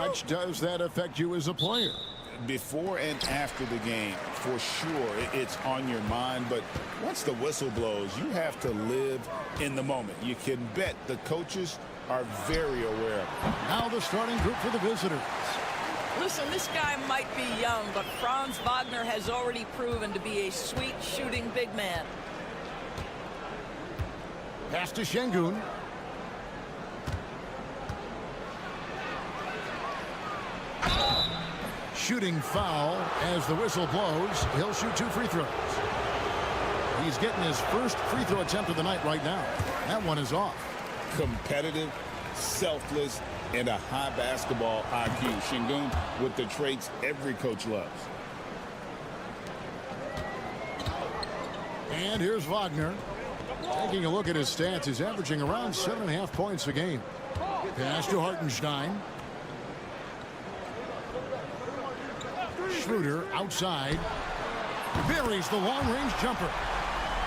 much does that affect you as a player? Before and after the game, for sure, it's on your mind. But once the whistle blows, you have to live in the moment. You can bet the coaches are very aware of it. Now the starting group for the visitors. Listen, this guy might be young, but Franz Wagner has already proven to be a sweet shooting big man. Pass to Şengün. Shooting foul as the whistle blows. He'll shoot 2 free throws. He's getting his first free throw attempt of the night right now. That one is off. Competitive, selfless, and a high basketball IQ. Şengün with the traits every coach loves. And here's Wagner. Taking a look at his stats, he's averaging around 7.5 points a game. Pass to Hartenstein. Schroeder outside. Buries the long-range jumper.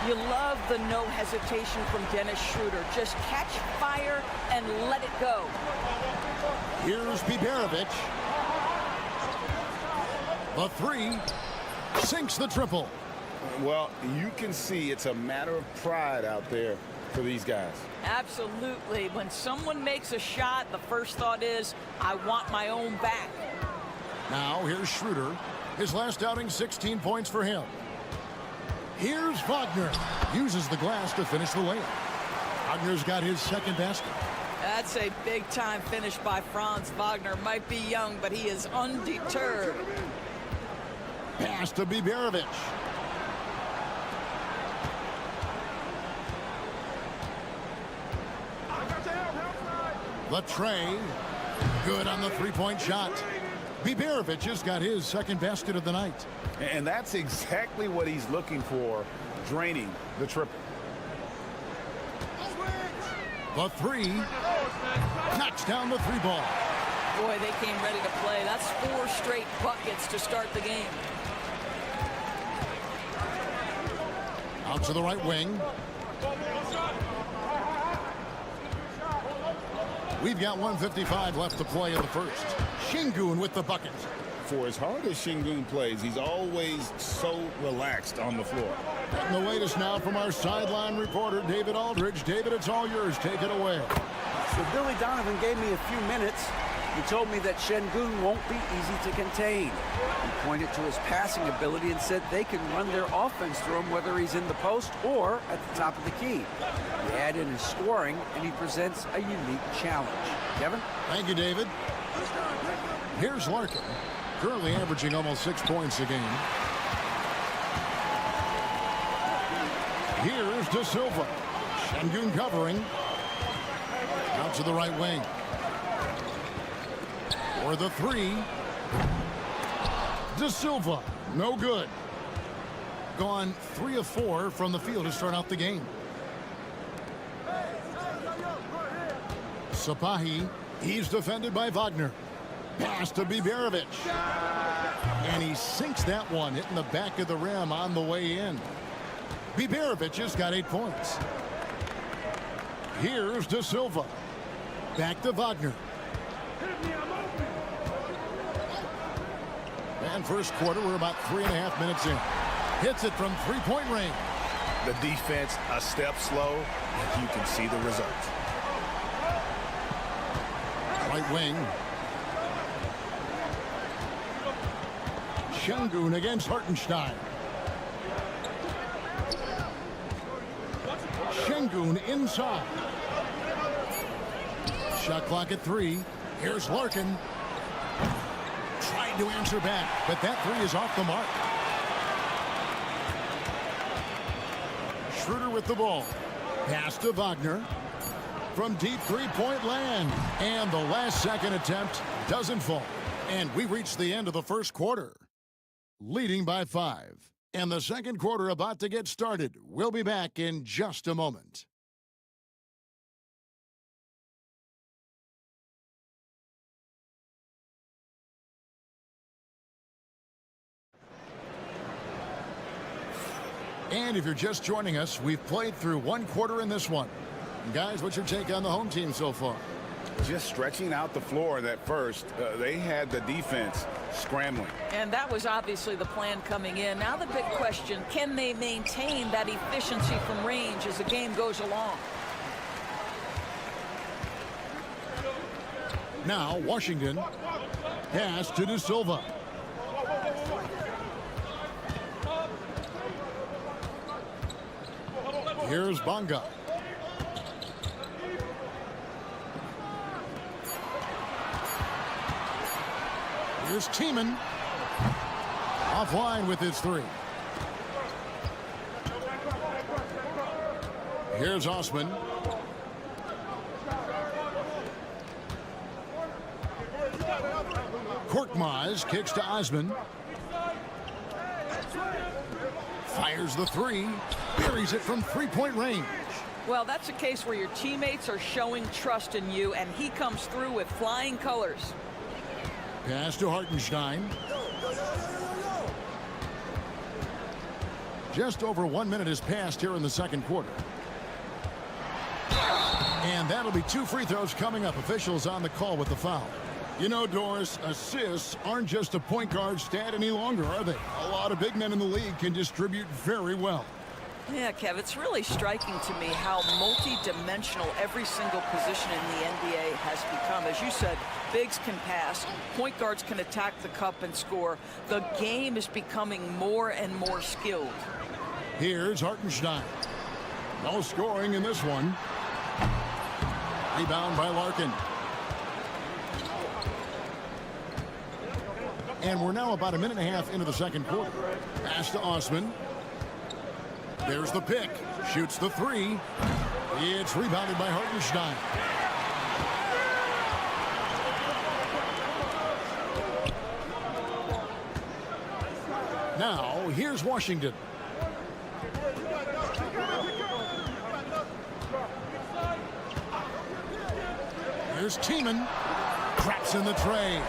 You love the no hesitation from Dennis Schroeder. Just catch fire and let it go. Here's Biberovic. The three sinks the triple. Well, you can see it's a matter of pride out there for these guys. Absolutely. When someone makes a shot, the first thought is, I want my own back. Now here's Schroeder. His last outing, 16 points for him. Here's Wagner. Uses the glass to finish the layup. Wagner's got his second basket. That's a big-time finish by Franz Wagner. Might be young, but he is undeterred. Pass to Biberovic. Latre. Good on the three-point shot. Biberovic has got his second basket of the night. And that's exactly what he's looking for, draining the triple. The three. Knocks down the three ball. Boy, they came ready to play. That's 4 straight buckets to start the game. Out to the right wing. We've got 1:55 left to play in the first. Şengün with the bucket. For as hard as Şengün plays, he's always so relaxed on the floor. And the latest now from our sideline reporter, David Aldridge. David, it's all yours. Take it away. So Billy Donovan gave me a few minutes. He told me that Şengün won't be easy to contain. He pointed to his passing ability and said they can run their offense through him whether he's in the post or at the top of the key. You add in his scoring, and he presents a unique challenge. Kevin? Thank you, David. Here's Larkin, currently averaging almost 6 points a game. Here's De Silva. Şengün covering. Out to the right wing. For the three. De Silva, no good. Gone 3 of 4 from the field to start out the game. Sapahi, he's defended by Wagner. Pass to Biberovic. And he sinks that one, hitting the back of the rim on the way in. Biberovic has got 8 points. Here's De Silva. Back to Wagner. And first quarter, we're about 3.5 minutes in. Hits it from three-point range. The defense a step slow, and you can see the results. right wing. Şengün against Hartenstein. Şengün inside. Shot clock at 3. Here's Larkin. Tried to answer back, but that 3 is off the mark. Schroeder with the ball. Pass to Wagner. From deep three-point land. And the last second attempt doesn't fall. And we reach the end of the first quarter, leading by 5. And the second quarter about to get started. We'll be back in just a moment. And if you're just joining us, we've played through one quarter in this one. Guys, what's your take on the home team so far? Just stretching out the floor that first. They had the defense scrambling. And that was obviously the plan coming in. Now the big question, can they maintain that efficiency from range as the game goes along? Now Washington. Pass to De Silva. Here's Bonga. Here's Tiemann. Offline with his 3. Here's Osman. Korkmaz kicks to Osman. Fires the 3. Buries it from three-point range. Well, that's a case where your teammates are showing trust in you, and he comes through with flying colors. Pass to Hartenstein. Just over 1 minute has passed here in the second quarter. And that'll be 2 free throws coming up. Officials on the call with the foul. You know, Doris, assists aren't just a point guard stat any longer, are they? A lot of big men in the league can distribute very well. Yeah, Kev, it's really striking to me how multi-dimensional every single position in the NBA has become. As you said, bigs can pass, point guards can attack the cup and score. The game is becoming more and more skilled. Here's Hartenstein. No scoring in this one. Rebound by Larkin. And we're now about a minute and a half into the second quarter. Pass to Osman. There's the pick. Shoots the 3. It's rebounded by Hartenstein. Now, here's Washington. Here's Tiemann. Craps in the tray.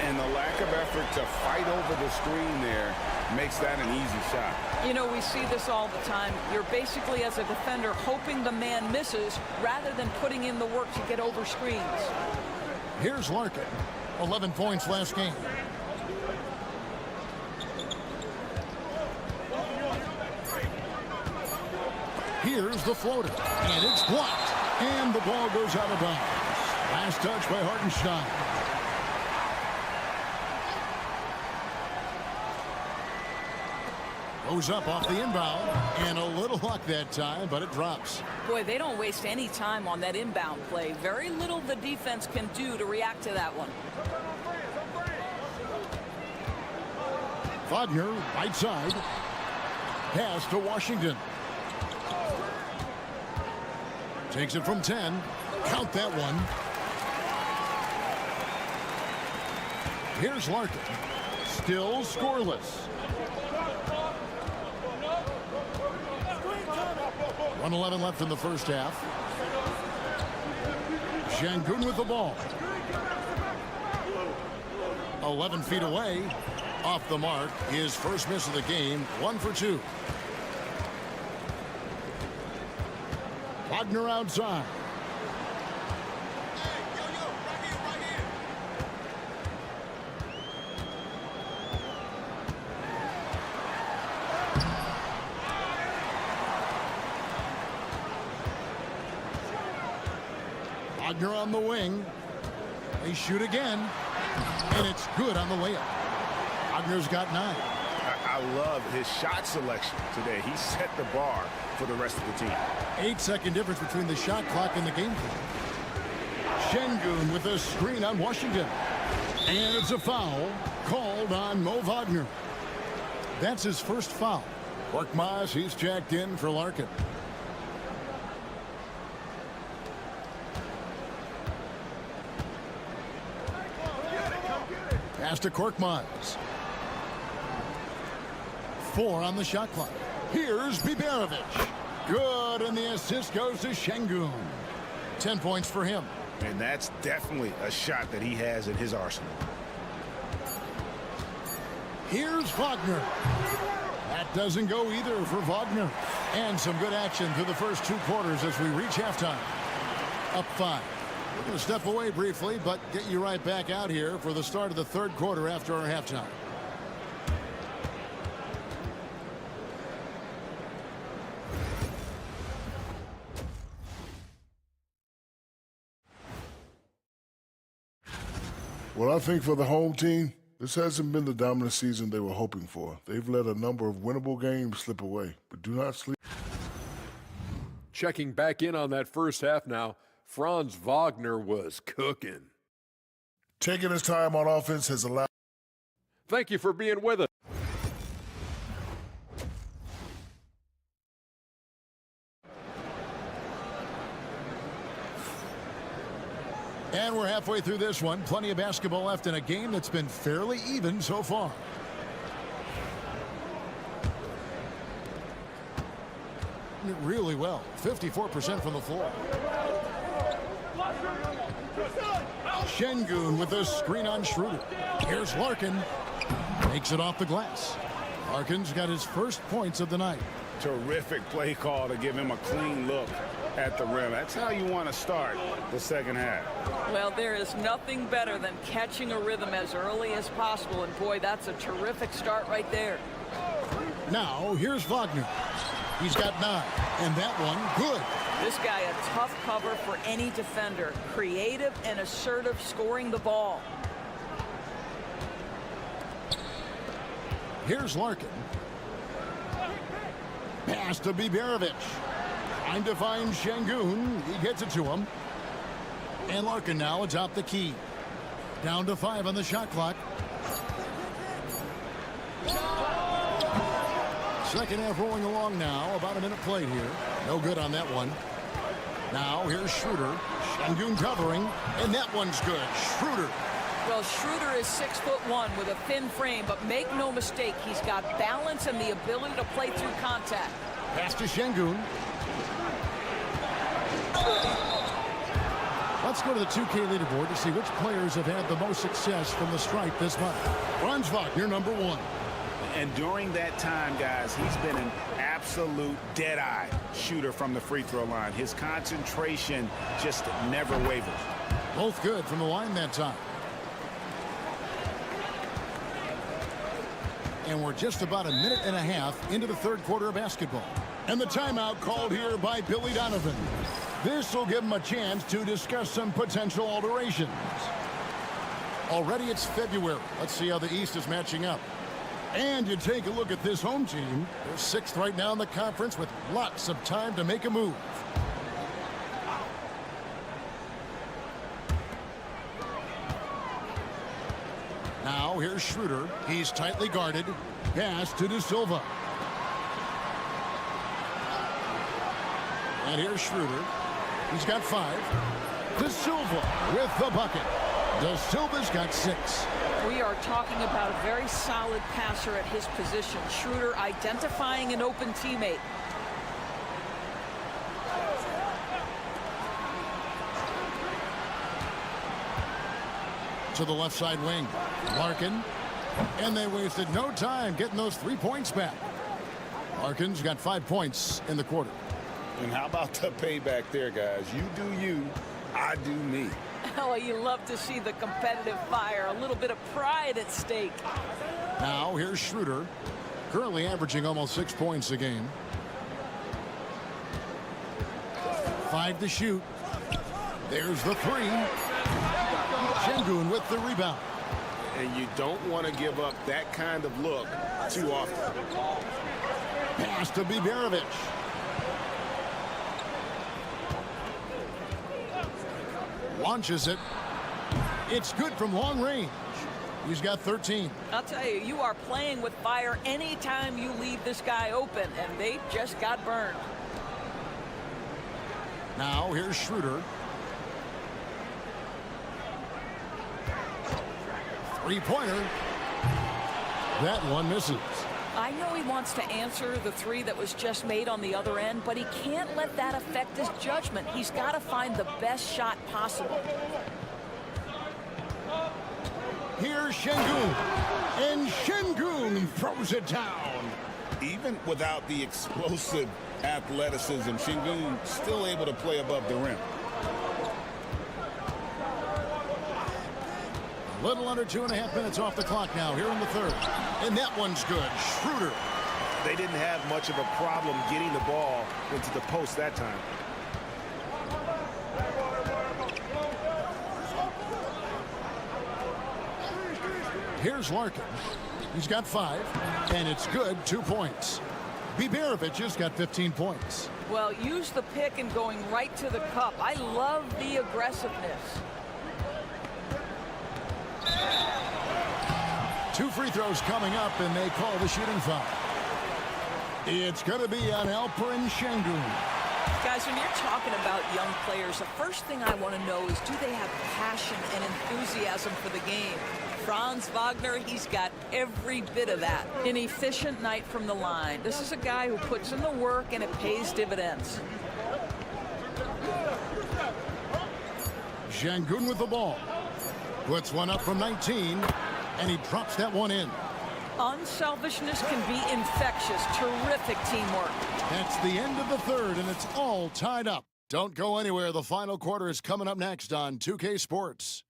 And the lack of effort to fight over the screen there makes that an easy shot. You know, we see this all the time. You're basically, as a defender, hoping the man misses rather than putting in the work to get over screens. Here's Larkin. 11 points last game. Here's the floater. And it's blocked. And the ball goes out of bounds. Last touch by Hartenstein. Goes up off the inbound, and a little luck that time, but it drops. Boy, they don't waste any time on that inbound play. Very little the defense can do to react to that one. Wagner, right side. Pass to Washington. Takes it from 10. Count that one. Here's Larkin. Still scoreless. 1:11 left in the first half. Şengün with the ball. 11 feet away. Off the mark. His first miss of the game. 1 for 2. Wagner outside. Wagner on the wing. They shoot again, and it's good on the layup. Wagner's got 9. I love his shot selection today. He set the bar for the rest of the team. 8-second difference between the shot clock and the game clock. Şengün with a screen on Washington. And it's a foul called on Mo Wagner. That's his first foul. Korkmaz, he's checked in for Larkin. Pass to Korkmaz. 4 on the shot clock. Here's Biberovic. Good, and the assist goes to Şengün. 10 points for him. And that's definitely a shot that he has in his arsenal. Here's Wagner. That doesn't go either for Wagner. And some good action through the first 2 quarters as we reach halftime. Up 5. We're going to step away briefly, but get you right back out here for the start of the 3rd quarter after our halftime. Well, I think for the home team, this hasn't been the dominant season they were hoping for. They've let a number of winnable games slip away, but do not sleep. Checking back in on that first half now, Franz Wagner was cooking. Taking his time on offense has allowed. Thank you for being with us. And we're halfway through this one. Plenty of basketball left in a game that's been fairly even so far. Really well. 54% from the floor. Şengün with a screen on Schroeder. Here's Larkin. Makes it off the glass. Larkin's got his first points of the night. Terrific play call to give him a clean look at the rim. That's how you want to start the second half. Well, there is nothing better than catching a rhythm as early as possible. And, boy, that's a terrific start right there. Now, here's Wagner. He's got 9, and that one good. This guy a tough cover for any defender. Creative and assertive scoring the ball. Here's Larkin. Pass to Biberovic. Trying to find Şengün. He gets it to him. And Larkin now atop the key. Down to 5 on the shot clock. Second half rolling along now. About a minute played here. No good on that one. Now here's Schroeder. Şengün covering. And that one's good. Schroeder. Well, Schroeder is 6'1" with a thin frame, but make no mistake, he's got balance and the ability to play through contact. Pass to Şengün. Let's go to the 2K leaderboard to see which players have had the most success from the stripe this month. Franz Wagner, number 1. And during that time, guys, he's been an absolute dead-eye shooter from the free throw line. His concentration just never wavers. Both good from the line that time. And we're just about a minute and a half into the 3rd quarter of basketball. And the timeout called here by Billy Donovan. This will give him a chance to discuss some potential alterations. Already it's February. Let's see how the East is matching up. And you take a look at this home team. They're 6th right now in the conference with lots of time to make a move. Now here's Schroeder. He's tightly guarded. Pass to De Silva. And here's Schroeder. He's got 5. De Silva with the bucket. De Silva's got 6. We are talking about a very solid passer at his position. Schroeder identifying an open teammate. To the left side wing. Larkin. And they wasted no time getting those 3 points back. Larkin's got 5 points in the quarter. And how about the payback there, guys? You do you, I do me. Oh, you love to see the competitive fire. A little bit of pride at stake. Now here's Schroeder. Currently averaging almost 6 points a game. 5 to shoot. There's the three. Şengün with the rebound. And you don't want to give up that kind of look too often. Pass to Biberovic. Launches it. It's good from long range. He's got 13. I'll tell you, you are playing with fire anytime you leave this guy open, and they just got burned. Now here's Schroeder. Three-pointer. That one misses. I know he wants to answer the three that was just made on the other end, but he can't let that affect his judgment. He's got to find the best shot possible. Here's Şengün. And Şengün throws it down. Even without the explosive athleticism, Şengün still able to play above the rim. A little under 2.5 minutes off the clock now here in the third. And that one's good. Schroeder. They didn't have much of a problem getting the ball into the post that time. Here's Larkin. He's got 5, and it's good, 2 points. Biberovic has got 15 points. Well, use the pick and going right to the cup. I love the aggressiveness. 2 free throws coming up, and they call the shooting foul. It's going to be on Alperen Şengün. Guys, when you're talking about young players, the first thing I want to know is, do they have passion and enthusiasm for the game? Franz Wagner, he's got every bit of that. An efficient night from the line. This is a guy who puts in the work, and it pays dividends. Şengün with the ball. Puts one up from 19, and he drops that one in. Unselfishness can be infectious. Terrific teamwork. That's the end of the third, and it's all tied up. Don't go anywhere. The final quarter is coming up next on 2K Sports.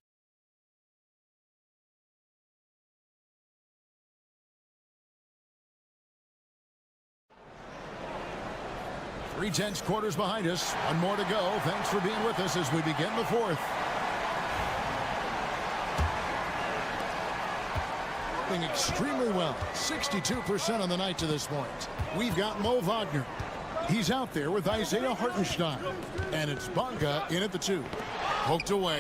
3/10 quarters behind us. One more to go. Thanks for being with us as we begin the fourth. Doing extremely well. 62% on the night to this point. We've got Mo Wagner. He's out there with Isaiah Hartenstein. And it's Bonga in at the 2. Poked away.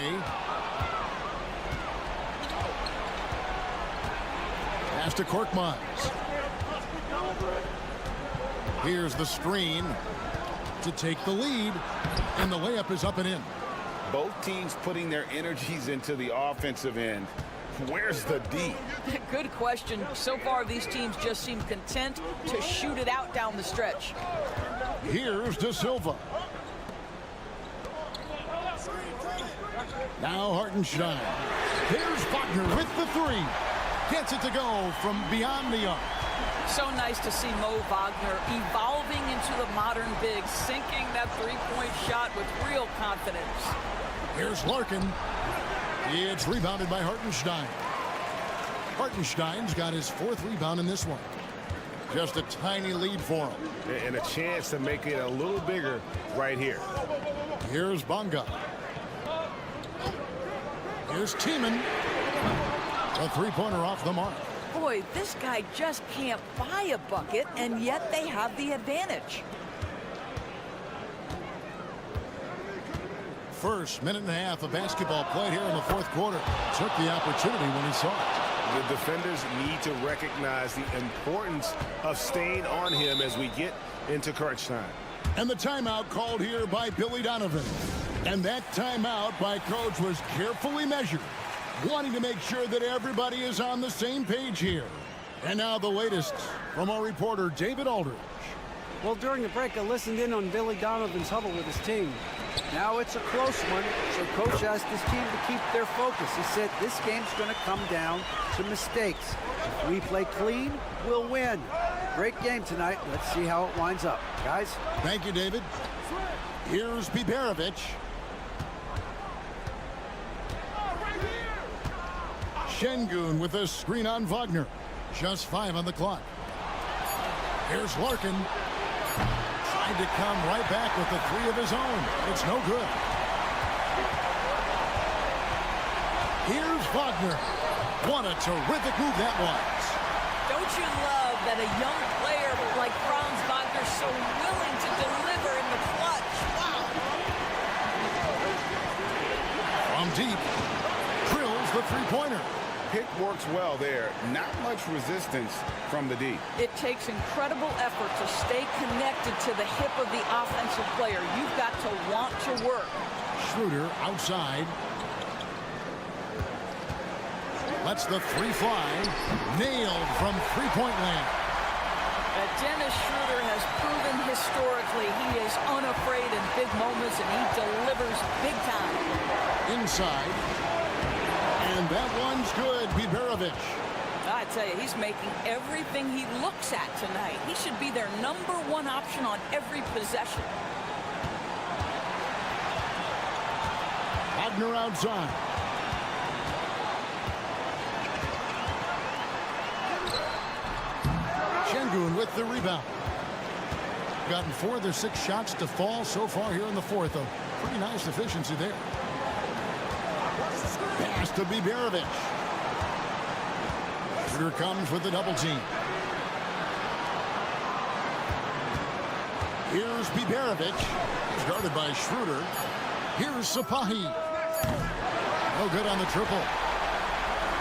Pass to Korkmaz. Here's the screen to take the lead, and the layup is up and in. Both teams putting their energies into the offensive end. Where's the D? Good question. So far, these teams just seem content to shoot it out down the stretch. Here's De Silva. Now Hartenstein. Here's Wagner with the 3. Gets it to go from beyond the arc. So nice to see Mo Wagner evolving into the modern big, sinking that three-point shot with real confidence. Here's Larkin. It's rebounded by Hartenstein. Hartenstein's got his 4th rebound in this one. Just a tiny lead for him. And a chance to make it a little bigger right here. Here's Bonga. Here's Tiemann. A 3-pointer off the mark. Boy, this guy just can't buy a bucket, and yet they have the advantage. First minute and a half of basketball played here in the 4th quarter. Took the opportunity when he saw it. The defenders need to recognize the importance of staying on him as we get into crunch time. And the timeout called here by Billy Donovan. And that timeout by coach was carefully measured, wanting to make sure that everybody is on the same page here. And now the latest from our reporter, David Aldridge. Well, during the break, I listened in on Billy Donovan's huddle with his team. Now it's a close one, so coach asked his team to keep their focus. He said this game's going to come down to mistakes. If we play clean, we'll win. Great game tonight. Let's see how it winds up. Guys? Thank you, David. Here's Biberovic. Şengün with a screen on Wagner. Just 5 on the clock. Here's Larkin. Tried to come right back with the 3 of his own. It's no good. Wagner. What a terrific move that was. Don't you love that a young player like Franz Wagner is so willing to deliver in the clutch? Wow. From deep, drills the three-pointer. Pick works well there. Not much resistance from the D. It takes incredible effort to stay connected to the hip of the offensive player. You've got to want to work. Schroeder outside. Lets the three fly. Nailed from three-point land. Dennis Schroeder has proven historically he is unafraid in big moments, and he delivers big time. Inside. And that one's good. Biberovic. I tell you, he's making everything he looks at tonight. He should be their #1 option on every possession. Wagner outside. Şengün with the rebound. Gotten 4 of their 6 shots to fall so far here in the fourth. A pretty nice efficiency there. Pass to Biberovic. Schroeder comes with the double team. Here's Biberovic. He's guarded by Schroeder. Here's Sapahi. No good on the triple.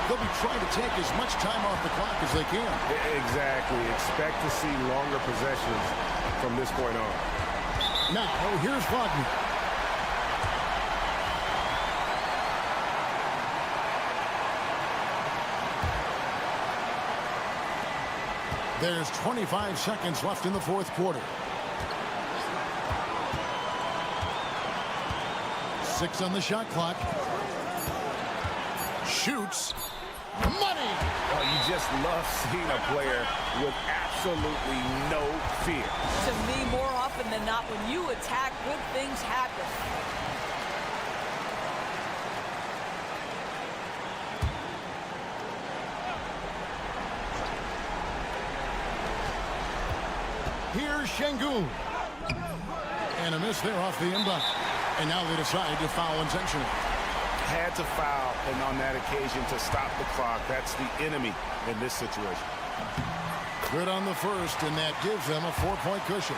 They'll be trying to take as much time off the clock as they can. Exactly. Expect to see longer possessions from this point on. Now, here's Wagner. There's 25 seconds left in the fourth quarter. 6 on the shot clock. Shoots. Money! Oh, you just love seeing a player with absolutely no fear. To me, more often than not, when you attack, good things happen. Here's Şengün. And a miss there off the inbound. And now they decide to foul intentionally. Had to foul, and on that occasion to stop the clock. That's the enemy in this situation. Good on the first, and that gives them a 4-point cushion.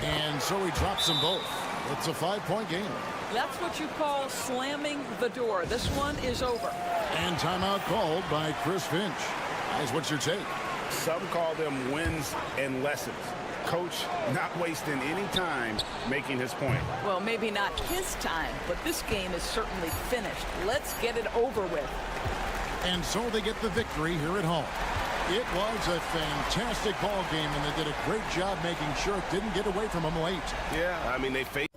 And so he drops them both. It's a 5-point game. That's what you call slamming the door. This one is over. And timeout called by Chris Finch. Guys, what's your take? Some call them wins and lessons. Coach not wasting any time making his point. Well, maybe not his time, but this game is certainly finished. Let's get it over with. And so they get the victory here at home. It was a fantastic ball game, and they did a great job making sure it didn't get away from them late. Yeah, I mean, they faced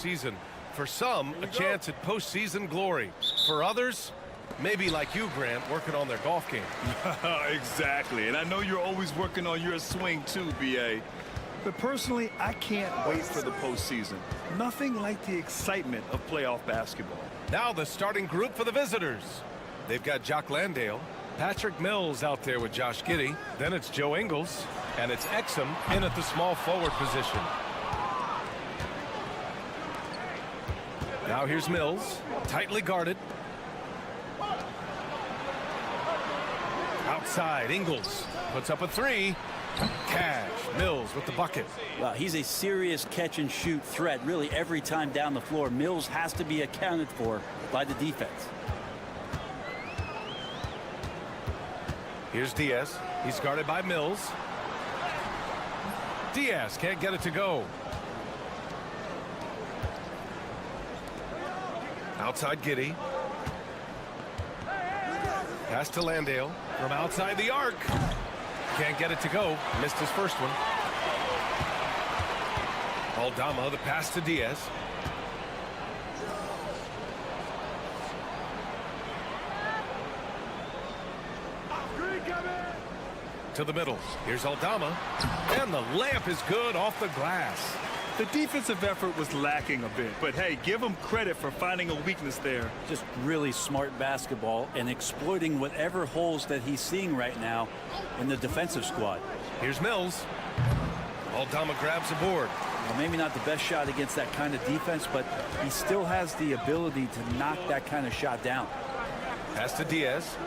season. For some, a chance at postseason glory. For others, maybe like you, Grant, working on their golf game. Exactly, and I know you're always working on your swing too, B.A. But personally, I can't wait for the postseason. Nothing like the excitement of playoff basketball. Now the starting group for the visitors. They've got Jock Landale, Patrick Mills out there with Josh Giddey. Then it's Joe Ingles, and it's Exum in at the small forward position. Now here's Mills, tightly guarded. Outside, Ingles puts up a three. Cash, Mills with the bucket. Well, he's a serious catch-and-shoot threat, really, every time down the floor. Mills has to be accounted for by the defense. Here's Diaz. He's guarded by Mills. Diaz can't get it to go. Outside Giddey. Pass to Landale from outside the arc. Can't get it to go. Missed his first one. Aldama, the pass to Diaz. To the middle. Here's Aldama. And the layup is good off the glass. The defensive effort was lacking a bit, but hey, give them credit for finding a weakness there. Just really smart basketball and exploiting whatever holes that he's seeing right now in the defensive squad. Here's Mills. Aldama grabs the board. Well, maybe not the best shot against that kind of defense, but he still has the ability to knock that kind of shot down. Pass to Diaz.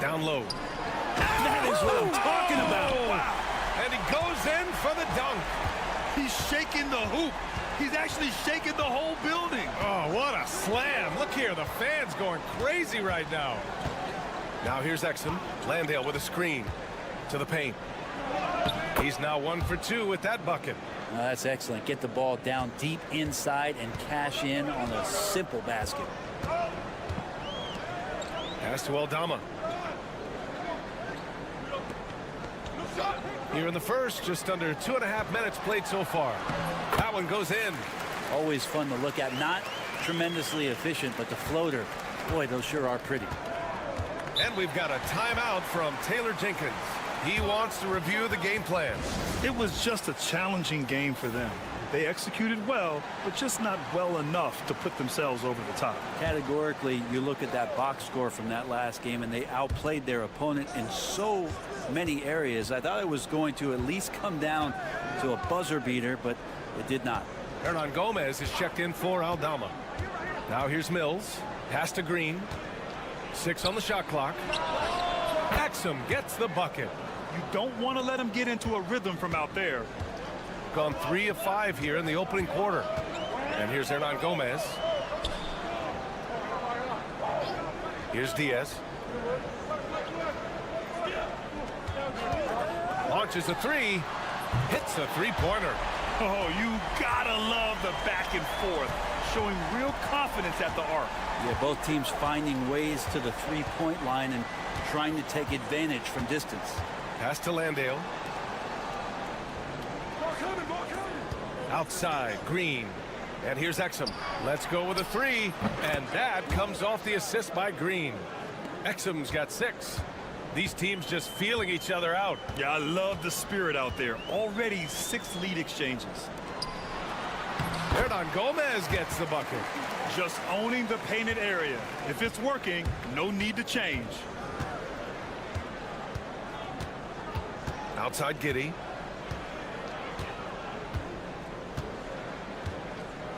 Down low. That is what I'm talking about. Wow. And he goes in for the dunk. He's shaking the hoop. He's actually shaking the whole building. Oh, what a slam. Look here, the fans going crazy right now. Now here's Exum. Landale with a screen to the paint. He's now 1 for 2 with that bucket. That's excellent. Get the ball down deep inside and cash in on a simple basket. Pass to Aldama. Here in the first, just under 2.5 minutes played so far. That one goes in. Always fun to look at. Not tremendously efficient, but the floater, boy, those sure are pretty. And we've got a timeout from Taylor Jenkins. He wants to review the game plan. It was just a challenging game for them. They executed well, but just not well enough to put themselves over the top. Categorically, you look at that box score from that last game, and they outplayed their opponent in so many areas. I thought it was going to at least come down to a buzzer beater, but it did not. Hernan Gomez is checked in for Aldama. Now here's Mills. Pass to Green. 6 on the shot clock. Exum gets the bucket. You don't want to let him get into a rhythm from out there. Gone 3 of 5 here in the opening quarter. And here's Hernan Gomez. Here's Diaz. Launches a 3. Hits a 3-pointer. Oh, you gotta love the back and forth. Showing real confidence at the arc. Yeah, both teams finding ways to the three-point line and trying to take advantage from distance. Pass to Landale. Outside, Green. And here's Exum. Let's go with a 3. And that comes off the assist by Green. Exum's got 6. These teams just feeling each other out. Yeah, I love the spirit out there. Already 6 lead exchanges. Hernan Gomez gets the bucket. Just owning the painted area. If it's working, no need to change. Outside Giddey.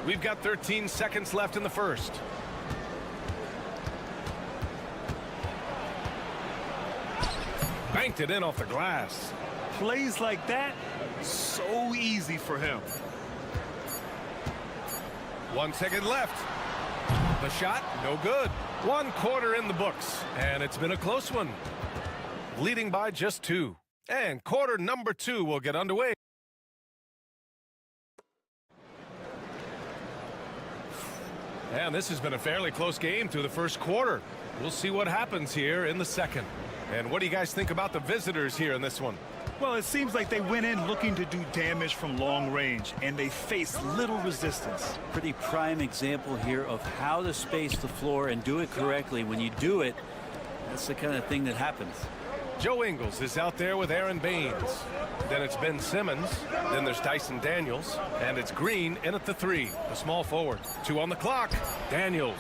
We've got 13 seconds left in the first. Banked it in off the glass. Plays like that, so easy for him. 1 second left. The shot, no good. 1 quarter in the books, and it's been a close one. Leading by just 2. And quarter number 2 will get underway. And this has been a fairly close game through the first quarter. We'll see what happens here in the second. And what do you guys think about the visitors here in this one? Well, it seems like they went in looking to do damage from long range, and they faced little resistance. Pretty prime example here of how to space the floor and do it correctly. When you do it, that's the kind of thing that happens. Joe Ingles is out there with Aaron Baines. Then it's Ben Simmons. Then there's Dyson Daniels. And it's Green in at the 3, the small forward. 2 on the clock. Daniels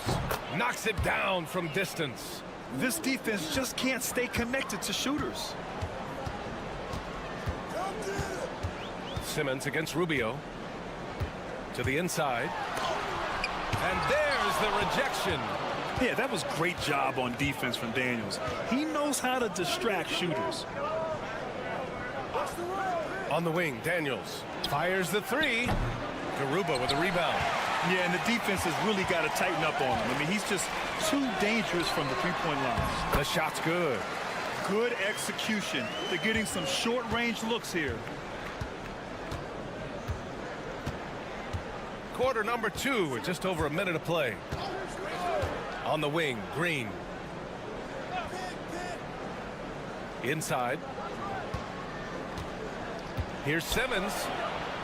knocks it down from distance. This defense just can't stay connected to shooters. Simmons against Rubio. To the inside. And there's the rejection. Yeah, that was great job on defense from Daniels. He knows how to distract shooters. On the wing, Daniels fires the 3. Garuba with a rebound. Yeah, and the defense has really got to tighten up on him. I mean, he's just too dangerous from the three-point line. The shot's good. Good execution. They're getting some short-range looks here. Quarter number 2 with just over a minute of play. On the wing, Green. Inside. Here's Simmons.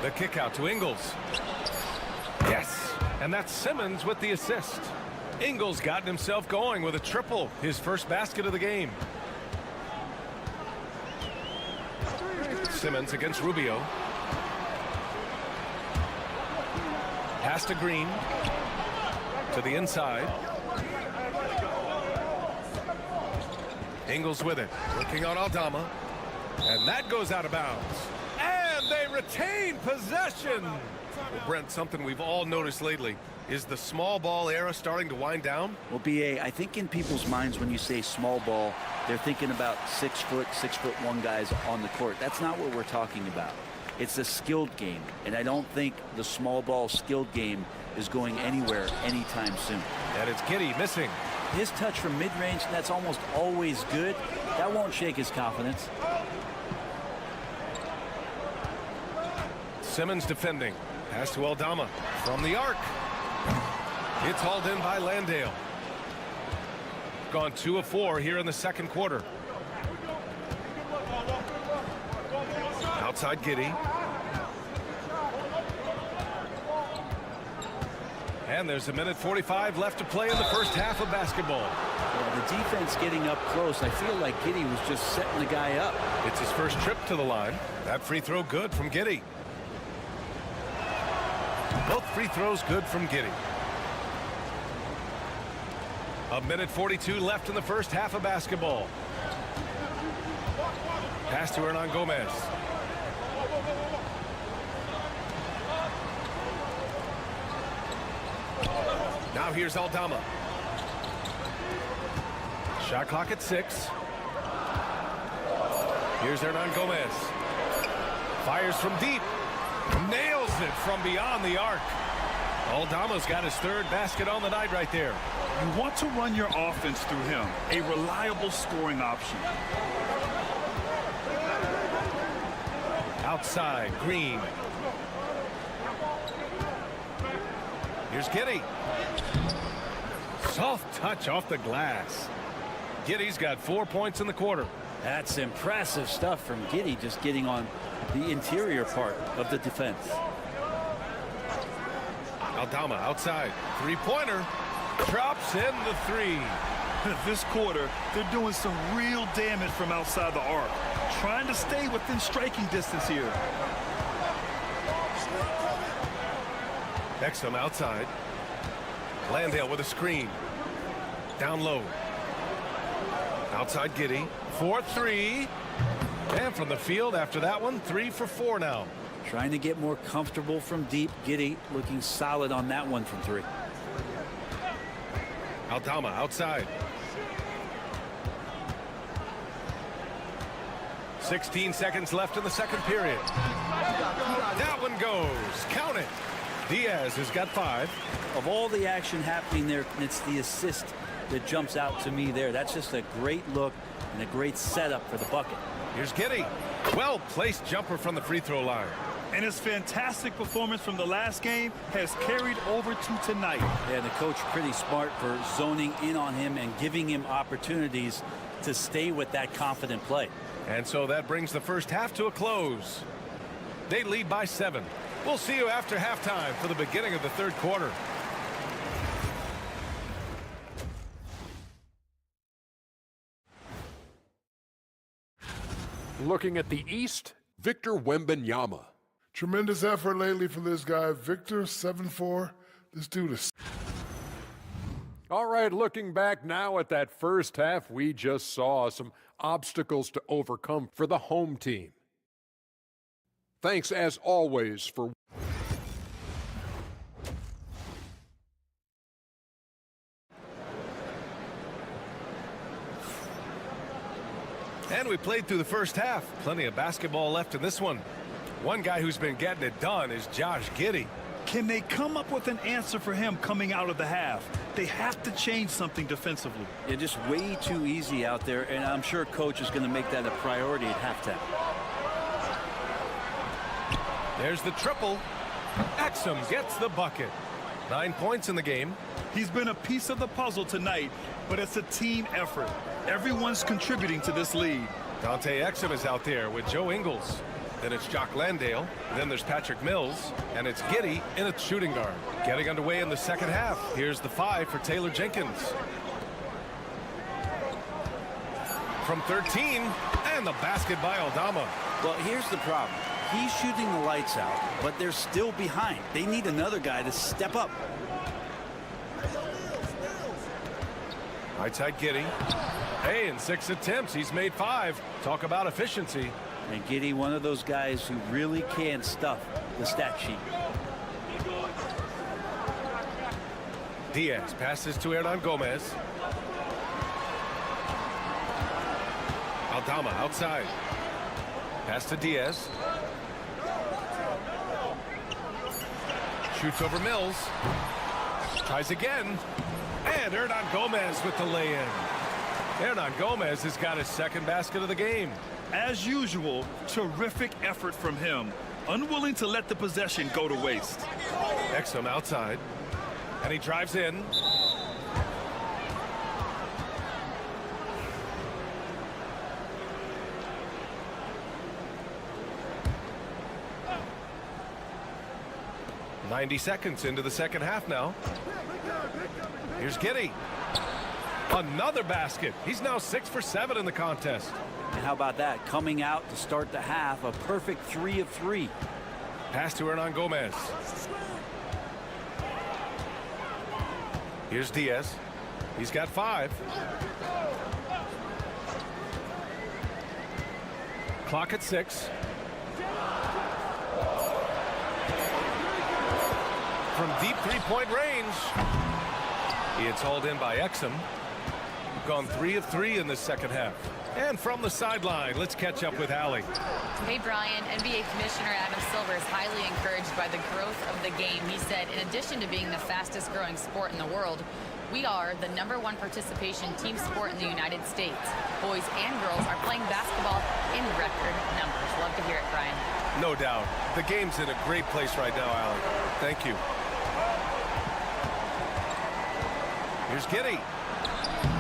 The kick out to Ingles. Yes, and that's Simmons with the assist. Ingles gotten himself going with a triple, his first basket of the game. Simmons against Rubio. Pass to Green. To the inside. Ingles with it. Working on Aldama. And that goes out of bounds. And they retain possession. Well, Brent, something we've all noticed lately. Is the small ball era starting to wind down? Well, BA, I think in people's minds when you say small ball, they're thinking about 6 foot, 6'1" guys on the court. That's not what we're talking about. It's a skilled game, and I don't think the small ball skilled game is going anywhere anytime soon. And it's Giddey missing. His touch from mid-range, that's almost always good. That won't shake his confidence. Simmons defending. Pass to Aldama from the arc. It's hauled in by Landale. Gone 2 of 4 here in the second quarter. Outside Giddey. And there's a minute 45 left to play in the first half of basketball. Well, the defense getting up close. I feel like Giddey was just setting the guy up. It's his first trip to the line. That free throw good from Giddey. Both free throws good from Giddey. A minute 42 left in the first half of basketball. Pass to Hernan Gomez. Now here's Aldama. Shot clock at 6. Here's Hernan Gomez. Fires from deep. Nails it from beyond the arc. Aldama's got his 3rd basket on the night right there. You want to run your offense through him. A reliable scoring option. Outside, Green. Here's Giddey. Soft touch off the glass. Giddey's got 4 points in the quarter. That's impressive stuff from Giddey, just getting on the interior part of the defense. Aldama outside. 3-pointer. Drops in the 3. This quarter, they're doing some real damage from outside the arc. Trying to stay within striking distance here. Exum outside. Landale with a screen. Down low. Outside Giddey. 4-3. And from the field after that one, 3 for 4 now. Trying to get more comfortable from deep. Giddey looking solid on that one from 3. Aldama outside. 16 seconds left in the second period. That one goes. Count it. Diaz has got 5. Of all the action happening there, it's the assist that jumps out to me there. That's just a great look and a great setup for the bucket. Here's Giddey. Well-placed jumper from the free throw line. And his fantastic performance from the last game has carried over to tonight. Yeah, the coach pretty smart for zoning in on him and giving him opportunities to stay with that confident play. And so that brings the first half to a close. They lead by 7. We'll see you after halftime for the beginning of the third quarter. Looking at the East, Victor Wembanyama. Tremendous effort lately for this guy, Victor, 7'4". This dude is... All right, looking back now at that first half, we just saw some obstacles to overcome for the home team. Thanks, as always, for... And we played through the first half. Plenty of basketball left in this one. One guy who's been getting it done is Josh Giddey. Can they come up with an answer for him coming out of the half? They have to change something defensively. Yeah, just way too easy out there, and I'm sure coach is going to make that a priority at halftime. There's the triple. Exum gets the bucket. 9 points in the game. He's been a piece of the puzzle tonight, but it's a team effort. Everyone's contributing to this lead. Dante Exum is out there with Joe Ingles. Then it's Jock Landale. Then there's Patrick Mills. And it's Giddey in a shooting guard. Getting underway in the second half. Here's the 5 for Taylor Jenkins. From 13. And the basket by Aldama. Well, here's the problem. He's shooting the lights out, but they're still behind. They need another guy to step up. Right side Giddey. Hey, in 6 attempts, he's made 5. Talk about efficiency. And Giddey, one of those guys who really can stuff the stat sheet. Diaz passes to Hernan Gomez. Aldama outside. Pass to Diaz. Shoots over Mills. Tries again. And Hernan Gomez with the lay-in. Hernan Gomez has got his second basket of the game. As usual, terrific effort from him. Unwilling to let the possession go to waste. Exum outside. And he drives in. "90 seconds into the second half now. Here's Giddey. Another basket. He's now 6 for 7 in the contest. And how about that? Coming out to start the half, a perfect 3 of 3. Pass to Hernan Gomez. Here's Diaz. He's got 5. Clock at 6. From deep three-point range. It's hauled in by Exum. Gone 3 of 3 in this second half. And from the sideline, let's catch up with Allie. Hey, Brian. NBA Commissioner Adam Silver is highly encouraged by the growth of the game. He said, in addition to being the fastest growing sport in the world, we are the #1 participation team sport in the United States. Boys and girls are playing basketball in record numbers. Love to hear it, Brian. No doubt. The game's in a great place right now, Allie. Thank you. Here's Giddey.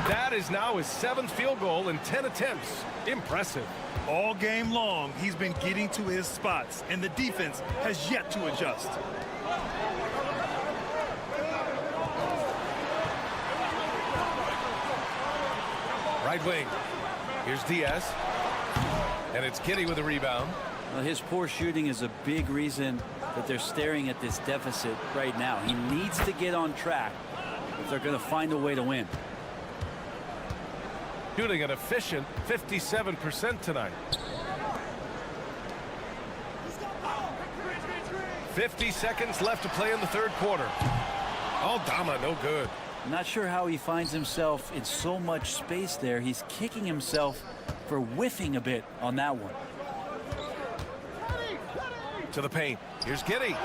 That is now his 7th field goal in 10 attempts. Impressive. All game long, he's been getting to his spots, and the defense has yet to adjust. Right wing. Here's Diaz. And it's Giddey with a rebound. Well, his poor shooting is a big reason that they're staring at this deficit right now. He needs to get on track if they're going to find a way to win. Shooting an efficient 57% tonight. 50 seconds left to play in the third quarter. Aldama, no good. I'm not sure how he finds himself in so much space there. He's kicking himself for whiffing a bit on that one. To the paint. Here's Giddey.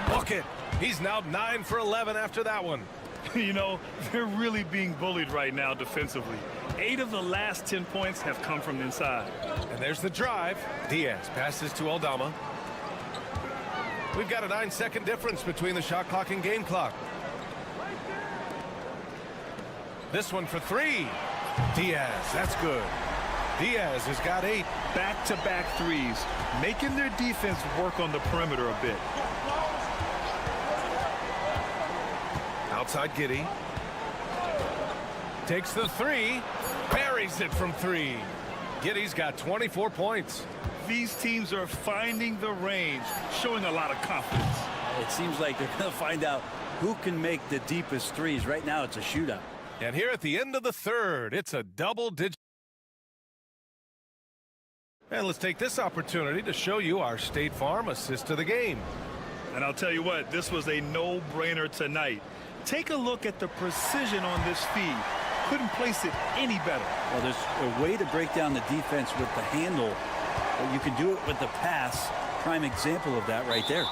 Bucket. He's now 9 for 11 after that one. You know, they're really being bullied right now defensively. 8 of the last 10 points have come from inside. And there's the drive. Diaz passes to Aldama. We've got a 9-second difference between the shot clock and game clock. This one for 3. Diaz, that's good. Diaz has got 8. Back-to-back threes, making their defense work on the perimeter a bit. Outside Giddey. Takes the 3. Buries it from 3. Giddey's got 24 points. These teams are finding the range, showing a lot of confidence. It seems like they're going to find out who can make the deepest threes. Right now, it's a shootout. And here at the end of the third, it's a double-digit. And let's take this opportunity to show you our State Farm assist of the game. And I'll tell you what, this was a no-brainer tonight. Take a look at the precision on this feed. Couldn't place it any better. Well, there's a way to break down the defense with the handle, but you can do it with the pass. Prime example of that right there.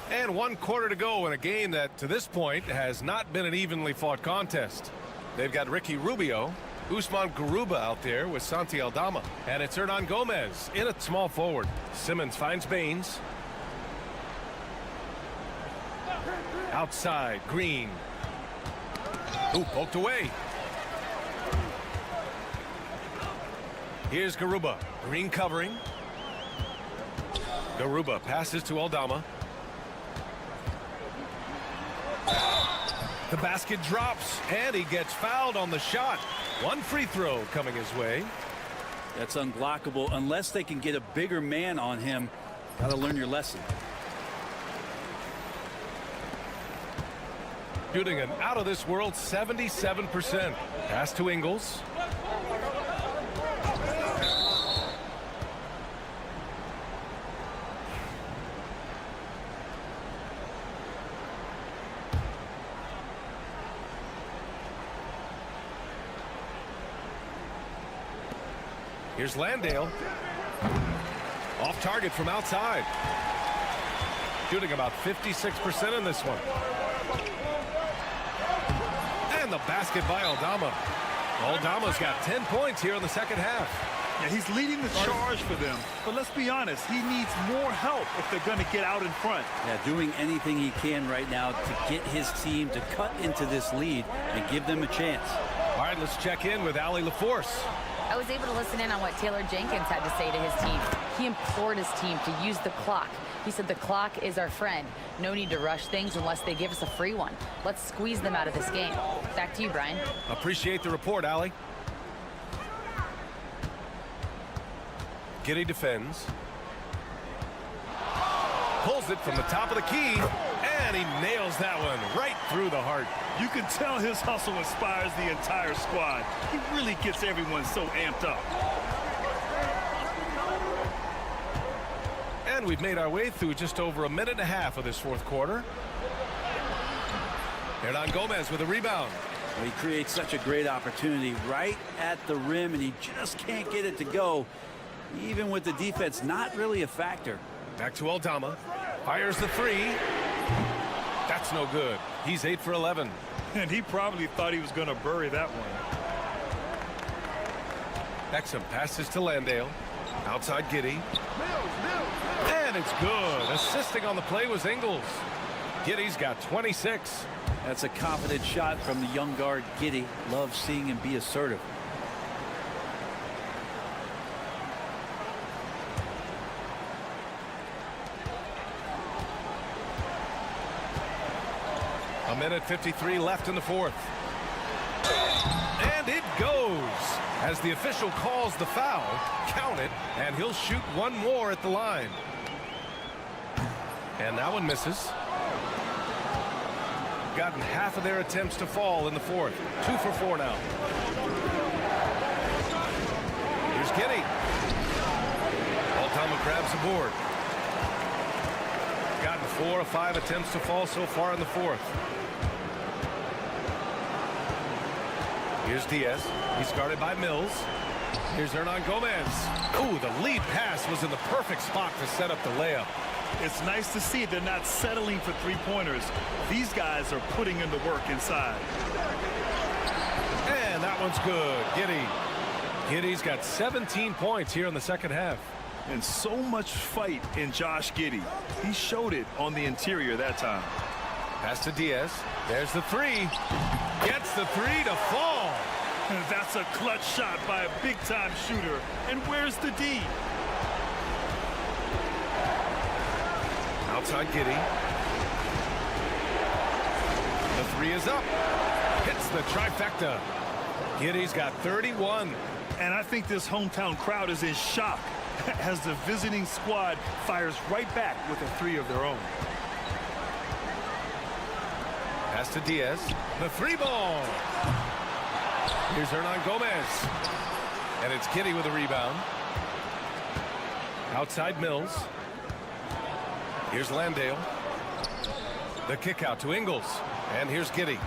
And 1 quarter to go in a game that, to this point, has not been an evenly fought contest. They've got Ricky Rubio, Usman Garuba out there with Santi Aldama. And it's Hernan Gomez in at small forward. Simmons finds Baines. Outside, Green. Ooh, poked away. Here's Garuba. Green covering. Garuba passes to Aldama. The basket drops, and he gets fouled on the shot. 1 free throw coming his way. That's unblockable unless they can get a bigger man on him. Got to learn your lesson. Shooting an out-of-this-world 77%. Pass to Ingles. Here's Landale. Off target from outside. Shooting about 56% in this one. And the basket by Aldama. Aldama's got 10 points here in the second half. Yeah, he's leading the charge for them. But let's be honest, he needs more help if they're going to get out in front. Yeah, doing anything he can right now to get his team to cut into this lead and give them a chance. All right, let's check in with Allie LaForce. I was able to listen in on what Taylor Jenkins had to say to his team. He implored his team to use the clock. He said the clock is our friend. No need to rush things unless they give us a free one. Let's squeeze them out of this game. Back to you, Brian. Appreciate the report, Allie. Giddey defends. Pulls it from the top of the key, and he nails that one right through the heart. You can tell his hustle inspires the entire squad. He really gets everyone so amped up. And we've made our way through just over a minute and a half of this fourth quarter. Hernan Gomez with a rebound. He creates such a great opportunity right at the rim, and he just can't get it to go. Even with the defense not really a factor. Back to Aldama. Fires the 3. That's no good. He's 8 for 11. And he probably thought he was going to bury that one. Exum passes to Landale. Outside Giddey. And it's good. Assisting on the play was Ingles. Giddey's got 26. That's a confident shot from the young guard Giddey. Love seeing him be assertive. A minute 53 left in the fourth. And it goes. As the official calls the foul, count it, and he'll shoot one more at the line. And that one misses. Gotten half of their attempts to fall in the fourth. 2 for 4 now. Here's Giddey. Aldama grabs the board. Gotten 4 of 5 attempts to fall so far in the fourth. Here's Diaz. He's guarded by Mills. Here's Hernan Gomez. Ooh, the lead pass was in the perfect spot to set up the layup. It's nice to see they're not settling for three-pointers. These guys are putting in the work inside. And that one's good. Giddey. Giddey's got 17 points here in the second half. And so much fight in Josh Giddey. He showed it on the interior that time. Pass to Diaz. There's the 3. Gets the 3 to fall. That's a clutch shot by a big-time shooter. And where's the D? Outside Giddey. The three is up. Hits the trifecta. Giddey's got 31. And I think this hometown crowd is in shock as the visiting squad fires right back with a three of their own. Pass to Diaz. The three ball. Here's Hernan Gomez. And it's Giddey with a rebound. Outside Mills. Here's Landale. The kick out to Ingles. And here's Giddey.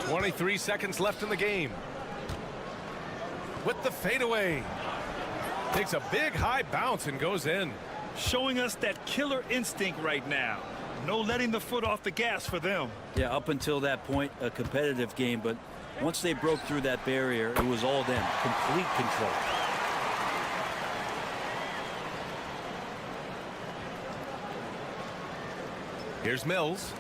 23 seconds left in the game. With the fadeaway. Takes a big high bounce and goes in. Showing us that killer instinct right now. No letting the foot off the gas for them. Yeah, up until that point, a competitive game, but once they broke through that barrier, it was all them. Complete control. Here's Mills.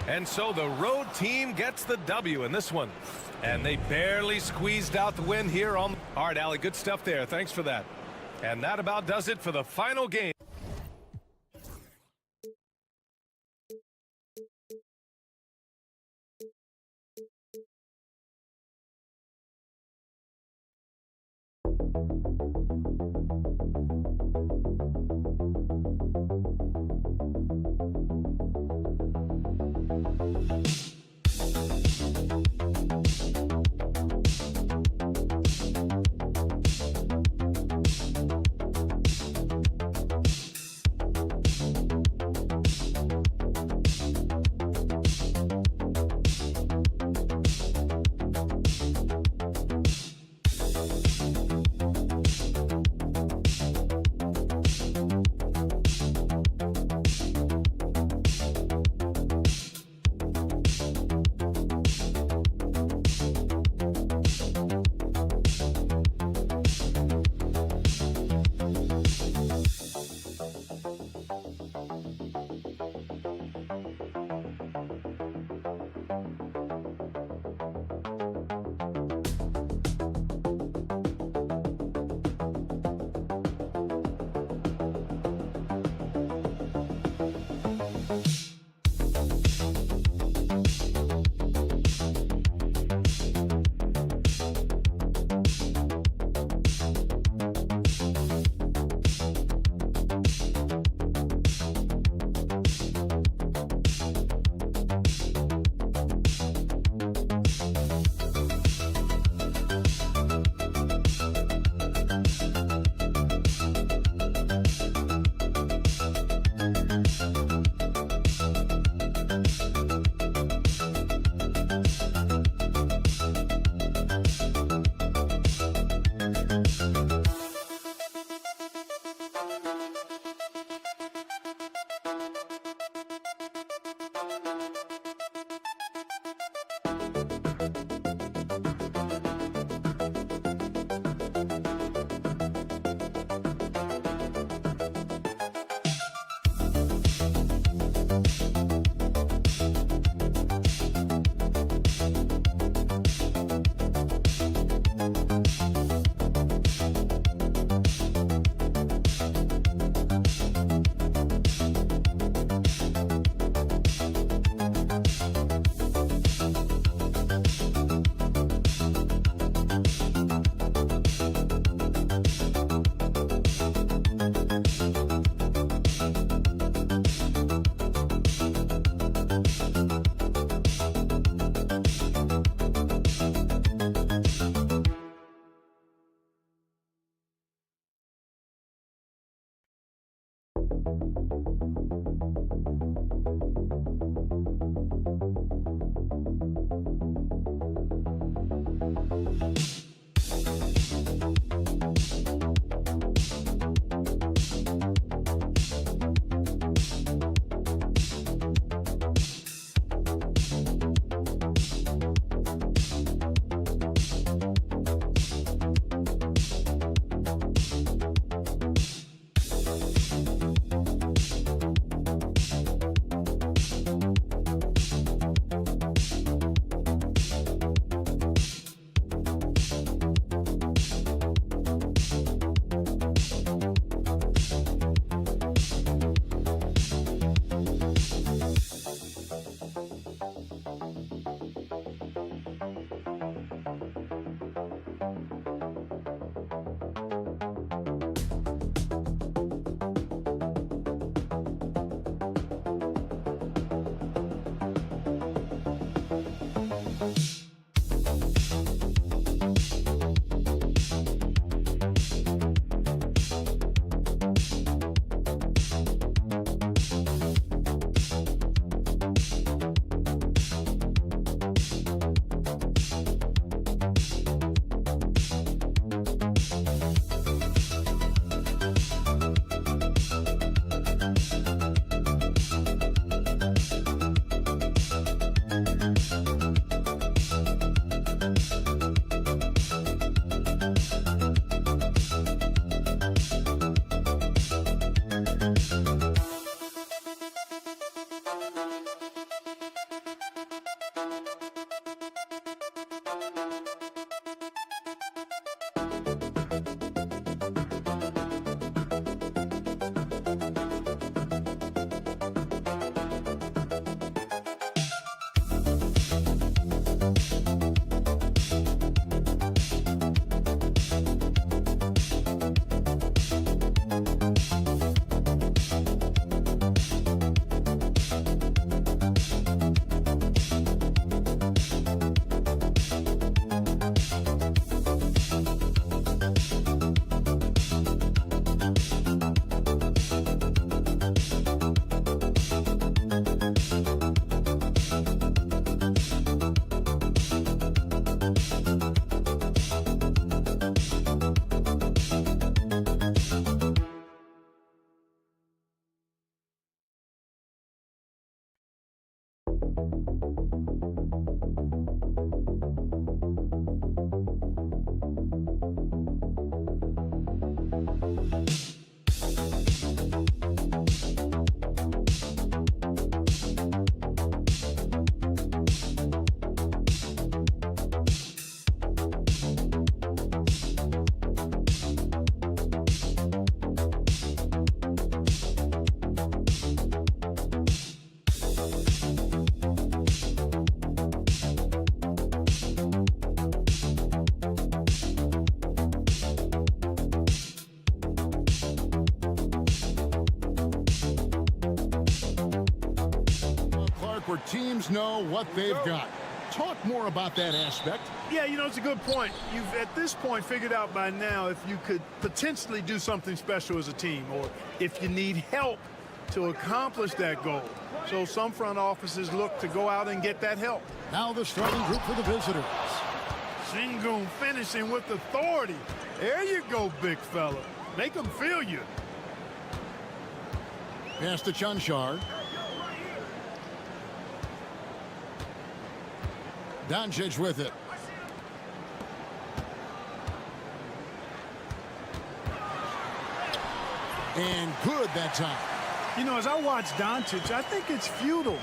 And so the road team gets the W in this one. And they barely squeezed out the win here on. All right, Allie, good stuff there. Thanks for that. And that about does it for the final game. Where teams know what they've got. Talk more about that aspect. Yeah, you know, it's a good point. You've, at this point, figured out by now if you could potentially do something special as a team, or if you need help to accomplish that goal. So some front offices look to go out and get that help. Now the starting group for the visitors. Şengün finishing with authority. There you go, big fella. Make them feel you. Pass to Chanchar. Doncic with it. And good that time. You know, as I watch Doncic, I think it's futile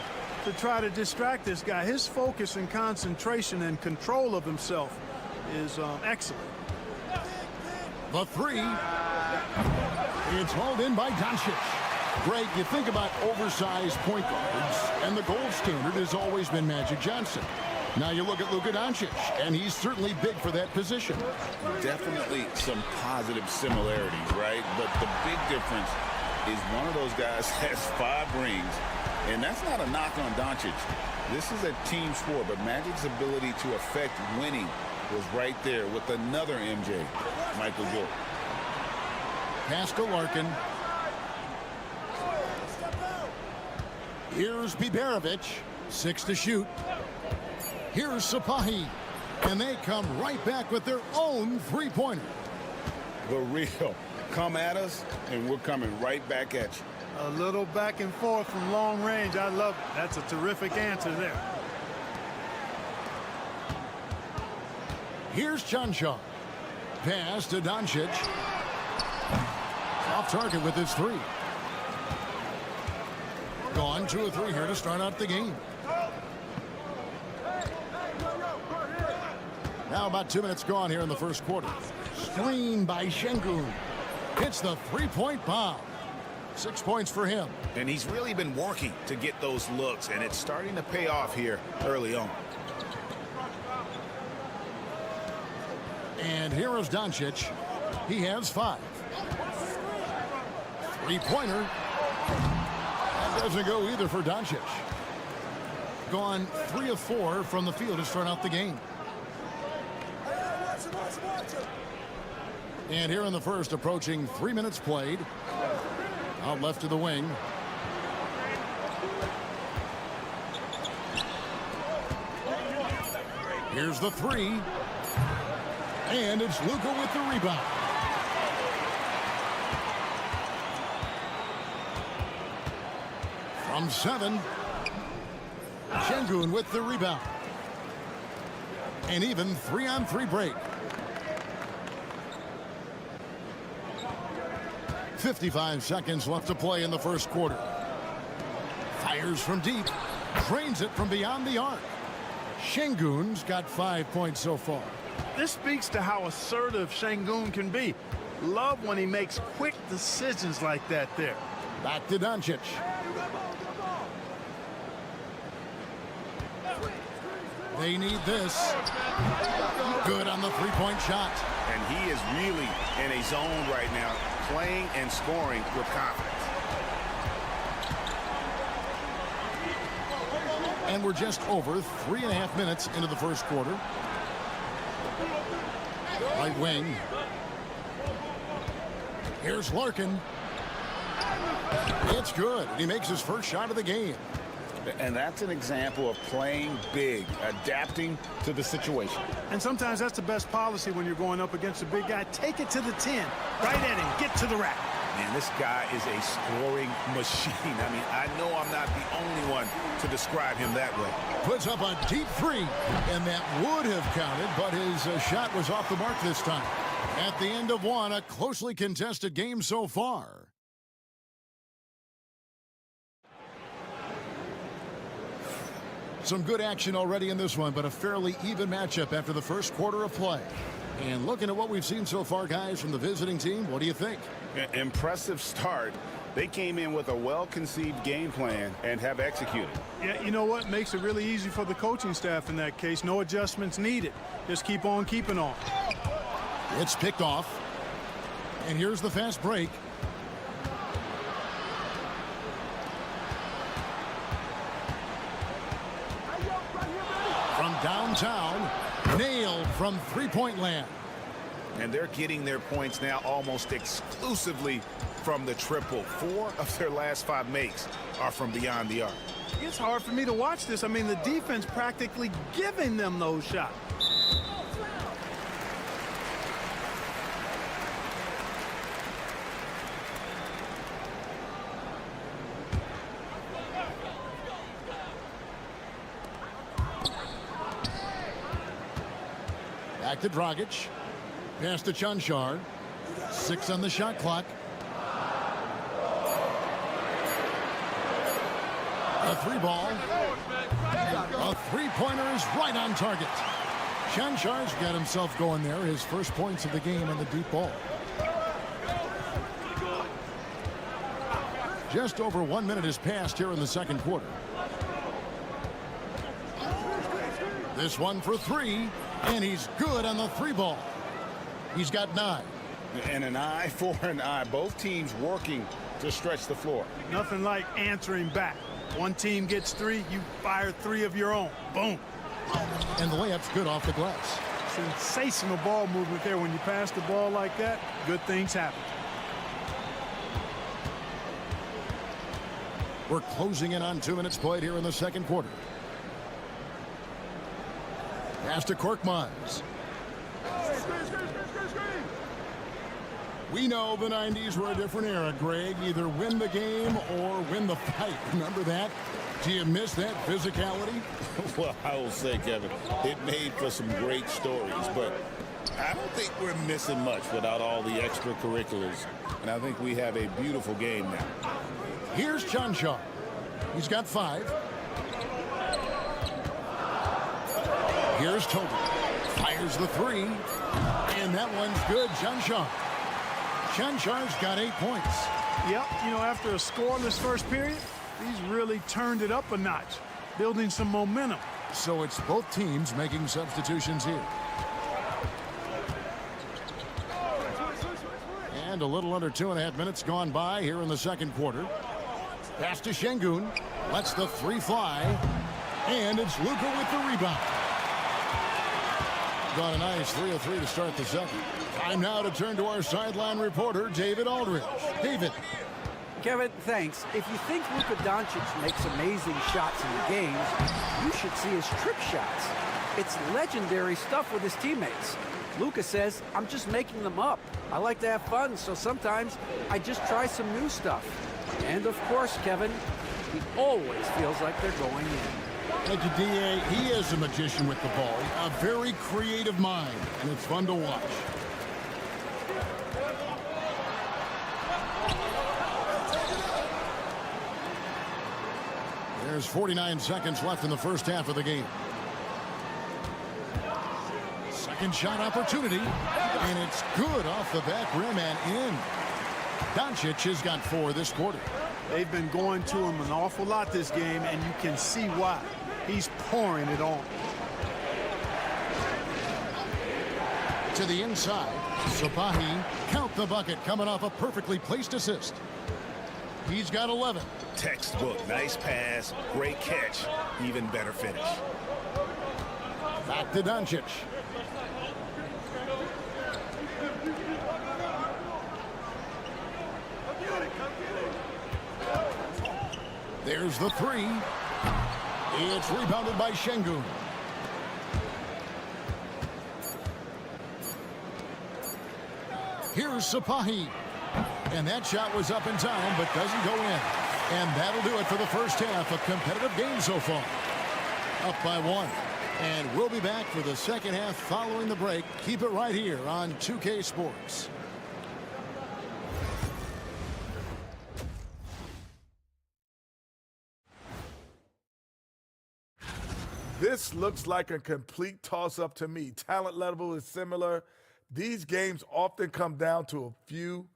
to try to distract this guy. His focus and concentration and control of himself is excellent. The three. It's hauled in by Doncic. Greg, you think about oversized point guards, and the gold standard has always been Magic Johnson. Now you look at Luka Doncic, and he's certainly big for that position. Definitely some positive similarities, right? But the big difference is one of those guys has 5 rings, and that's not a knock on Doncic. This is a team sport, but Magic's ability to affect winning was right there with another MJ, Michael Jordan. Pass to Larkin. Here's Biberovic, 6 to shoot. Here's Sapahi, and they come right back with their own three-pointer. The real. Come at us, and we're coming right back at you. A little back and forth from long range. I love it. That's a terrific answer there. Here's Chanchar. Pass to Doncic. Off target with his 3. Gone 2 of 3 here to start out the game. Now about 2 minutes gone here in the first quarter. Screen by Şengün. Hits the three-point bomb. 6 points for him. And he's really been working to get those looks, and it's starting to pay off here early on. And here is Doncic. He has 5. Three-pointer. That doesn't go either for Doncic. Gone 3 of 4 from the field to start out the game. And here in the first, approaching 3 minutes played. Out left to the wing. Here's the 3. And it's Luka with the rebound. From 7. Şengün with the rebound. An even 3-on-3 break. 55 seconds left to play in the first quarter. Fires from deep. Drains it from beyond the arc. Şengün's got 5 points so far. This speaks to how assertive Şengün can be. Love when he makes quick decisions like that there. Back to Doncic. They need this. Good on the three-point shot. And he is really in a zone right now, playing and scoring with confidence. And we're just over 3.5 minutes into the first quarter. Right wing. Here's Larkin. It's good. He makes his first shot of the game. And that's an example of playing big, adapting to the situation. And sometimes that's the best policy when you're going up against a big guy. Take it to the 10. Right at him. Get to the rack. Man, this guy is a scoring machine. I mean, I know I'm not the only one to describe him that way. Puts up a deep three, and that would have counted, but his shot was off the mark this time. At the end of one, a closely contested game so far. Some good action already in this one, but a fairly even matchup after the first quarter of play. And looking at what we've seen so far, guys, from the visiting team, what do you think? Impressive start. They came in with a well-conceived game plan and have executed. Yeah, you know what? Makes it really easy for the coaching staff in that case. No adjustments needed. Just keep on keeping on. It's picked off. And here's the fast break. From downtown, nailed from three-point land. And they're getting their points now almost exclusively from the triple. 4 of their last 5 makes are from beyond the arc. It's hard for me to watch this. I mean, the defense practically giving them those shots. Back to Dragic. Pass to Chanchar. 6 on the shot clock. A 3-ball. A three-pointer is right on target. Chanchar's got himself going there. His first points of the game on the deep ball. Just over 1 minute has passed here in the second quarter. This one for 3, and he's good on the 3-ball. He's got 9. And an eye for an eye. Both teams working to stretch the floor. Nothing like answering back. One team gets 3, you fire 3 of your own. Boom. And the layup's good off the glass. Sensational ball movement there. When you pass the ball like that, good things happen. We're closing in on 2 minutes played here in the second quarter. Pass to Korkmaz. We know the 90s were a different era, Greg. Either win the game or win the fight. Remember that? Do you miss that physicality? Well, I will say, Kevin, it made for some great stories, but I don't think we're missing much without all the extracurriculars. And I think we have a beautiful game now. Here's Chanchar. He's got 5. Here's Toby. Fires the 3. And that one's good. Chanchar. Chanchar's got 8 points. Yep, you know, after a scoreless first period, he's really turned it up a notch, building some momentum. So it's both teams making substitutions here. And a little under 2.5 minutes gone by here in the second quarter. Pass to Şengün. Lets the 3 fly. And it's Luka with the rebound. Got a nice 3 of 3 to start the second. Time now to turn to our sideline reporter, David Aldridge. David. Kevin, thanks. If you think Luka Doncic makes amazing shots in the games, you should see his trick shots. It's legendary stuff with his teammates. Luka says, I'm just making them up. I like to have fun, so sometimes I just try some new stuff. And of course, Kevin, he always feels like they're going in. Thank you, D.A. He is a magician with the ball. A very creative mind, and it's fun to watch. There's 49 seconds left in the first half of the game. Second shot opportunity, and it's good off the back rim and in. Doncic has got 4 this quarter. They've been going to him an awful lot this game, and you can see why. He's pouring it on. To the inside, Sapahi, count the bucket, coming off a perfectly placed assist. He's got 11. Textbook, nice pass, great catch, even better finish. Back to Doncic. There's the 3. It's rebounded by Şengün. Here's Sapahi. And that shot was up in time, but doesn't go in. And that'll do it for the first half. A competitive game so far. Up by 1. And we'll be back for the second half following the break. Keep it right here on 2K Sports. This looks like a complete toss-up to me. Talent level is similar. These games often come down to a few.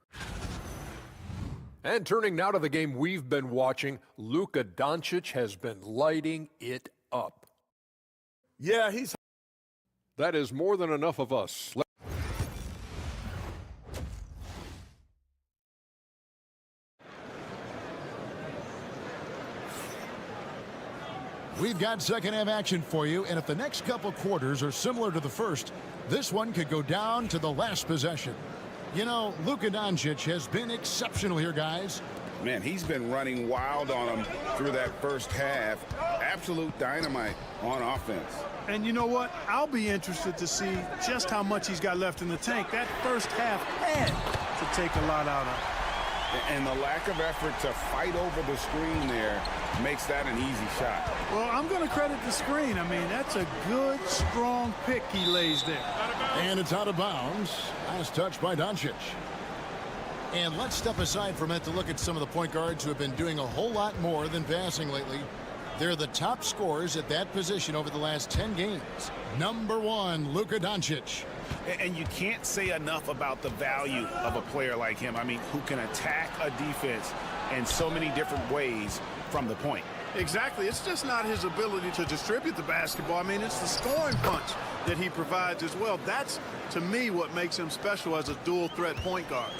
And turning now to the game we've been watching, Luka Doncic has been lighting it up. Yeah, he's... That is more than enough of us. We've got second half action for you, and if the next couple quarters are similar to the first, this one could go down to the last possession. You know, Luka Doncic has been exceptional here, guys. Man, he's been running wild on him through that first half. Absolute dynamite on offense. And you know what? I'll be interested to see just how much he's got left in the tank. That first half had to take a lot out of him. And the lack of effort to fight over the screen there makes that an easy shot. Well, I'm going to credit the screen. I mean, that's a good, strong pick he lays there. And it's out of bounds. Last touch by Doncic. And let's step aside for a minute to look at some of the point guards who have been doing a whole lot more than passing lately. They're the top scorers at that position over the last 10 games. Number 1, Luka Doncic. And you can't say enough about the value of a player like him. I mean, who can attack a defense in so many different ways from the point. Exactly. It's just not his ability to distribute the basketball. I mean, it's the scoring punch that he provides as well. That's, to me, what makes him special as a dual-threat point guard.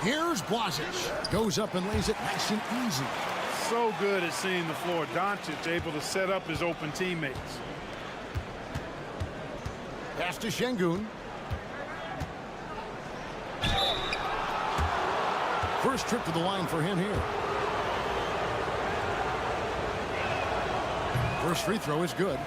Here's Blasic. Goes up and lays it nice and easy. So good at seeing the floor. Doncic able to set up his open teammates. Pass to Şengün. First trip to the line for him here. First free throw is good.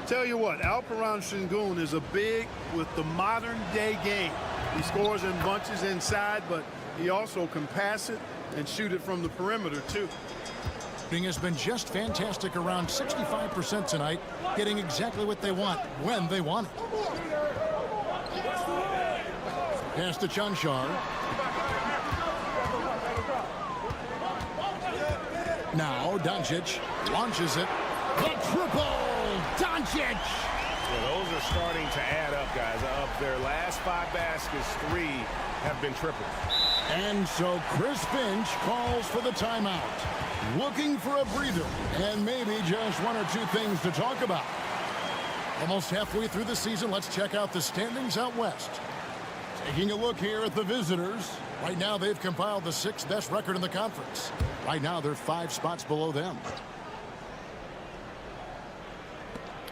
Tell you what, Alperen Şengün is a big with the modern-day game. He scores in bunches inside, but he also can pass it and shoot it from the perimeter, too. Shooting has been just fantastic, around 65% tonight, getting exactly what they want when they want it. Pass to Cancar. Now Doncic launches it. The triple! Doncic! Well, those are starting to add up, guys. Of their last 5 baskets, 3 have been triples. And so Chris Finch calls for the timeout. Looking for a breather and maybe just 1 or 2 things to talk about. Almost halfway through the season, let's check out the standings out west. Taking a look here at the visitors. Right now, they've compiled the 6th best record in the conference. Right now, they're 5 spots below them.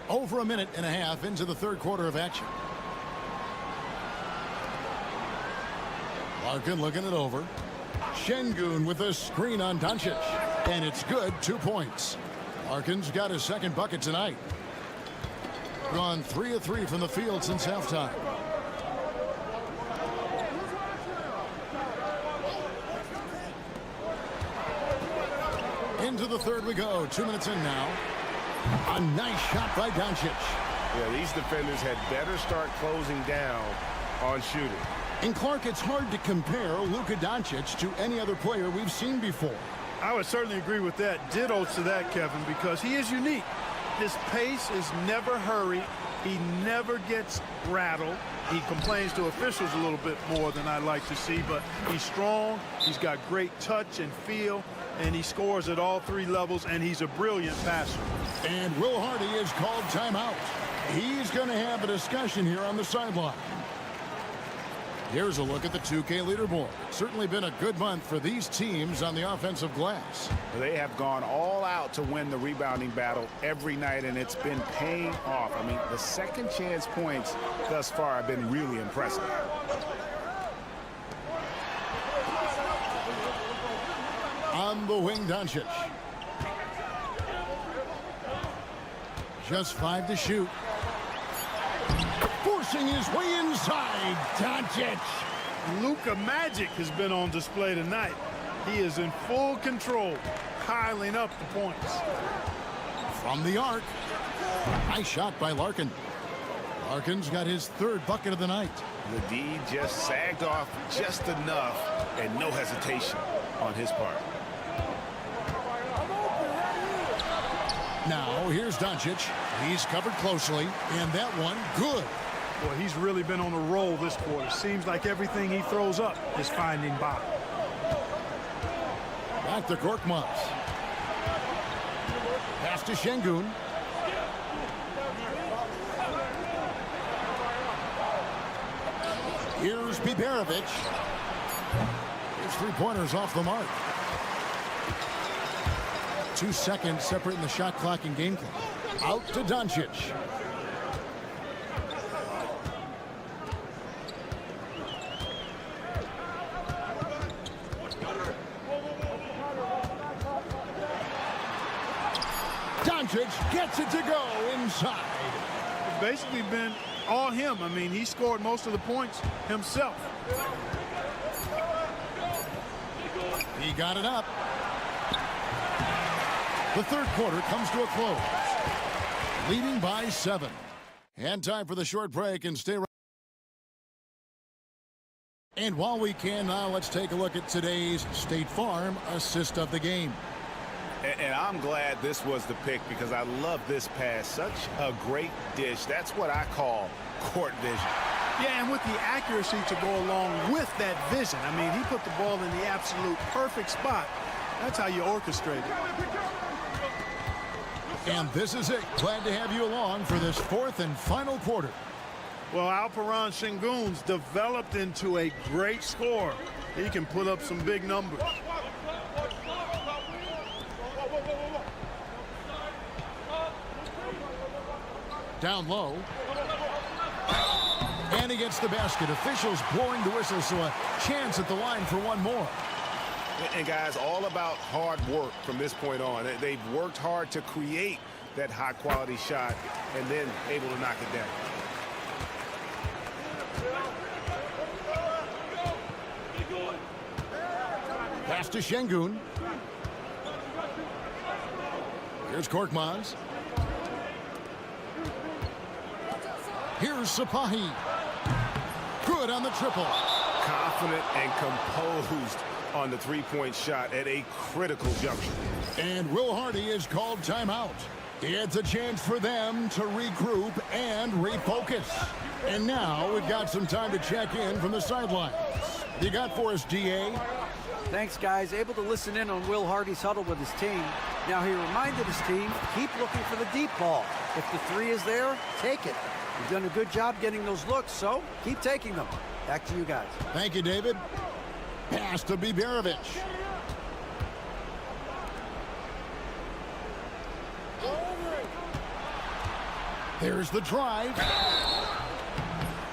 Over a minute and a half into the third quarter of action. Larkin looking it over. Şengün with a screen on Doncic. And it's good, 2 points. Larkin's got his second bucket tonight. Gone 3 of 3 from the field since halftime. Into the third we go. 2 minutes in now. A nice shot by Doncic. Yeah, these defenders had better start closing down on shooting. And Clark, it's hard to compare Luka Doncic to any other player we've seen before. I would certainly agree with that. Ditto to that, Kevin, because he is unique. His pace is never hurried. He never gets rattled. He complains to officials a little bit more than I'd like to see, but he's strong. He's got great touch and feel, and he scores at all 3 levels, and he's a brilliant passer. And Will Hardy is called timeout. He's going to have a discussion here on the sideline. Here's a look at the 2K leaderboard. It's certainly been a good month for these teams on the offensive glass. They have gone all out to win the rebounding battle every night, and it's been paying off. I mean, the second chance points thus far have been really impressive. On the wing, Doncic. Just 5 to shoot. Forcing his way inside. Doncic. Luka Magic has been on display tonight. He is in full control, piling up the points. From the arc. Nice shot by Larkin. Larkin's got his 3rd bucket of the night. The D just sagged off just enough, and no hesitation on his part. Now, here's Doncic. He's covered closely, and that one, good. Boy, he's really been on a roll this quarter. Seems like everything he throws up is finding bottom. Back to Korkmaz. Pass to Şengün. Here's Biberovic. His 3-pointers off the mark. 2 seconds separating the shot clock and game clock. Out to Doncic. Doncic gets it to go inside. It's basically been all him. I mean, he scored most of the points himself. He got it up. The 3rd quarter comes to a close. Leading by 7. And time for the short break and stay right. And while we can now, let's take a look at today's State Farm assist of the game. And I'm glad this was the pick because I love this pass. Such a great dish. That's what I call court vision. Yeah, and with the accuracy to go along with that vision. I mean, he put the ball in the absolute perfect spot. That's how you orchestrate it. And this is it. Glad to have you along for this 4th and final quarter. Well, Alperen Şengün's developed into a great scorer. He can put up some big numbers. Down low. And he gets the basket. Officials blowing the whistle, so a chance at the line for one more. And guys, all about hard work from this point on. They've worked hard to create that high quality shot and then able to knock it down. Pass to Şengün. Here's Korkmaz. Here's Sapahi. Good on the triple. Confident and composed on the 3-point shot at a critical juncture. And Will Hardy is called timeout. It's a chance for them to regroup and refocus. And now we've got some time to check in from the sidelines. You got for us, DA? Thanks, guys. Able to listen in on Will Hardy's huddle with his team. Now, he reminded his team, keep looking for the deep ball. If the 3 is there, take it. You've done a good job getting those looks, so keep taking them. Back to you guys. Thank you, David. Pass to Biberovic. There's the drive.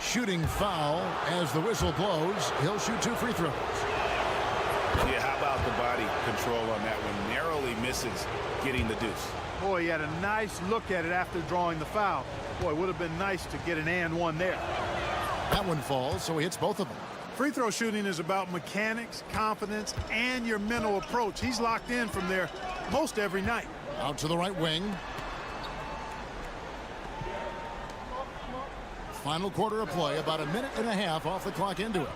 Shooting foul as the whistle blows. He'll shoot 2 free throws. Yeah, how about the body control on that one? Narrowly misses getting the deuce. Boy, he had a nice look at it after drawing the foul. Boy, it would have been nice to get an and one there. That one falls, so he hits both of them. Free throw shooting is about mechanics, confidence, and your mental approach. He's locked in from there most every night. Out to the right wing. Final quarter of play, about a minute and a half off the clock into it.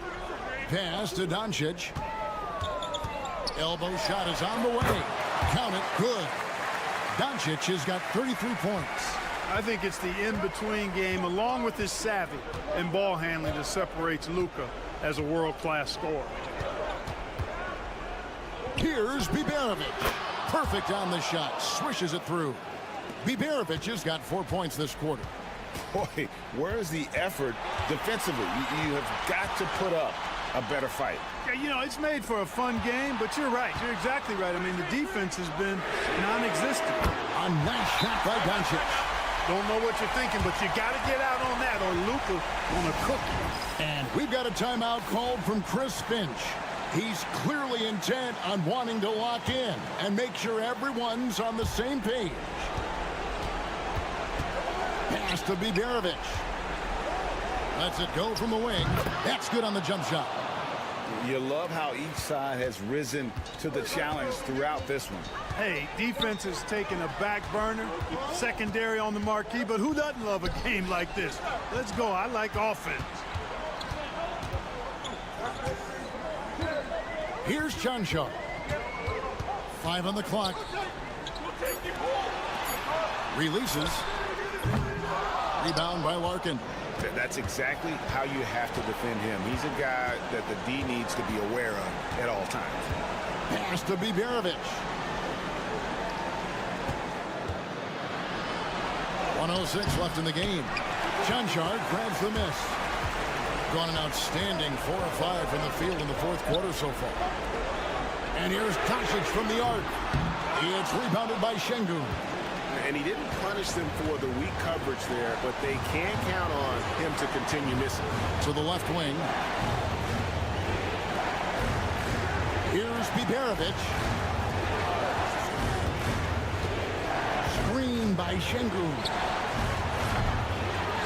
Pass to Doncic. Elbow shot is on the way. Count it, good. Doncic has got 33 points. I think it's the in-between game, along with his savvy and ball handling, that separates Luka as a world-class scorer. Here's Biberovic. Perfect on the shot. Swishes it through. Biberovic has got 4 points this quarter. Boy, where's the effort defensively? You have got to put up a better fight. Yeah, you know, it's made for a fun game, but you're right. You're exactly right. I mean, the defense has been non-existent. A nice shot by Doncic. Don't know what you're thinking, but you got to get out on that or Luka on a cookie. And we've got a timeout called from Chris Finch. He's clearly intent on wanting to lock in and make sure everyone's on the same page. Pass to Biberovic. Lets it go from the wing. That's good on the jump shot. You love how each side has risen to the challenge throughout this one. Hey, defense is taking a back burner, secondary on the marquee, but who doesn't love a game like this? Let's go. I like offense. Here's Chanchar. 5 on the clock. Releases. Rebound by Larkin. That's exactly how you have to defend him. He's a guy that the D needs to be aware of at all times. Pass to Biberovic. 1:06 left in the game. Chanchar grabs the miss. Gone an outstanding 4 of 5 from the field in the fourth quarter so far. And here's Tosic from the arc. It's rebounded by Şengün. And he didn't punish them for the weak coverage there, but they can count on him to continue missing. To the left wing. Here's Biberovic. Screen by Şengün.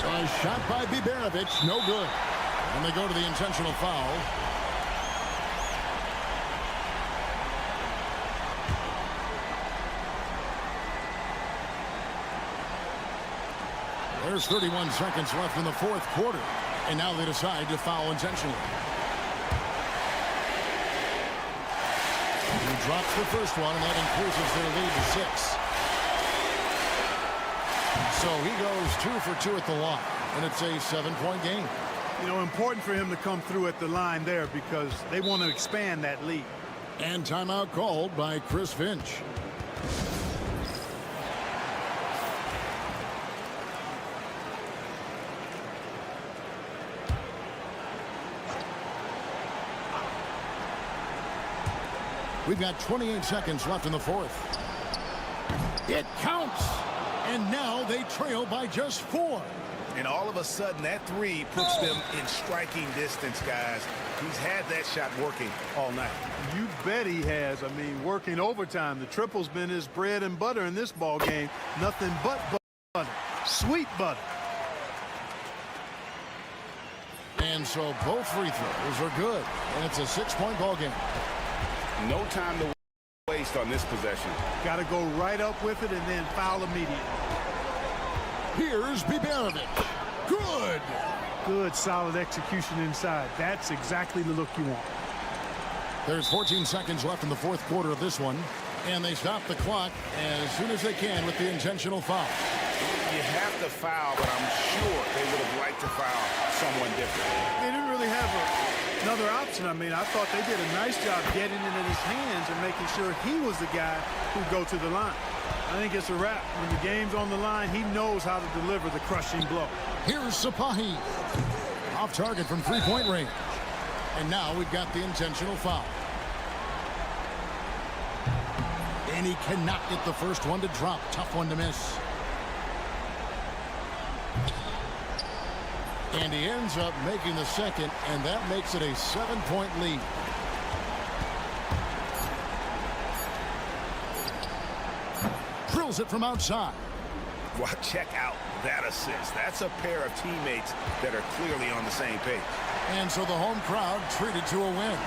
A shot by Biberovic, no good. And they go to the intentional foul. There's 31 seconds left in the fourth quarter. And now they decide to foul intentionally. He drops the first one, and that increases their lead to 6. So he goes 2 for 2 at the line, and it's a 7-point game. You know, important for him to come through at the line there because they want to expand that lead. And timeout called by Chris Finch. We've got 28 seconds left in the fourth. It counts. And now they trail by just 4. And all of a sudden, that 3 puts them in striking distance, guys. He's had that shot working all night. You bet he has. I mean, working overtime. The triple's been his bread and butter in this ball game. Nothing but butter. Sweet butter. And so both free throws are good. And it's a 6-point ball game. No time to waste on this possession. Got to go right up with it and then foul immediately. Here's Biberovic. Good. Good, solid execution inside. That's exactly the look you want. There's 14 seconds left in the fourth quarter of this one. And they stop the clock as soon as they can with the intentional foul. You have to foul, but I'm sure they would have liked to foul someone different. They didn't really have another option. I mean, I thought they did a nice job getting it in his hands and making sure he was the guy who'd go to the line. I think it's a wrap. When the game's on the line, he knows how to deliver the crushing blow. Here's Sapahi. Off target from 3-point range. And now we've got the intentional foul. And he cannot get the first one to drop. Tough one to miss. And he ends up making the second, and that makes it a 7-point lead. Drills it from outside. Well, check out that assist. That's a pair of teammates that are clearly on the same page. And so the home crowd treated to a win.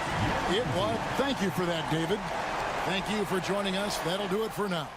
It was. Thank you for that, David. Thank you for joining us. That'll do it for now.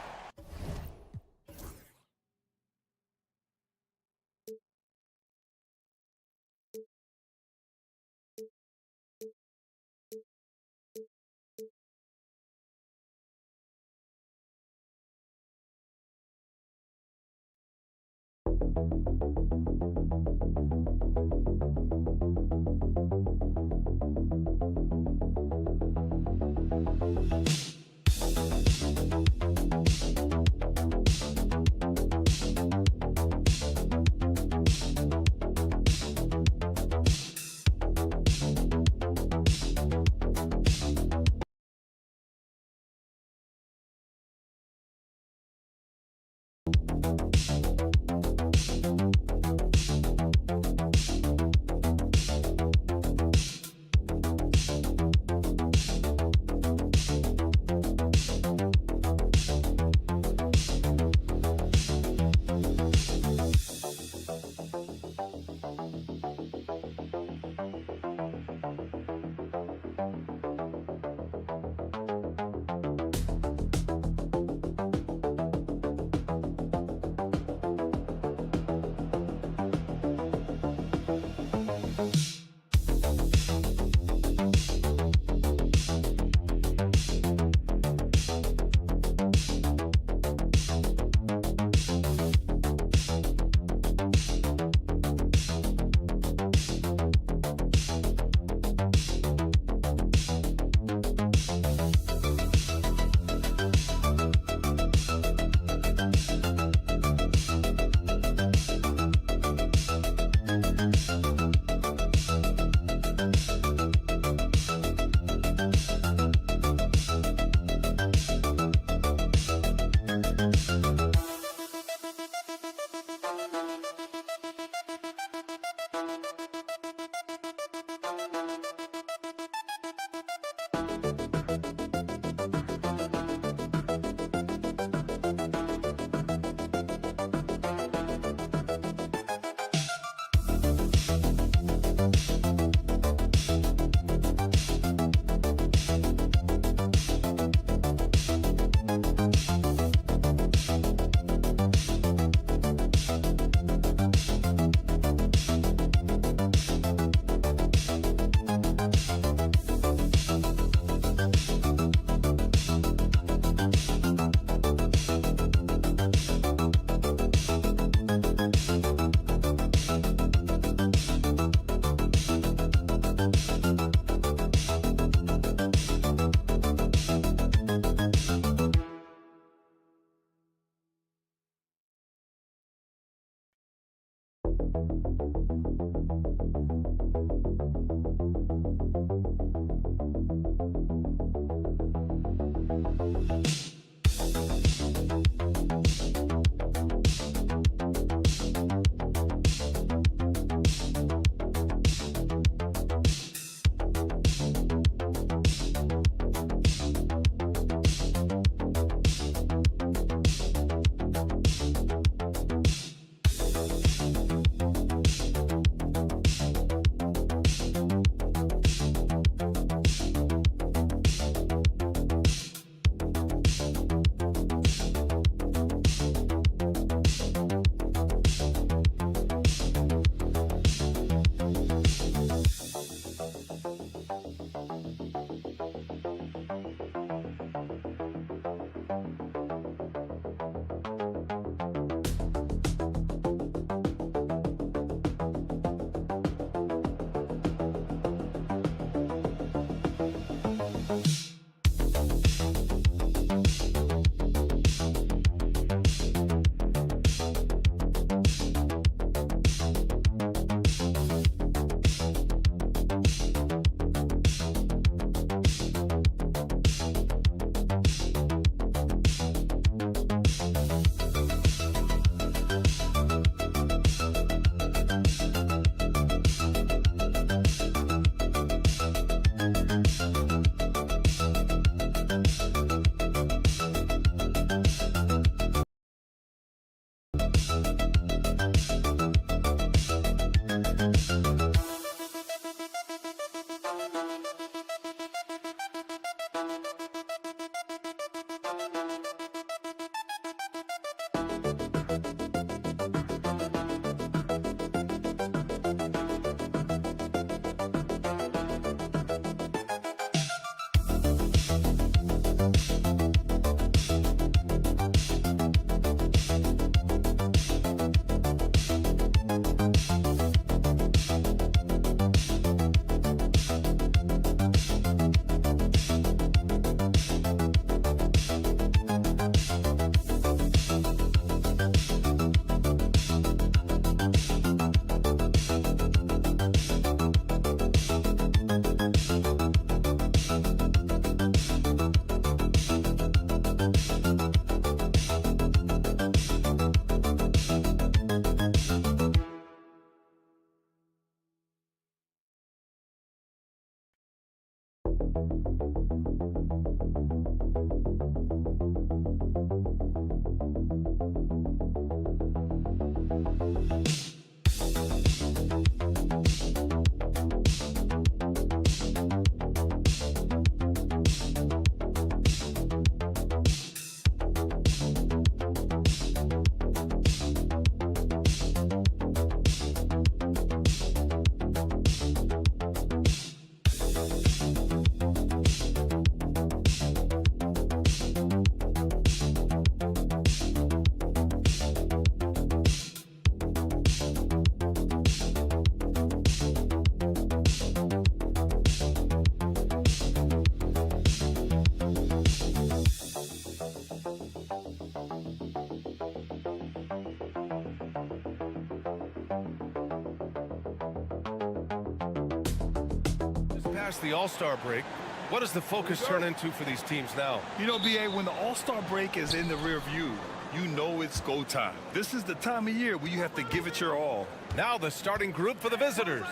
past the All-Star break. What does the focus turn into for these teams now? You know, B.A., when the All-Star break is in the rear view, you know it's go time. This is the time of year where you have to give it your all. Now the starting group for the visitors.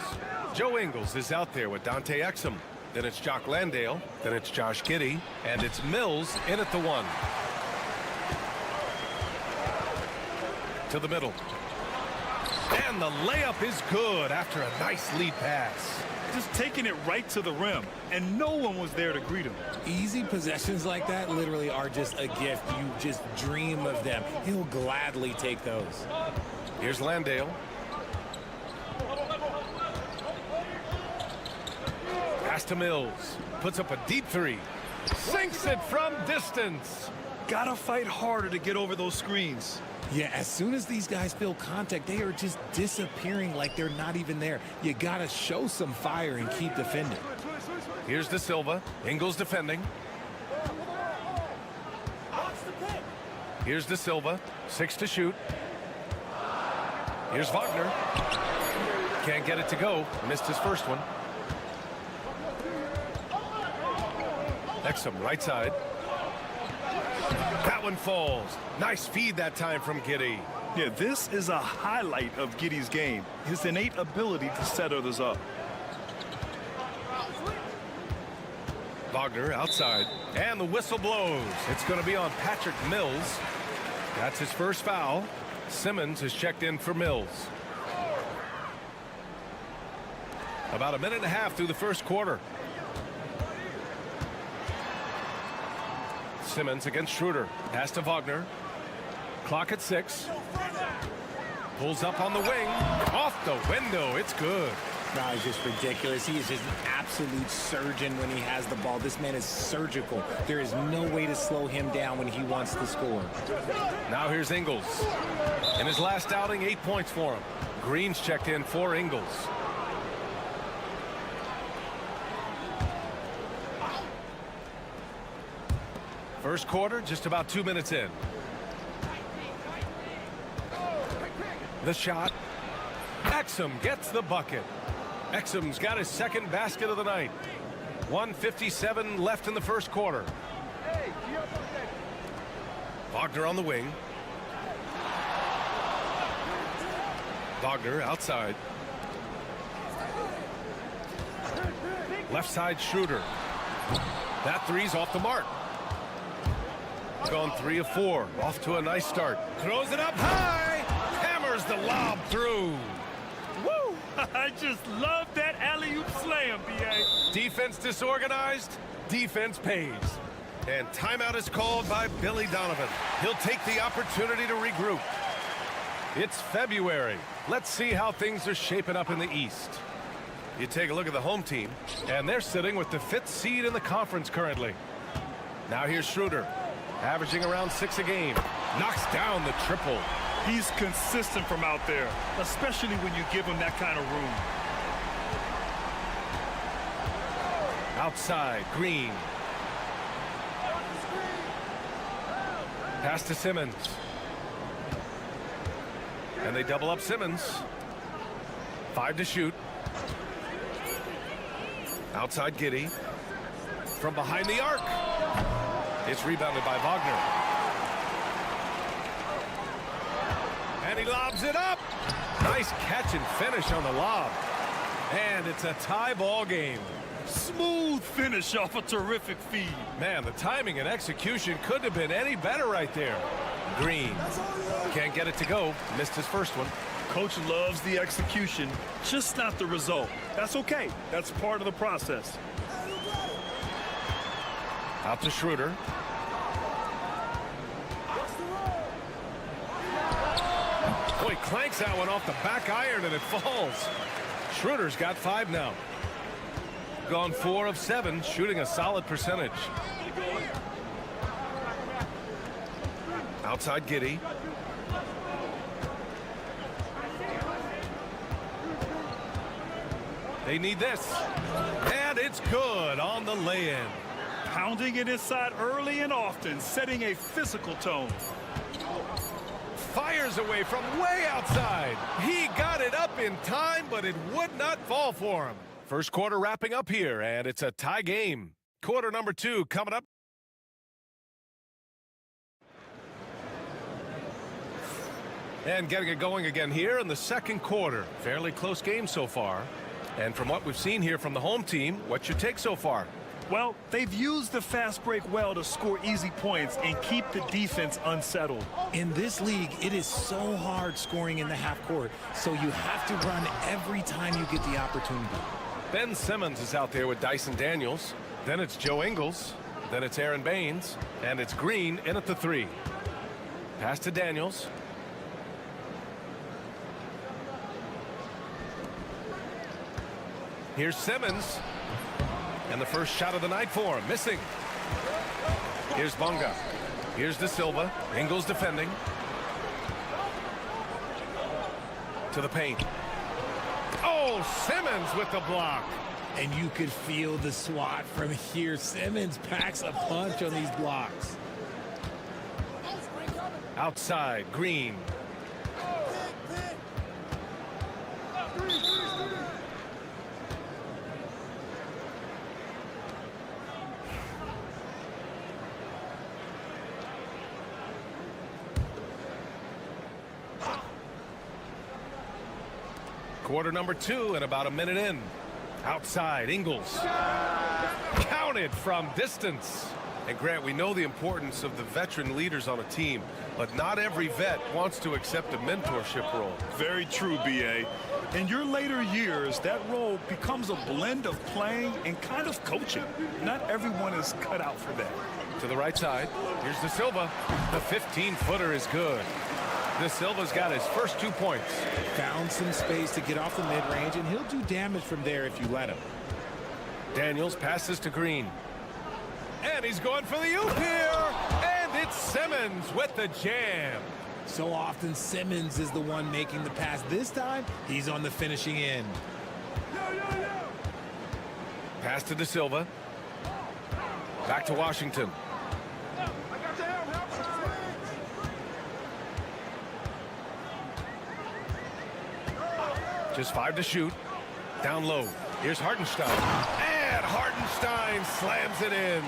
Joe Ingles is out there with Dante Exum. Then it's Jock Landale. Then it's Josh Giddey. And it's Mills in at the 1. To the middle. And the layup is good after a nice lead pass. Just taking it right to the rim, and no one was there to greet him. Easy possessions like that literally are just a gift. You just dream of them. He'll gladly take those. Here's Landale. Pass to Mills. Puts up a deep 3. Sinks it from distance. Gotta fight harder to get over those screens. Yeah, as soon as these guys feel contact, they are just disappearing like they're not even there. You gotta show some fire and keep defending. Here's De Silva. Ingles defending. Here's De Silva. 6 to shoot. Here's Wagner. Can't get it to go. Missed his first one. Exum, right side. That one falls. Nice feed that time from Giddey. Yeah, this is a highlight of Giddey's game. His innate ability to set others up. Wagner outside. And the whistle blows. It's going to be on Patrick Mills. That's his first foul. Simmons has checked in for Mills. About a minute and a half through the first quarter. Simmons against Schroeder. Pass to Wagner. Clock at 6. Pulls up on the wing. Off the window. It's good. No, it's just ridiculous. He is just an absolute surgeon when he has the ball. This man is surgical. There is no way to slow him down when he wants to score. Now here's Ingles. In his last outing, 8 points for him. Green's checked in for Ingles. First quarter, just about 2 minutes in. The shot. Exum gets the bucket. Exum's got his second basket of the night. 1:57 left in the first quarter. Wagner on the wing. Wagner outside. Left side Schroeder. That three's off the mark. Gone 3 of 4. Off to a nice start. Throws it up high. Hammers the lob through. Woo! I just love that alley-oop slam, B.A. Defense disorganized. Defense pays. And timeout is called by Billy Donovan. He'll take the opportunity to regroup. It's February. Let's see how things are shaping up in the East. You take a look at the home team, and they're sitting with the 5th seed in the conference currently. Now here's Schroeder. Averaging around 6 a game. Knocks down the triple. He's consistent from out there, especially when you give him that kind of room. Outside, Green. Pass to Simmons. And they double up Simmons. 5 to shoot. Outside Giddey. From behind the arc. It's rebounded by Wagner. And he lobs it up. Nice catch and finish on the lob. And it's a tie ball game. Smooth finish off a terrific feed. Man, the timing and execution couldn't have been any better right there. Green can't get it to go. Missed his first one. Coach loves the execution, just not the result. That's okay. That's part of the process. Out to Schroeder. Boy, clanks that one off the back iron and it falls. Schroeder's got 5 now. Gone 4 of 7, shooting a solid percentage. Outside Giddey. They need this. And it's good on the lay-in. Pounding it inside early and often, setting a physical tone. Fires away from way outside. He got it up in time, but it would not fall for him. First quarter wrapping up here, and it's a tie game. Quarter number 2 coming up. And getting it going again here in the second quarter. Fairly close game so far. And from what we've seen here from the home team, what's your take so far? Well, they've used the fast break well to score easy points and keep the defense unsettled. In this league, it is so hard scoring in the half court, so you have to run every time you get the opportunity. Ben Simmons is out there with Dyson Daniels. Then it's Joe Ingles. Then it's Aaron Baines. And it's Green in at the 3. Pass to Daniels. Here's Simmons. And the first shot of the night for him. Missing. Here's Bonga. Here's De Silva. Ingles defending. To the paint. Oh, Simmons with the block. And you could feel the swat from here. Simmons packs a punch on these blocks. Outside, Green. Quarter number 2 and about a minute in. Outside, Ingles. Counted from distance. And Grant, we know the importance of the veteran leaders on a team, but not every vet wants to accept a mentorship role. Very true, B.A. In your later years, that role becomes a blend of playing and kind of coaching. Not everyone is cut out for that. To the right side, here's De Silva. The 15-footer is good. De Silva's got his first 2 points. Found some space to get off the mid-range, and he'll do damage from there if you let him. Daniels passes to Green. And he's going for the oop here. And it's Simmons with the jam. So often Simmons is the one making the pass. This time, he's on the finishing end. Pass to De Silva. Back to Washington. Just 5 to shoot. Down low. Here's Hartenstein. And Hartenstein slams it in.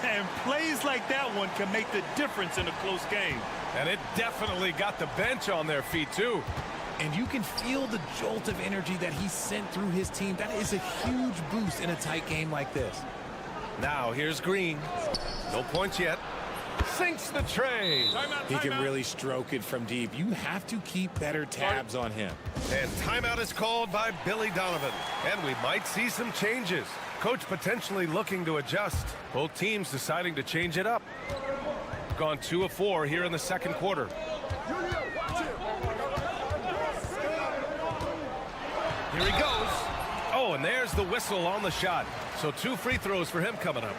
And plays like that one can make the difference in a close game. And it definitely got the bench on their feet, too. And you can feel the jolt of energy that he sent through his team. That is a huge boost in a tight game like this. Now, here's Green. No points yet. Sinks the tray. He can really stroke it from deep. You have to keep better tabs on him. And timeout is called by Billy Donovan. And we might see some changes. Coach potentially looking to adjust. Both teams deciding to change it up. Gone 2 of 4 here in the second quarter. Here he goes. Oh, and there's the whistle on the shot. So 2 free throws for him coming up.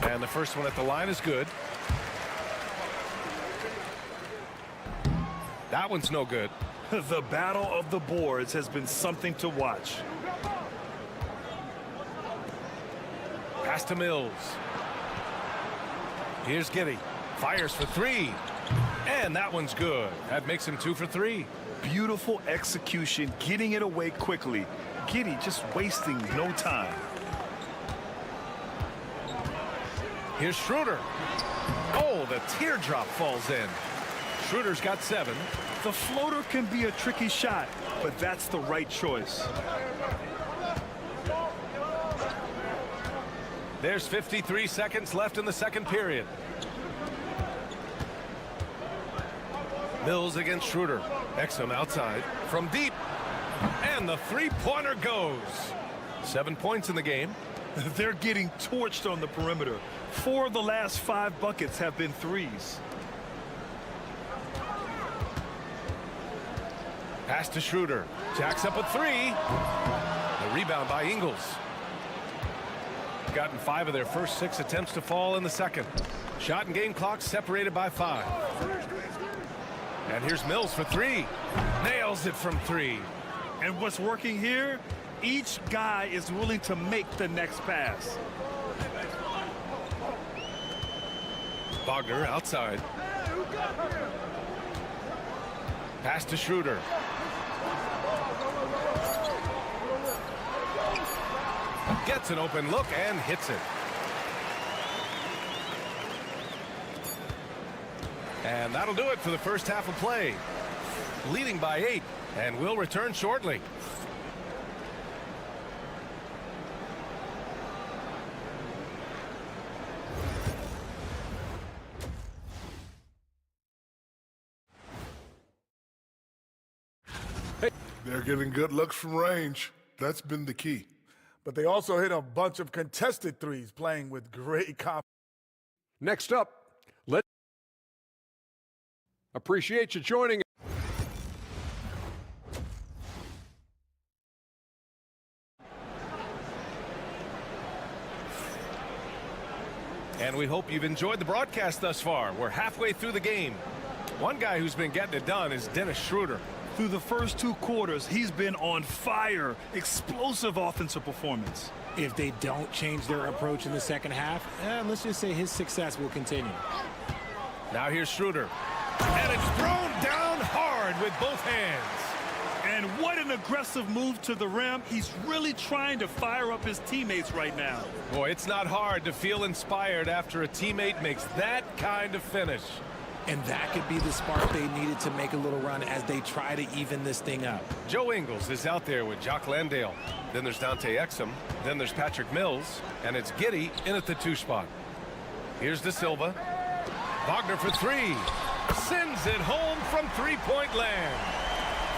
And the first one at the line is good. That one's no good. The battle of the boards has been something to watch. Pass to Mills. Here's Giddey. Fires for 3. And that one's good. That makes him 2 for 3. Beautiful execution, getting it away quickly. Giddey just wasting no time. Here's Schroeder. Oh, the teardrop falls in. Schroeder's got 7. The floater can be a tricky shot, but that's the right choice. There's 53 seconds left in the second period. Mills against Schroeder. Exum outside from deep. And the three-pointer goes. 7 points in the game. They're getting torched on the perimeter. 4 of the last 5 buckets have been threes. Pass to Schroeder. Jacks up a 3. The rebound by Ingles. Gotten 5 of their first 6 attempts to fall in the second. Shot and game clock separated by 5. And here's Mills for 3. Nails it from 3. And what's working here? Each guy is willing to make the next pass. Wagner outside. Pass to Schroeder. Gets an open look and hits it. And that'll do it for the first half of play. Leading by 8, and we'll return shortly. They're getting good looks from range. That's been the key. But they also hit a bunch of contested threes, playing with great confidence. Next up, let's appreciate you joining. And we hope you've enjoyed the broadcast thus far. We're halfway through the game. One guy who's been getting it done is Dennis Schroeder. Through the first 2 quarters, he's been on fire. Explosive offensive performance. If they don't change their approach in the second half, let's just say his success will continue. Now here's Schroeder. And it's thrown down hard with both hands. And what an aggressive move to the rim. He's really trying to fire up his teammates right now. Boy, it's not hard to feel inspired after a teammate makes that kind of finish. And that could be the spark they needed to make a little run as they try to even this thing up. Joe Ingles is out there with Jock Landale. Then there's Dante Exum. Then there's Patrick Mills. And it's Giddey in at the 2 spot. Here's De Silva. Wagner for 3. Sends it home from 3-point land.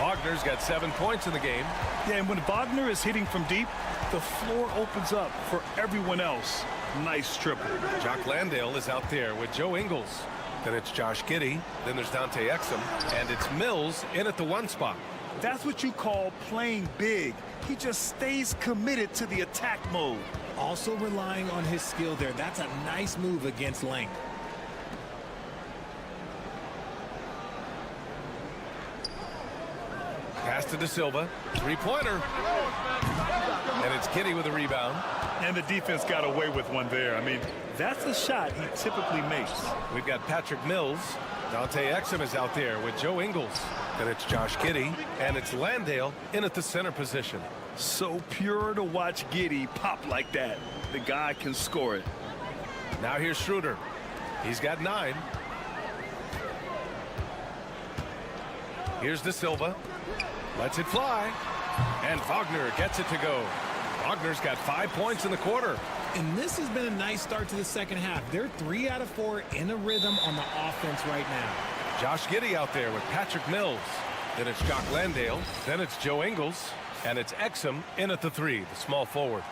Wagner's got 7 points in the game. Yeah, and when Wagner is hitting from deep, the floor opens up for everyone else. Nice triple. Jock Landale is out there with Joe Ingles. Then it's Josh Giddey. Then there's Dante Exum. And it's Mills in at the 1 spot. That's what you call playing big. He just stays committed to the attack mode. Also relying on his skill there. That's a nice move against length. Pass to De Silva. 3-pointer. And it's Giddey with a rebound. And the defense got away with one there. I mean, that's a shot he typically makes. We've got Patrick Mills. Dante Exum is out there with Joe Ingles. Then it's Josh Giddey. And it's Landale in at the center position. So pure to watch Giddey pop like that. The guy can score it. Now here's Schroeder. He's got 9. Here's De Silva. Lets it fly. And Wagner gets it to go. Wagner's got 5 points in the quarter. And this has been a nice start to the second half. They're 3 out of 4 in a rhythm on the offense right now. Josh Giddey out there with Patrick Mills. Then it's Jock Landale. Then it's Joe Ingles. And it's Exum in at the 3, the small forward.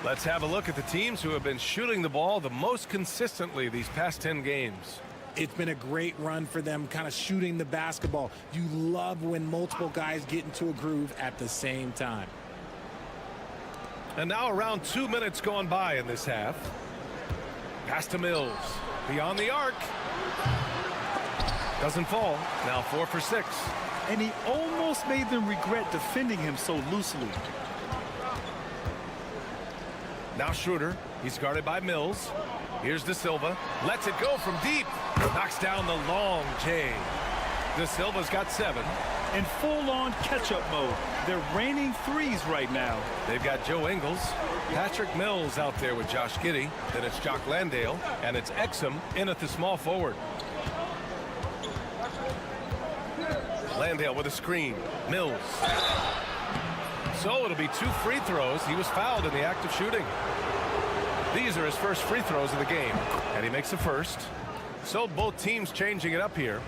Let's have a look at the teams who have been shooting the ball the most consistently these past 10 games. It's been a great run for them, kind of shooting the basketball. You love when multiple guys get into a groove at the same time. And now around 2 minutes gone by in this half. Pass to Mills. Beyond the arc. Doesn't fall. Now 4 for 6. And he almost made them regret defending him so loosely. Now Schroeder. He's guarded by Mills. Here's De Silva. Lets it go from deep. Knocks down the long J. De Silva's got 7. In full-on catch-up mode. They're raining threes right now. They've got Joe Ingles. Patrick Mills out there with Josh Giddey. Then it's Jock Landale. And it's Exum in at the small forward. Landale with a screen. Mills. So it'll be 2 free throws. He was fouled in the act of shooting. These are his first free throws of the game. And he makes the first. So both teams changing it up here.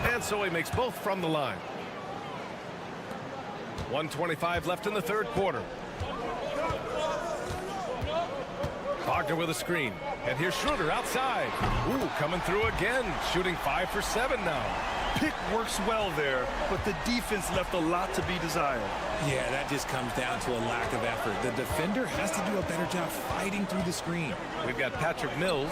And so he makes both from the line. 1:25 left in the third quarter. Wagner with a screen. And here's Schroeder outside. Ooh, coming through again. Shooting 5 for 7 now. Pick works well there, but the defense left a lot to be desired. Yeah, that just comes down to a lack of effort. The defender has to do a better job fighting through the screen. We've got Patrick Mills.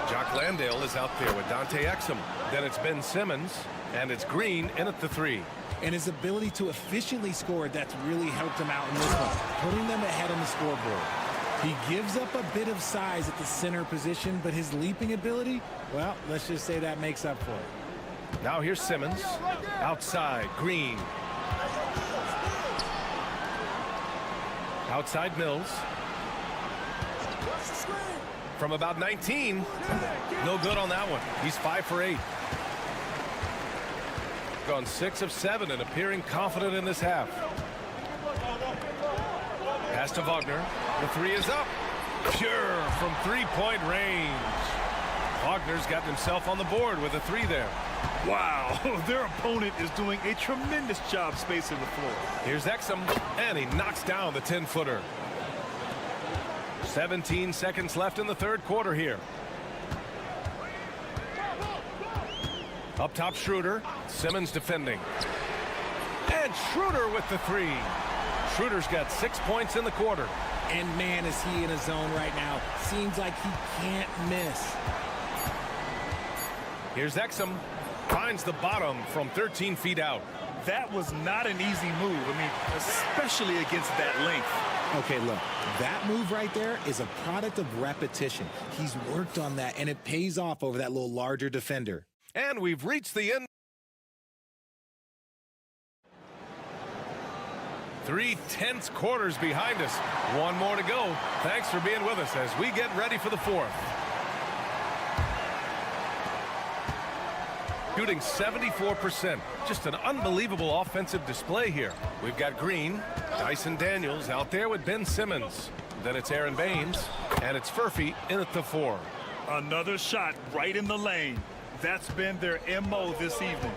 Jock Landale is out there with Dante Exum. Then it's Ben Simmons. And it's Green in at the 3. And his ability to efficiently score, that's really helped him out in this one, putting them ahead on the scoreboard. He gives up a bit of size at the center position, but his leaping ability, well, let's just say that makes up for it. Now here's Simmons. Outside, Green. Outside Mills. From about 19. No good on that one. He's 5 for 8. Gone 6 of 7 and appearing confident in this half. Pass to Wagner. The 3 is up. Pure from three-point range. Wagner's gotten himself on the board with a 3 there. Wow, their opponent is doing a tremendous job spacing the floor. Here's Exum, and he knocks down the 10-footer. 17 seconds left in the third quarter here. Up top, Schroeder. Simmons defending. And Schroeder with the 3. Schroeder's got 6 points in the quarter. And man, is he in a zone right now. Seems like he can't miss. Here's Exum. Finds the bottom from 13 feet out. That was not an easy move. I mean, especially against that length. Okay, look, that move right there is a product of repetition. He's worked on that, and it pays off over that little larger defender. And we've reached the end. 3 tense quarters behind us. One more to go. Thanks for being with us as we get ready for the fourth. Shooting 74%. Just an unbelievable offensive display here. We've got Green, Dyson Daniels out there with Ben Simmons. Then it's Aaron Baines, and it's Furphy in at the 4. Another shot right in the lane. That's been their MO this evening.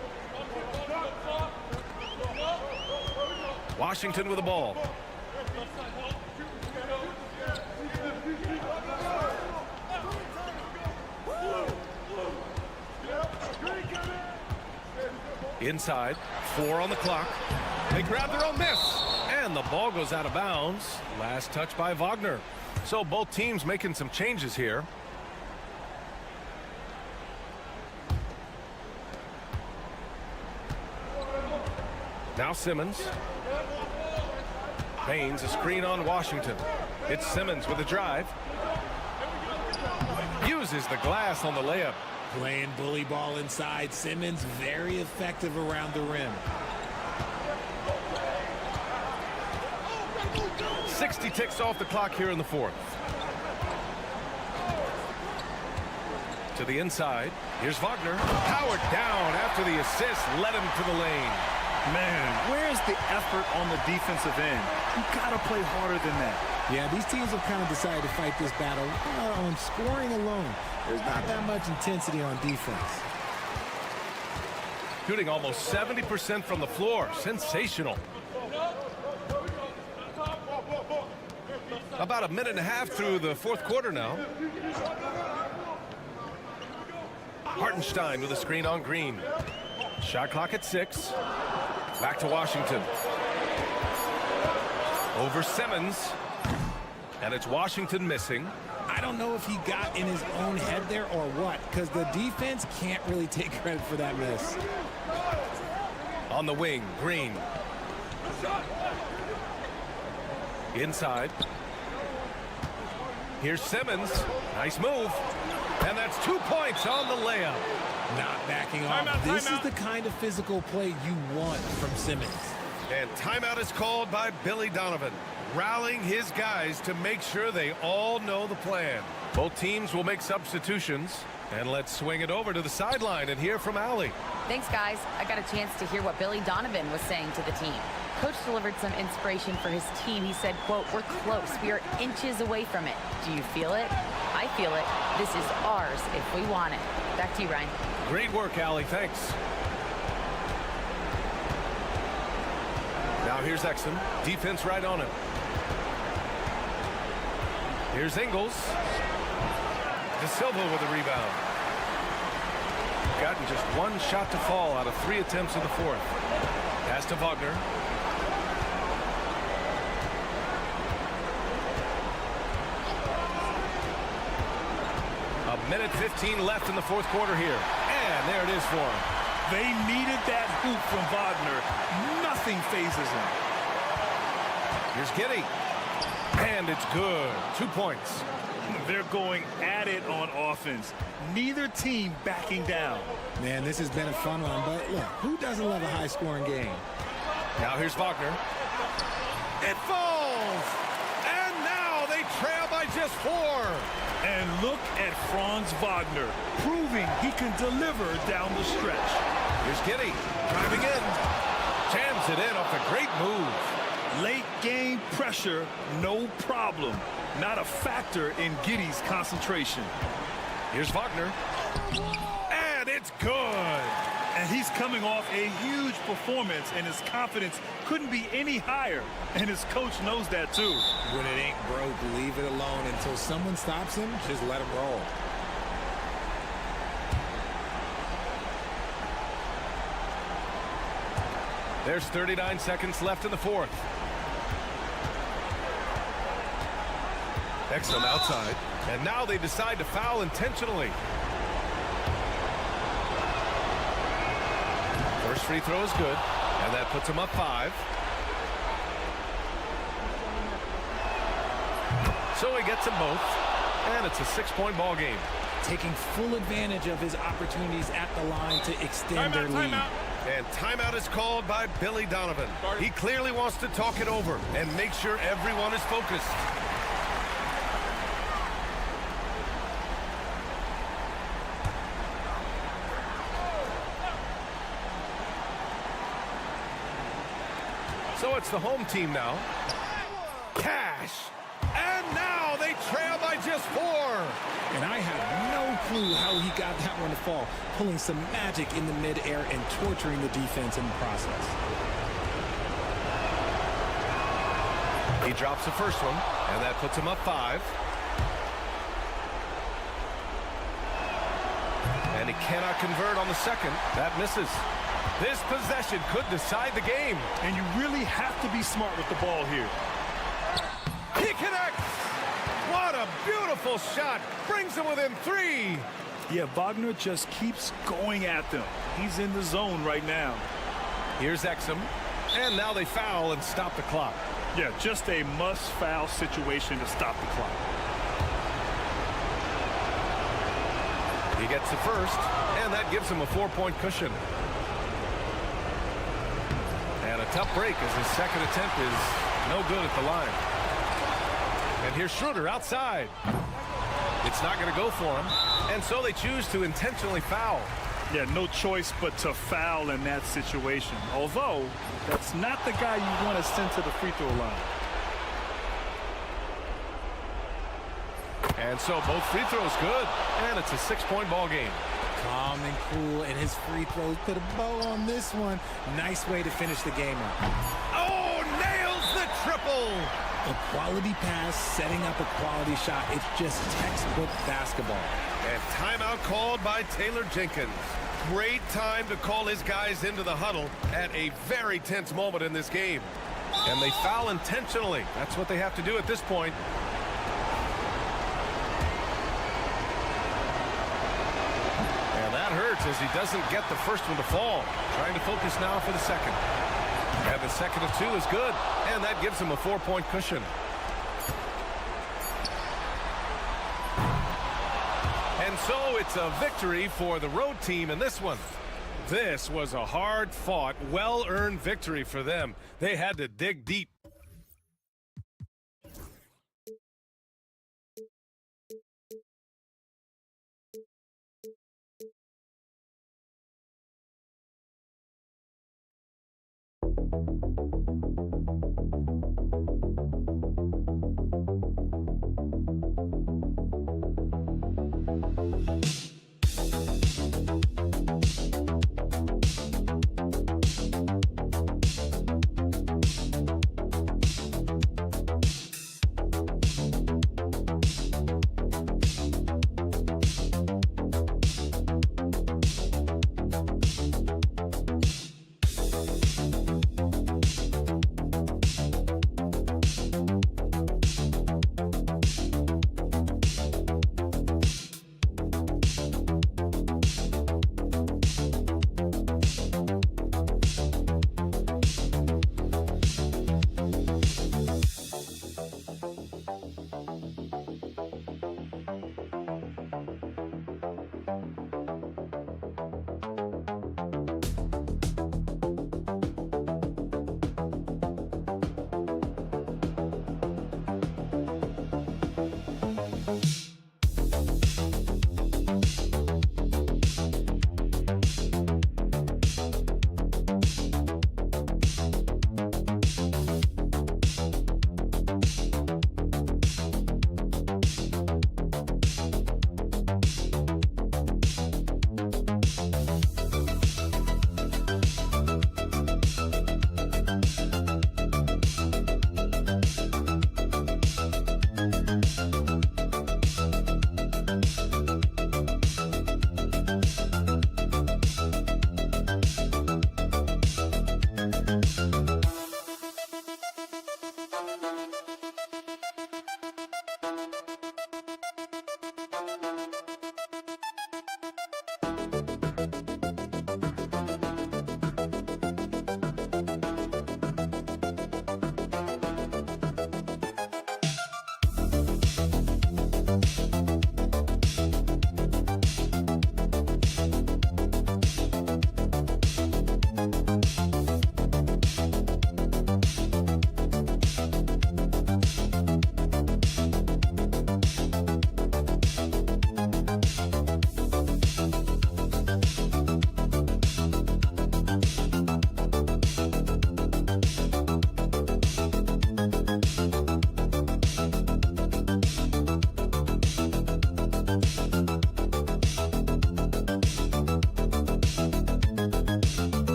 Washington with the ball. Inside, 4 on the clock. They grab their own miss, and the ball goes out of bounds. Last touch by Wagner. So both teams making some changes here. Now Simmons. Baines, a screen on Washington. It's Simmons with a drive. Uses the glass on the layup. Playing bully ball inside. Simmons very effective around the rim. 60 ticks off the clock here in the fourth. To the inside. Here's Wagner. Powered down after the assist led him to the lane. Man, where's the effort on the defensive end? You gotta play harder than that. Yeah, these teams have kind of decided to fight this battle on scoring alone. There's not that much intensity on defense. Shooting almost 70% from the floor. Sensational. About a minute and a half through the fourth quarter now. Hartenstein with a screen on Green. Shot clock at 6. Back to Washington. Over Simmons. And it's Washington missing. I don't know if he got in his own head there or what, because the defense can't really take credit for that miss. On the wing, Green. Inside. Here's Simmons. Nice move. And that's 2 points on the layup. Not backing off. This is the kind of physical play you want from Simmons. And timeout is called by Billy Donovan, rallying his guys to make sure they all know the plan. Both teams will make substitutions. And let's swing it over to the sideline and hear from Allie. Thanks, guys. I got a chance to hear what Billy Donovan was saying to the team. Coach delivered some inspiration for his team. He said, quote, "We're close. We are inches away from it. Do you feel it? I feel it. This is ours if we want it." Back to you, Ryan. Great work, Allie. Thanks. Now here's Exum. Defense right on him. Here's Ingles. De Silva with a rebound. Gotten just one shot to fall out of 3 attempts in the fourth. Pass to Wagner. A minute 15 left in the fourth quarter here. And there it is for him. They needed that hoop from Wagner. Nothing phases him. Here's Giddey. And it's good. 2 points. They're going at it on offense. Neither team backing down. Man, this has been a fun one, but look, who doesn't love a high-scoring game? Now here's Wagner. It falls! just 4. And look at Franz Wagner, proving he can deliver down the stretch. Here's Giddy, driving in. Jams it in off a great move. Late game pressure, no problem. Not a factor in Giddy's concentration. Here's Wagner. And it's good. And he's coming off a huge performance, and his confidence couldn't be any higher. And his coach knows that too. When it ain't broke, leave it alone. Until someone stops him, just let him roll. There's 39 seconds left in the fourth. Exum outside. And now they decide to foul intentionally. First free throw is good, and that puts him up 5. So he gets them both, and it's a 6-point ball game. Taking full advantage of his opportunities at the line to extend their lead. And timeout is called by Billy Donovan. He clearly wants to talk it over and make sure everyone is focused. So it's the home team now. Cash. And now they trail by just 4. And I have no clue how he got that one to fall, pulling some magic in the midair and torturing the defense in the process. He drops the first one, and that puts him up 5. And he cannot convert on the second. That misses. This possession could decide the game. And you really have to be smart with the ball here. He connects! What a beautiful shot! Brings him within 3. Yeah, Wagner just keeps going at them. He's in the zone right now. Here's Exum. And now they foul and stop the clock. Yeah, just a must-foul situation to stop the clock. He gets the first, and that gives him a 4-point cushion. And a tough break as his second attempt is no good at the line. And here's Schroeder outside. It's not going to go for him, and so they choose to intentionally foul. Yeah, no choice but to foul in that situation. Although, that's not the guy you want to send to the free throw line. And so both free throws good, and it's a 6-point ball game. Calm and cool, and his free throws put a bow on this one. Nice way to finish the game up. Oh, nails the triple! A quality pass, setting up a quality shot. It's just textbook basketball. And timeout called by Taylor Jenkins. Great time to call his guys into the huddle at a very tense moment in this game. And they foul intentionally. That's what they have to do at this point. And that hurts as he doesn't get the first one to fall. Trying to focus now for the second. And the second of 2 is good, and that gives him a 4-point cushion. And so it's a victory for the road team in this one. This was a hard-fought, well-earned victory for them. They had to dig deep.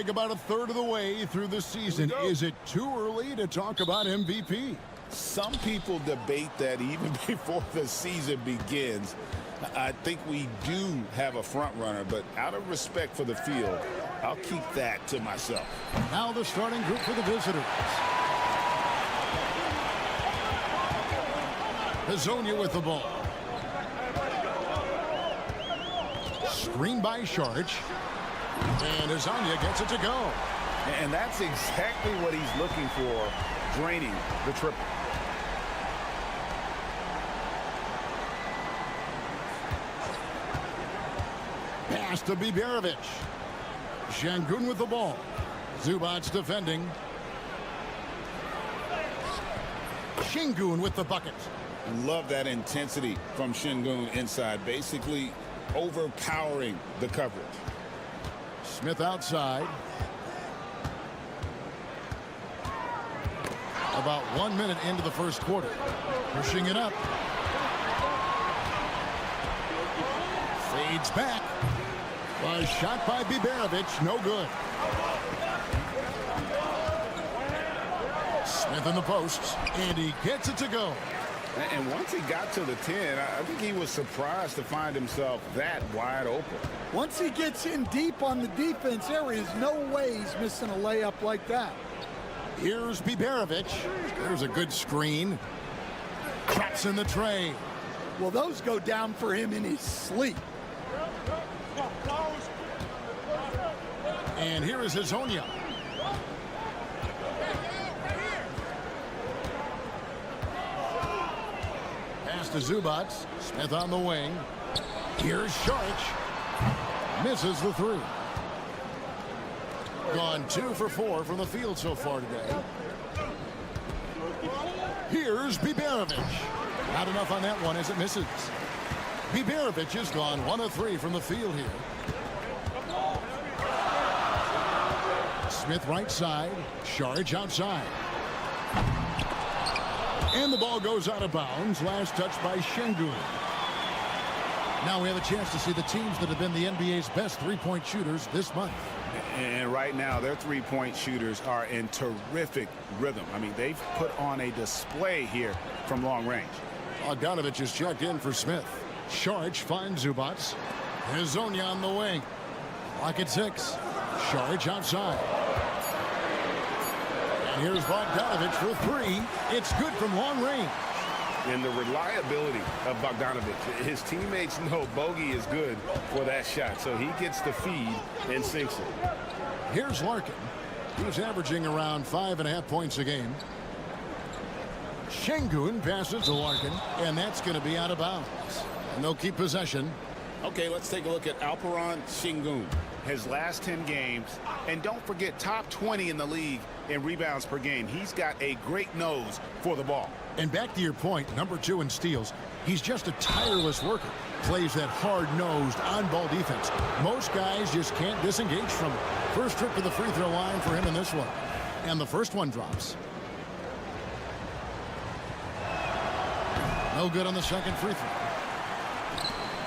About a third of the way through the season. Is it too early to talk about MVP? Some people debate that even before the season begins. I think we do have a front runner, but out of respect for the field, I'll keep that to myself. Now the starting group for the visitors. Hazonia with the ball. Screen by Sharch. And Hazonia gets it to go. And that's exactly what he's looking for, draining the triple. Pass to Biberovic. Şengün with the ball. Zubac's defending. Şengün with the bucket. Love that intensity from Şengün inside, basically overpowering the coverage. Smith outside. About 1 minute into the first quarter. Pushing it up. Fades back. A shot by Biberovic. No good. Smith in the posts. And he gets it to go. And once he got to the 10, I think he was surprised to find himself that wide open. Once he gets in deep on the defense, there is no way he's missing a layup like that. Here's Biberovic. There's a good screen. Traps in the tray. Well, those go down for him in his sleep. And here is Hazonia. to Zubats. Smith on the wing. Here's Sharch. Misses the three. Gone 2 for 4 from the field so far today. Here's Biberovic. Not enough on that one as it misses. Biberovic has gone 1 of 3 from the field here. Smith right side. Sharch outside. And the ball goes out of bounds. Last touch by Şengün. Now we have a chance to see the teams that have been the NBA's best three-point shooters this month. And right now, their three-point shooters are in terrific rhythm. I mean, they've put on a display here from long range. Bogdanovic is checked in for Smith. Sharch finds Zubats. Hezonja on the wing. Clock at 6. Sharch outside. And here's Bogdanovic for 3. It's good from long range. And the reliability of Bogdanovic. His teammates know bogey is good for that shot, so he gets the feed and sinks it. Here's Larkin. He's averaging around 5.5 points a game. Şengün passes to Larkin, and that's going to be out of bounds. And they'll keep possession. Okay, let's take a look at Alperen Şengün. His last 10 games, and don't forget, top 20 in the league in rebounds per game. He's got a great nose for the ball. And back to your point, number 2 in steals. He's just a tireless worker. Plays that hard-nosed, on-ball defense. Most guys just can't disengage from it. First trip to the free throw line for him in this one. And the first one drops. No good on the second free throw.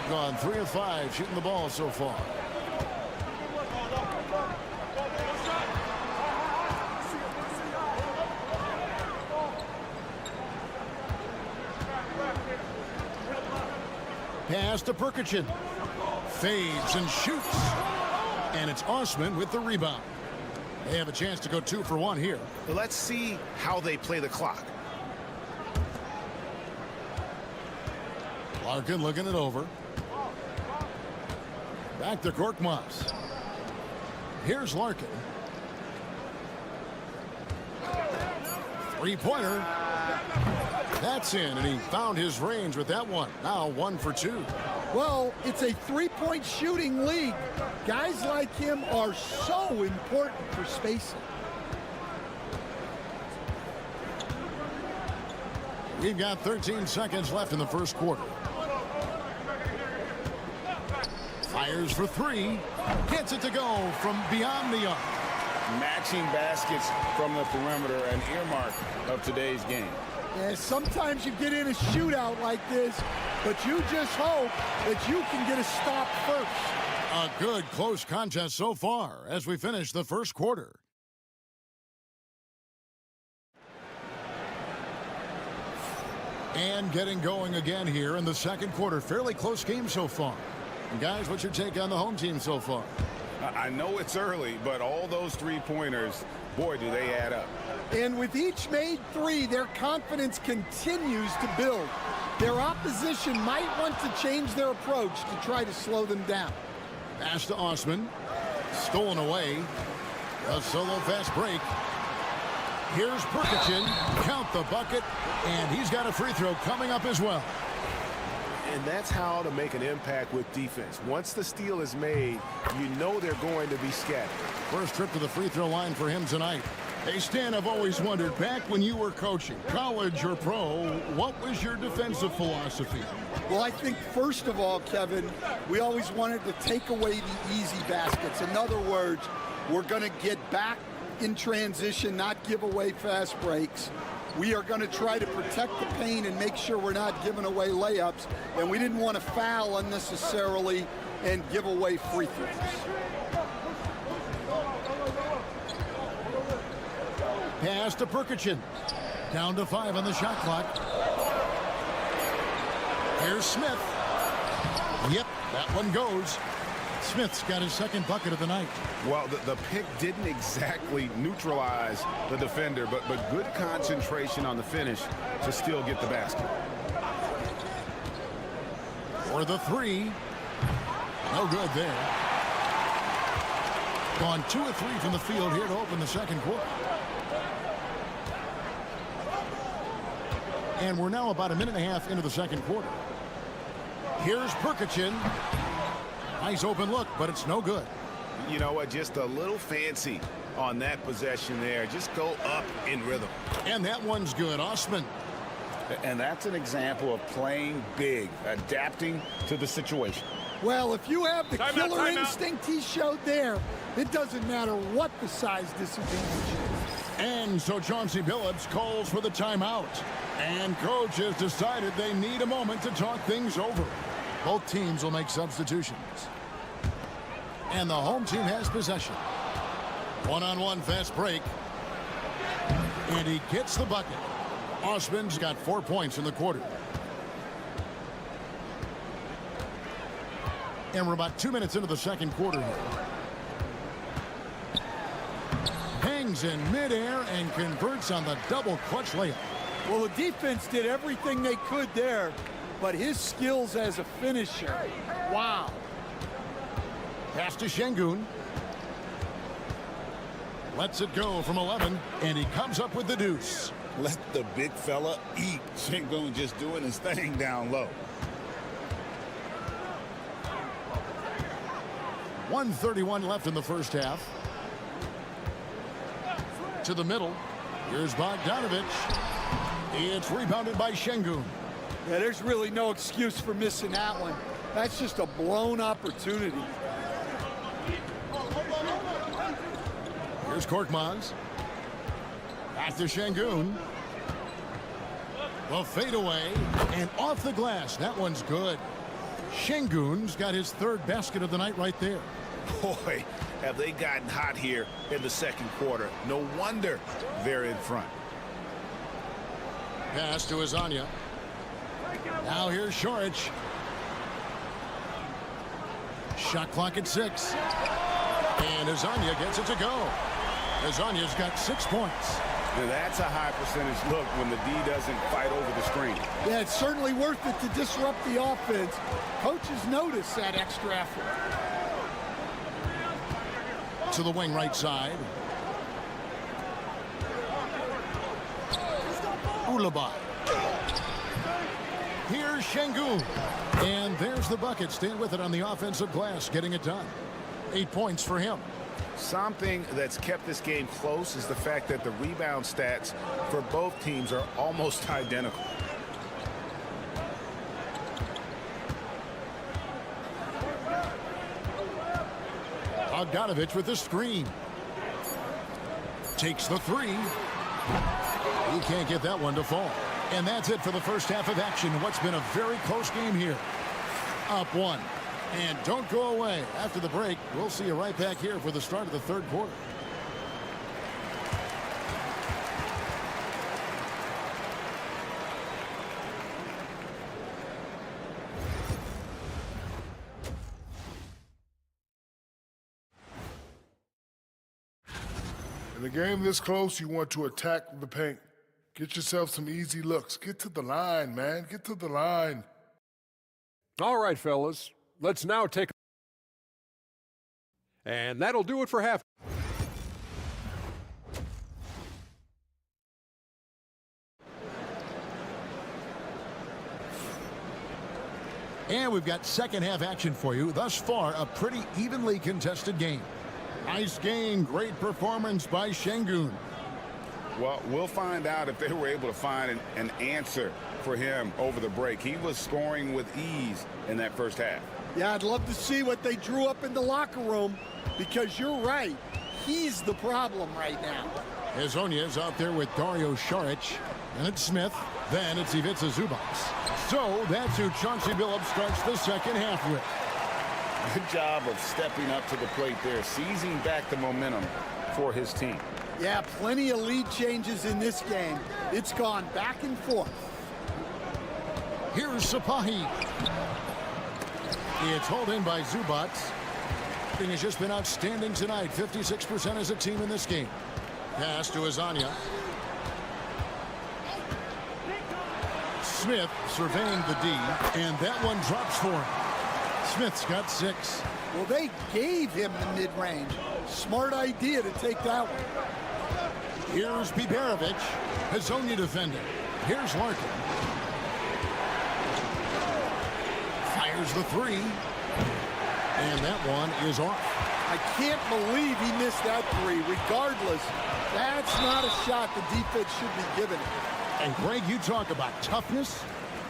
Gone 3 of 5 shooting the ball so far. Pass to Perkichin. Fades and shoots. And it's Osman with the rebound. They have a chance to go 2 for 1 here. Let's see how they play the clock. Larkin looking it over. Back to Korkmaz. Here's Larkin. Three-pointer. That's in, and he found his range with that one. Now 1 for 2. Well, it's a three-point shooting league. Guys like him are so important for spacing. We've got 13 seconds left in the first quarter. Fires for 3. Gets it to go from beyond the arc. Matching baskets from the perimeter, an earmark of today's game. Yeah, sometimes you get in a shootout like this, but you just hope that you can get a stop first. A good close contest so far as we finish the first quarter. And getting going again here in the second quarter. Fairly close game so far. And guys, what's your take on the home team so far? I know it's early, but all those three-pointers, boy, do they add up. And with each made 3, their confidence continues to build. Their opposition might want to change their approach to try to slow them down. Pass to Osman. Stolen away. A solo fast break. Here's Perkichin. Count the bucket. And he's got a free throw coming up as well. And that's how to make an impact with defense. Once the steal is made, you know they're going to be scattered. First trip to the free throw line for him tonight. Hey, Stan, I've always wondered, back when you were coaching, college or pro, what was your defensive philosophy? Well, I think, first of all, Kevin, we always wanted to take away the easy baskets. In other words, we're going to get back in transition, not give away fast breaks. We are going to try to protect the paint and make sure we're not giving away layups. And we didn't want to foul unnecessarily and give away free throws. Pass to Perkichin. Down to 5 on the shot clock. Here's Smith. Yep, that one goes. Smith's got his second bucket of the night. Well, the pick didn't exactly neutralize the defender, but good concentration on the finish to still get the basket. For the 3. No good there. Gone 2 of 3 from the field here to open the second quarter. And we're now about a minute and a half into the second quarter. Here's Perkichin. Nice open look, but it's no good. You know what? Just a little fancy on that possession there. Just go up in rhythm. And that one's good. Osman. And that's an example of playing big, adapting to the situation. Well, if you have the killer timeout. instinct he showed there, it doesn't matter what the size disadvantage is. And so Chauncey Billups calls for the timeout. And coach has decided they need a moment to talk things over. Both teams will make substitutions. And the home team has possession. One-on-one fast break. And he gets the bucket. Osman's got 4 points in the quarter. And we're about 2 minutes into the second quarter here. Hangs in midair and converts on the double clutch layup. Well, the defense did everything they could there, but his skills as a finisher, wow. Pass to Şengün. Lets it go from 11, and he comes up with the deuce. Let the big fella eat. Şengün just doing his thing down low. 1:31 left in the first half. To the middle. Here's Bogdanović. It's rebounded by Şengün. Yeah, there's really no excuse for missing that one. That's just a blown opportunity. Here's Korkmaz. Back to Şengün. The fadeaway and off the glass. That one's good. Şengün's got his third basket of the night right there. Boy, have they gotten hot here in the second quarter. No wonder they're in front. Pass to Azania. Now here's Šorić. Shot clock at 6. And Azania gets it to go. Azania's got 6 points. Now that's a high percentage look when the D doesn't fight over the screen. Yeah, it's certainly worth it to disrupt the offense. Coaches notice that extra effort. To the wing right side. Ulabay. Here's Şengün. And there's the bucket. Staying with it on the offensive glass, getting it done. 8 points for him. Something that's kept this game close is the fact that the rebound stats for both teams are almost identical. Bogdanović with the screen. Takes the three. He can't get that one to fall. And that's it for the first half of action. What's been a very close game here. Up 1. And don't go away. After the break, we'll see you right back here for the start of the third quarter. In a game this close, you want to attack the paint. Get yourself some easy looks. Get to the line, man. Get to the line. All right, fellas. Let's now take. And that'll do it for half. And we've got second half action for you. Thus far, a pretty evenly contested game. Nice game. Great performance by Şengün. Well, we'll find out if they were able to find an answer for him over the break. He was scoring with ease in that first half. Yeah, I'd love to see what they drew up in the locker room, because you're right. He's the problem right now. Azania's out there with Dario Šorić. Then it's Smith. Then it's Ivica Zubac. So that's who Chauncey Billups starts the second half with. Good job of stepping up to the plate there, seizing back the momentum for his team. Yeah, plenty of lead changes in this game. It's gone back and forth. Here's Sapahi. It's hauled in by Zubac. He has just been outstanding tonight. 56% as a team in this game. Pass to Azania. Smith surveying the D, and that one drops for him. Smith's got 6. Well, they gave him the mid-range. Smart idea to take that one. Here's Biberovic. Hazonia defending. Here's Larkin. There's the three. And that one is off. I can't believe he missed that three. Regardless, that's not a shot the defense should be giving it. And Greg, you talk about toughness,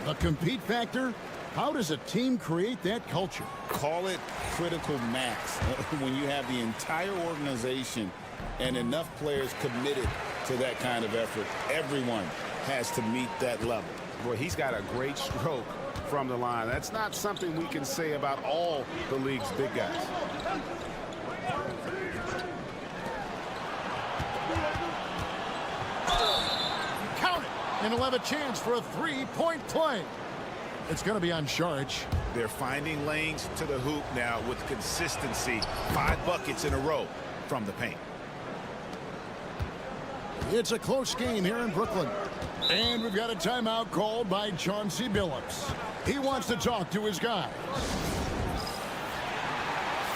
the compete factor. How does a team create that culture? Call it critical mass. When you have the entire organization and enough players committed to that kind of effort, everyone has to meet that level. Boy, he's got a great stroke from the line. That's not something we can say about all the league's big guys. Count it, and he'll have a chance for a three-point play. It's going to be on Saric. They're finding lanes to the hoop now with consistency. 5 buckets in a row from the paint. It's a close game here in Brooklyn. And we've got a timeout called by Chauncey Billups. He wants to talk to his guys.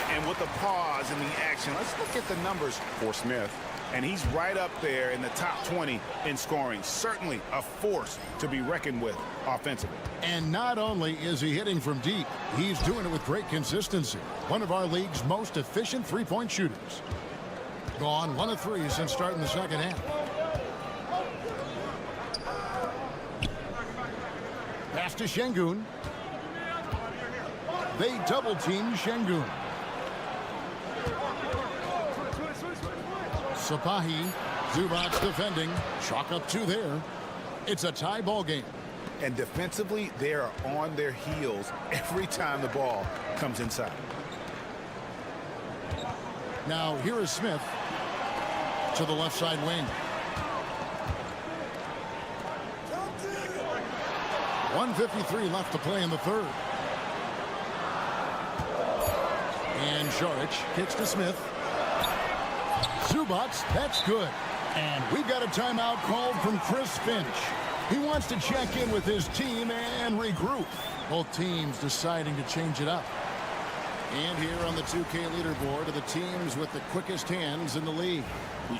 And with the pause in the action, let's look at the numbers for Smith. And he's right up there in the top 20 in scoring. Certainly a force to be reckoned with offensively. And not only is he hitting from deep, he's doing it with great consistency. One of our league's most efficient three-point shooters. Gone 1 of 3 since starting the second half. Pass to Şengün. They double-team Şengün. Sapahi, Zubac defending. Chalk up 2 there. It's a tie ball game. And defensively, they are on their heels every time the ball comes inside. Now here is Smith to the left side wing. 1:53 left to play in the third. And Saric kicks to Smith. Zubac, that's good. And we've got a timeout called from Chris Finch. He wants to check in with his team and regroup. Both teams deciding to change it up. And here on the 2K leaderboard are the teams with the quickest hands in the league.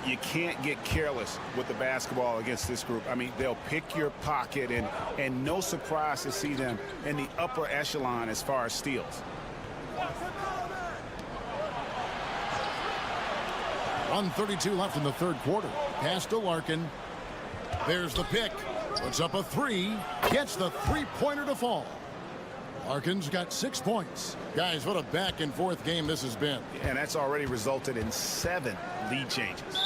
You can't get careless with the basketball against this group. I mean, they'll pick your pocket, and no surprise to see them in the upper echelon as far as steals. 1:32 left in the third quarter. Pass to Larkin. There's the pick. Puts up a 3. Gets the three-pointer to fall. Larkin's got 6 points. Guys, what a back-and-forth game this has been. And that's already resulted in 7 lead changes.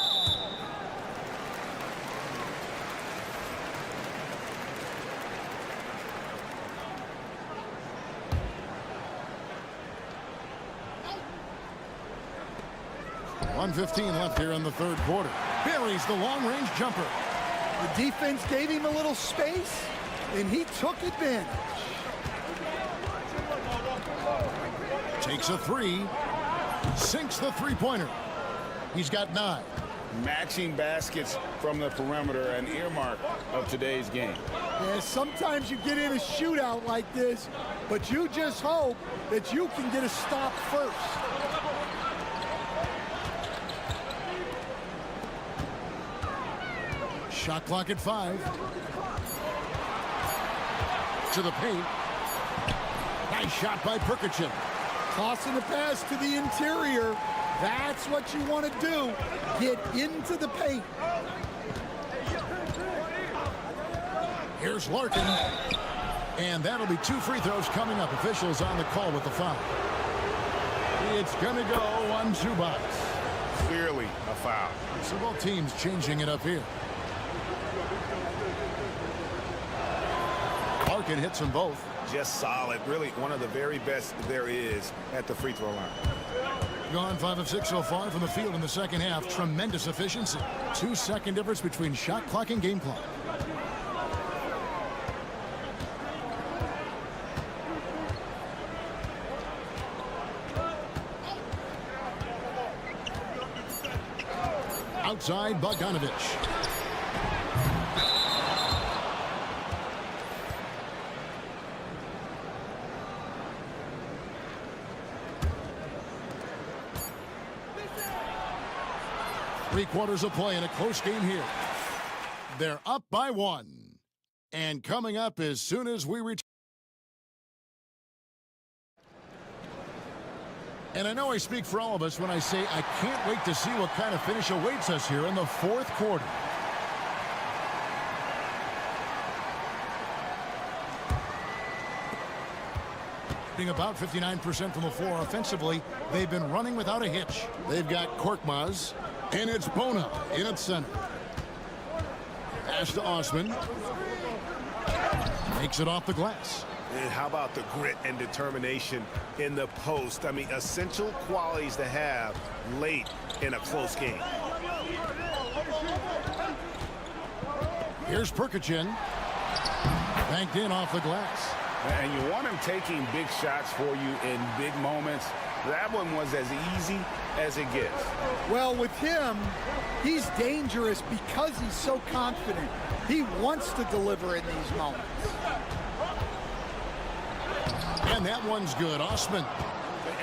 .115 left here in the third quarter. Buries the long-range jumper. The defense gave him a little space, and he took advantage. Takes a 3. Sinks the three-pointer. He's got 9. Matching baskets from the perimeter, an earmark of today's game. Yeah, sometimes you get in a shootout like this, but you just hope that you can get a stop first. Shot clock at 5. To the paint. Nice shot by Prkačin. Tossing a pass to the interior. That's what you want to do. Get into the paint. Here's Larkin. And that'll be 2 free throws coming up. Officials on the call with the foul. It's going to go on Zubac. Clearly a foul. So both teams changing it up here. Larkin hits them both. Just solid. Really one of the very best there is at the free throw line. Gone 5 of 6 so far from the field in the second half. Tremendous efficiency. 2-second difference between shot clock and game clock. Outside, Bogdanovich. Three-quarters of play in a close game here. They're up by 1. And coming up as soon as we return. And I know I speak for all of us when I say I can't wait to see what kind of finish awaits us here in the fourth quarter. Being about 59% from the floor offensively, they've been running without a hitch. They've got Korkmaz, and it's Bona in its center. Pass to Osman. Makes it off the glass. And how about the grit and determination in the post? I mean, essential qualities to have late in a close game. Here's Perkichin. Banked in off the glass. And you want him taking big shots for you in big moments. That one was as easy as it gets. Well, with him, he's dangerous because he's so confident. He wants to deliver in these moments. And that one's good. Osman.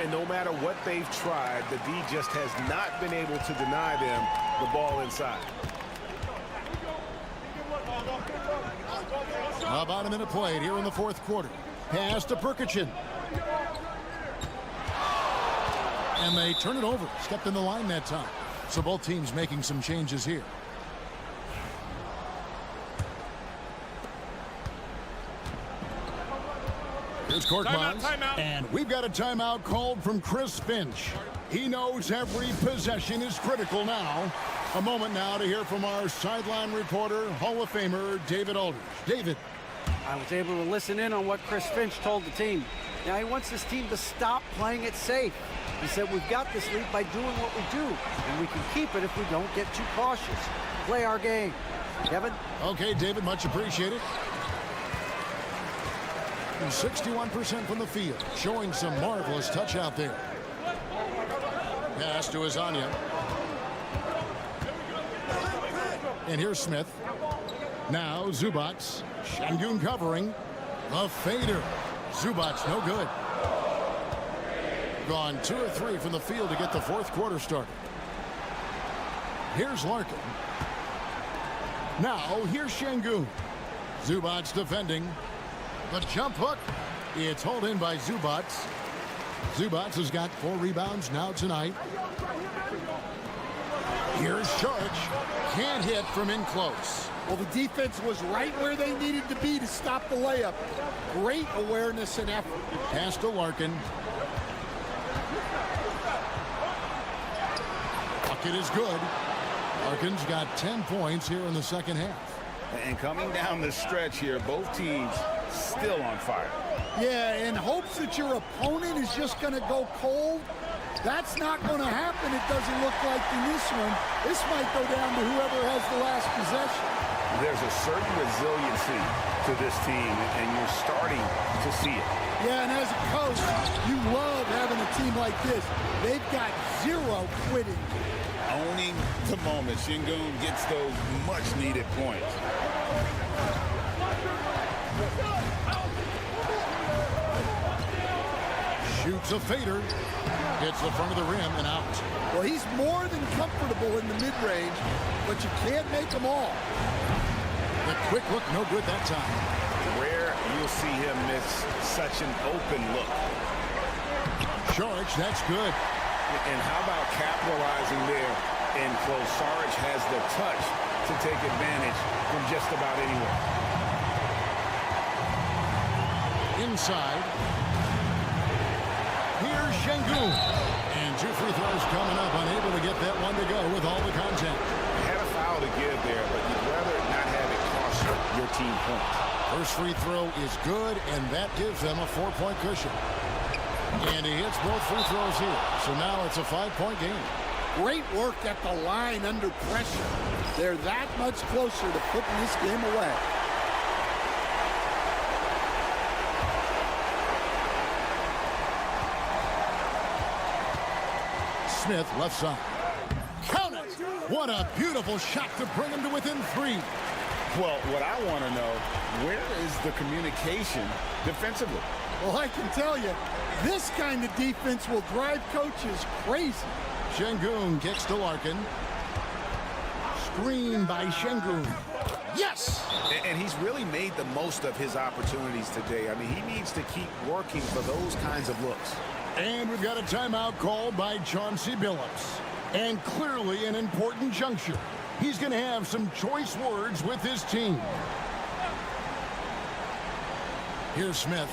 And no matter what they've tried, the D just has not been able to deny them the ball inside. About a minute played here in the fourth quarter. Pass to Perkichin. And they turn it over. Stepped in the line that time. So both teams making some changes here. Here's Korkmaz. And we've got a timeout called from Chris Finch. He knows every possession is critical now. A moment now to hear from our sideline reporter, Hall of Famer David Aldridge. David. I was able to listen in on what Chris Finch told the team. Now he wants this team to stop playing it safe. He said we've got this lead by doing what we do, and we can keep it if we don't get too cautious. Play our game. Kevin? Okay, David, much appreciated. 61% from the field, showing some marvelous touch out there. Pass to Azania. And here's Smith. Now Zubac. Şengün covering. A fader. Zubac no good. Gone 2 or 3 from the field to get the fourth quarter started. Here's Larkin. Now here's Şengün. Zubac defending. The jump hook. It's hauled in by Zubac. Zubac has got 4 rebounds now tonight. Here's Sharch. Can't hit from in close. Well, the defense was right where they needed to be to stop the layup. Great awareness and effort. Pass to Larkin. Bucket is good. Larkin's got 10 points here in the second half. And coming down the stretch here, both teams still on fire. Yeah, in hopes that your opponent is just going to go cold. That's not going to happen, it doesn't look like in this one. This might go down to whoever has the last possession. There's a certain resiliency to this team, and you're starting to see it. Yeah, and as a coach, you love having a team like this. They've got 0 quitting. Owning the moment. Şengün gets those much-needed points. Shoots a fader. Hits the front of the rim and out. Well, he's more than comfortable in the mid-range, but you can't make them all. The quick look, no good that time. Rare you'll see him miss such an open look. Sharch, that's good. And how about capitalizing there in close? Saric has the touch to take advantage from just about anywhere. Inside. Here's Şengün. And 2 free throws coming up, unable to get that one to go with all the contact. Had a foul to give there, but you'd rather not have it cost your team points. First free throw is good, and that gives them a 4-point cushion. And he hits both free throws here. So now it's a 5-point game. Great work at the line under pressure. They're that much closer to putting this game away. Smith, left side. Count it! What a beautiful shot to bring him to within 3. Well, what I want to know, where is the communication defensively? Well, I can tell you, this kind of defense will drive coaches crazy. Şengün kicks to Larkin. Screen by Şengün. Yes! And he's really made the most of his opportunities today. I mean, he needs to keep working for those kinds of looks. And we've got a timeout called by Chauncey Billups. And clearly an important juncture. He's going to have some choice words with his team. Here's Smith.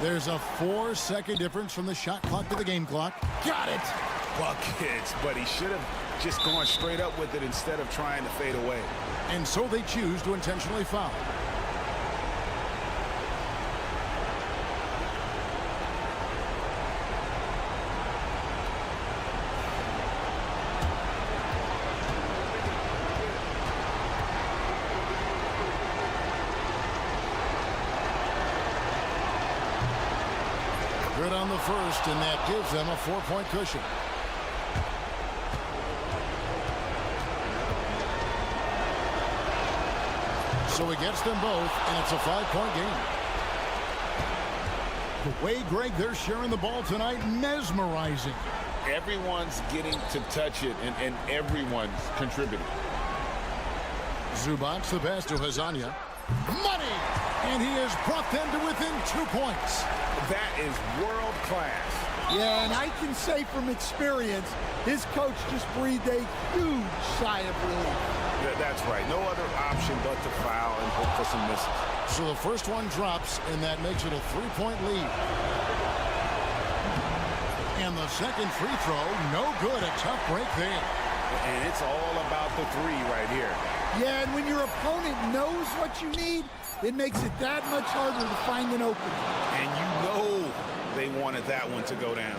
There's a 4-second difference from the shot clock to the game clock. Got it! Buckets, but he should have just gone straight up with it instead of trying to fade away. And so they choose to intentionally foul. Good on the first, and that gives them a 4-point cushion. So he gets them both, and it's a 5-point game. The way, Greg, they're sharing the ball tonight, mesmerizing. Everyone's getting to touch it, and everyone's contributing. Zubac, the pass to Hazania. Money! And he has brought them to within 2 points. That is world class. Yeah, and I can say from experience, his coach just breathed a huge sigh of relief. That's right. No other option but to foul and hope for some misses. So the first one drops, and that makes it a 3-point lead. And the second free throw, no good. A tough break there. And it's all about the three right here. Yeah, and when your opponent knows what you need, it makes it that much harder to find an opening. And you know they wanted that one to go down.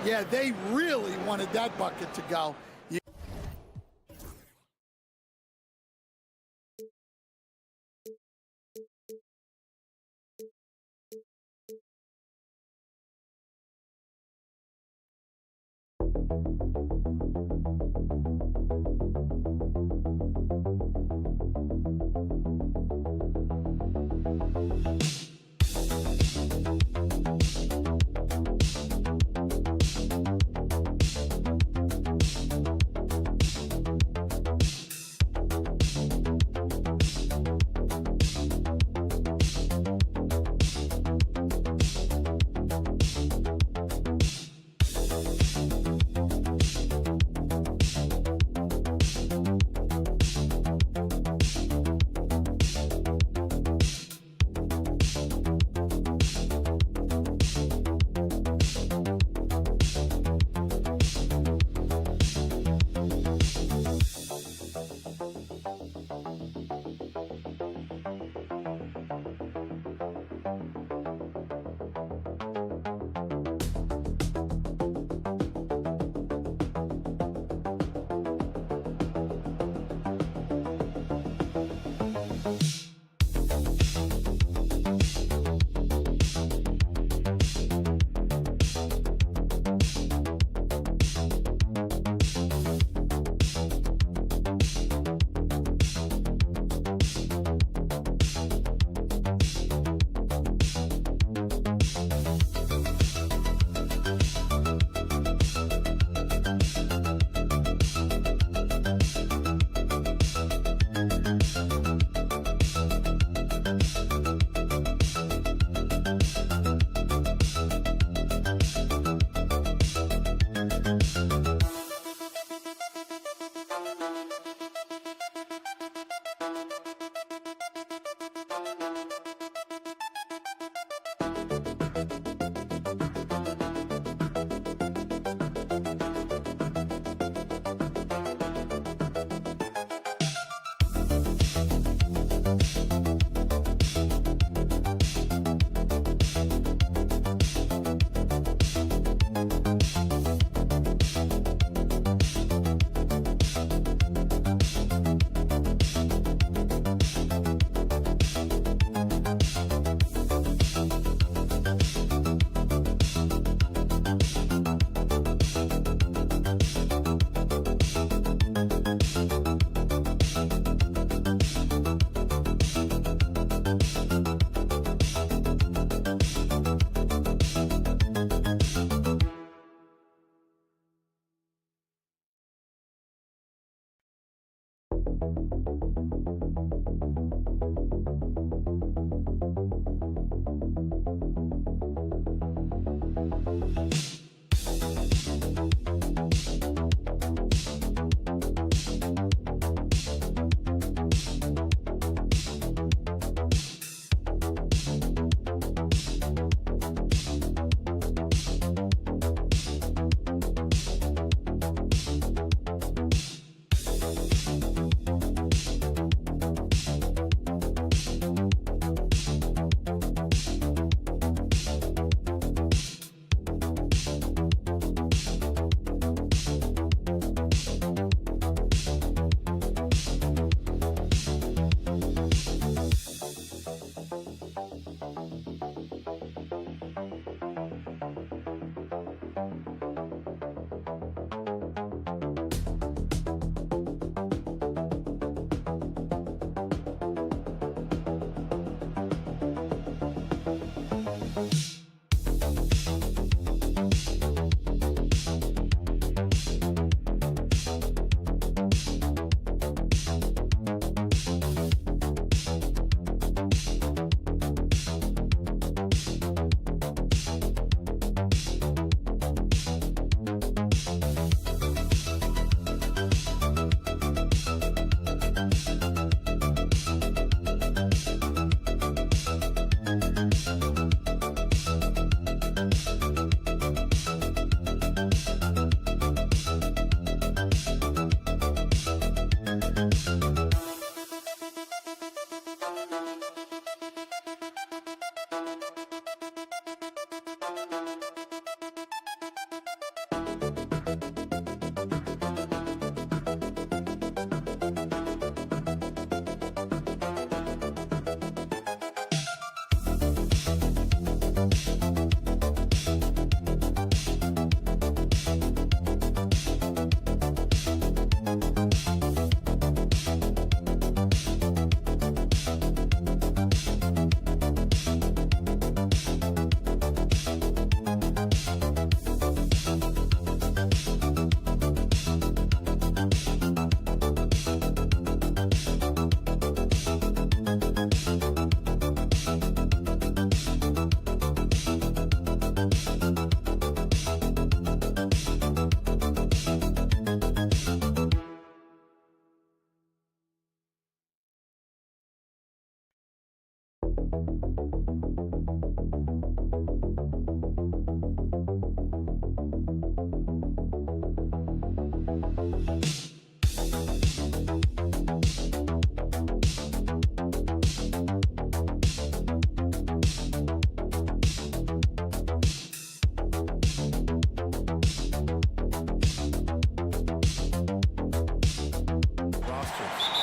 Yeah, they really wanted that bucket to go.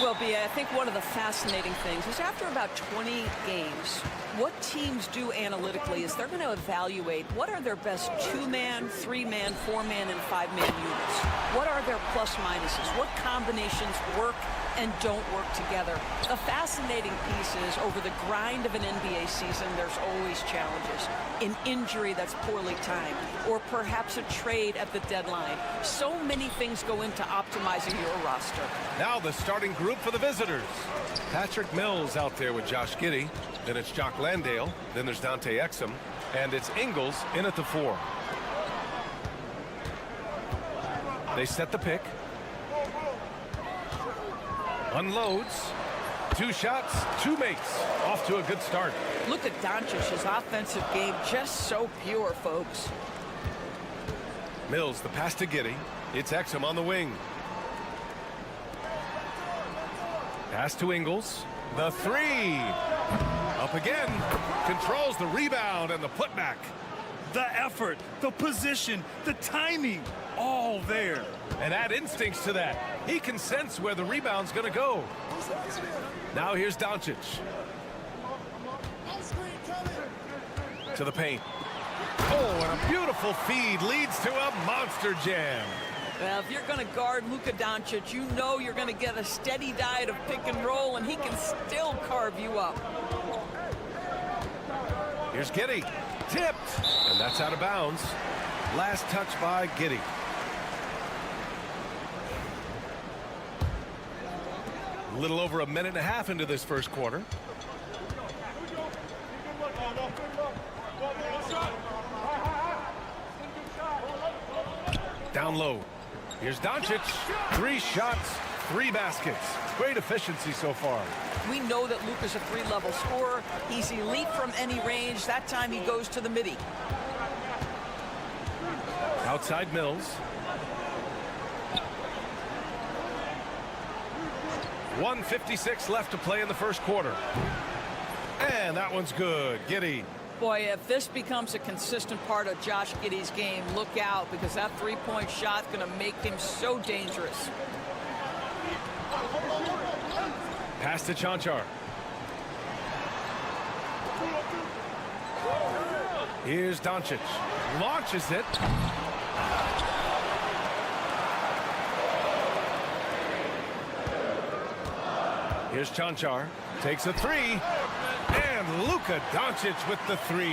Well, B.A., I think one of the fascinating things is after about 20 games, what teams do analytically is they're going to evaluate what are their best 2-man, 3-man, 4-man, and 5-man units. What are their plus minuses? What combinations work and don't work together? The fascinating piece is over the grind of an NBA season, there's always challenges. An injury that's poorly timed, or perhaps a trade at the deadline. So many things go into optimizing your roster. Now the starting group for the visitors. Patrick Mills out there with Josh Giddey. Then it's Jock Landale. Then there's Dante Exum. And it's Ingles in at the 4. They set the pick. Unloads. 2 shots, 2 makes. Off to a good start. Look at Doncic's offensive game, just so pure, folks. Mills, the pass to Giddey. It's Exum on the wing. Pass to Ingles. The 3. Up again. Controls the rebound and the putback. The effort, the position, the timing, all there. And add instincts to that. He can sense where the rebound's going to go. Now here's Doncic. To the paint. Oh, and a beautiful feed leads to a monster jam. Well, if you're going to guard Luka Doncic, you know you're going to get a steady diet of pick and roll, and he can still carve you up. Here's Giddey. Tipped. And that's out of bounds. Last touch by Giddey. A little over a minute and a half into this first quarter. Down low. Here's Doncic. 3 shots, 3 baskets. Great efficiency so far. We know that Luka's a 3-level scorer. He's elite from any range. That time he goes to the midi. Outside Mills. 1:56 left to play in the first quarter. And that one's good. Giddey. Boy, if this becomes a consistent part of Josh Giddey's game, look out, because that 3-point shot's going to make him so dangerous. Pass to Chanchar. Here's Doncic. Launches it. Here's Chanchar. Takes a 3. And Luka Doncic with the 3.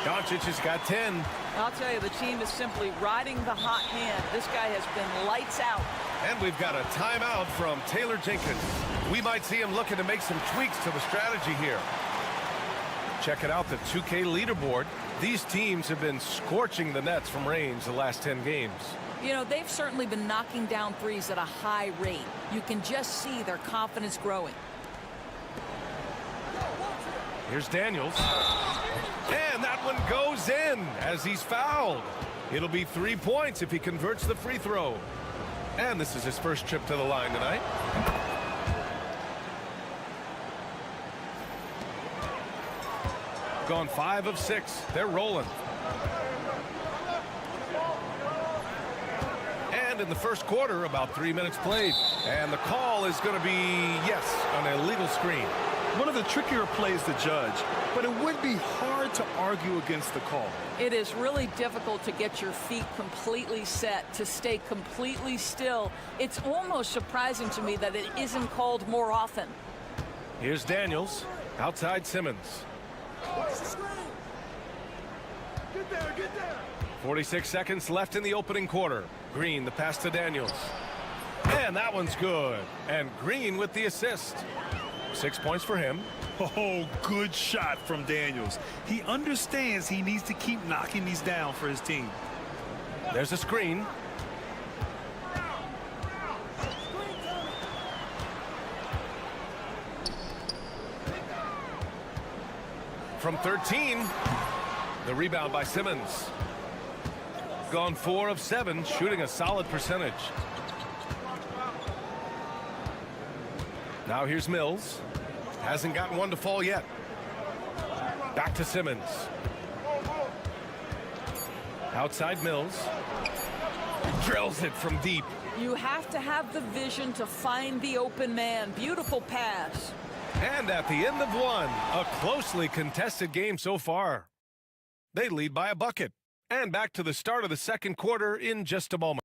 Doncic has got 10. I'll tell you, the team is simply riding the hot hand. This guy has been lights out. And we've got a timeout from Taylor Jenkins. We might see him looking to make some tweaks to the strategy here. Checking out the 2K leaderboard. These teams have been scorching the nets from range the last 10 games. You know, they've certainly been knocking down threes at a high rate. You can just see their confidence growing. Here's Daniels. And that one goes in as he's fouled. It'll be 3 points if he converts the free throw. And this is his first trip to the line tonight. Gone 5 of 6. They're rolling. And in the first quarter, about 3 minutes played. And the call is going to be, yes, an illegal screen. One of the trickier plays to judge, but it would be hard to argue against the call. It is really difficult to get your feet completely set, to stay completely still. It's almost surprising to me that it isn't called more often. Here's Daniels. Outside Simmons. Get there, get there. 46 seconds left in the opening quarter. Green, the pass to Daniels. And that one's good. And Green with the assist. 6 points for him. Oh, good shot from Daniels. He understands he needs to keep knocking these down for his team. There's a screen. From 13, the rebound by Simmons. Gone 4 of 7, shooting a solid percentage. Now here's Mills. Hasn't gotten one to fall yet. Back to Simmons. Outside Mills. Drills it from deep. You have to have the vision to find the open man. Beautiful pass. And at the end of one, a closely contested game so far. They lead by a bucket. And back to the start of the second quarter in just a moment.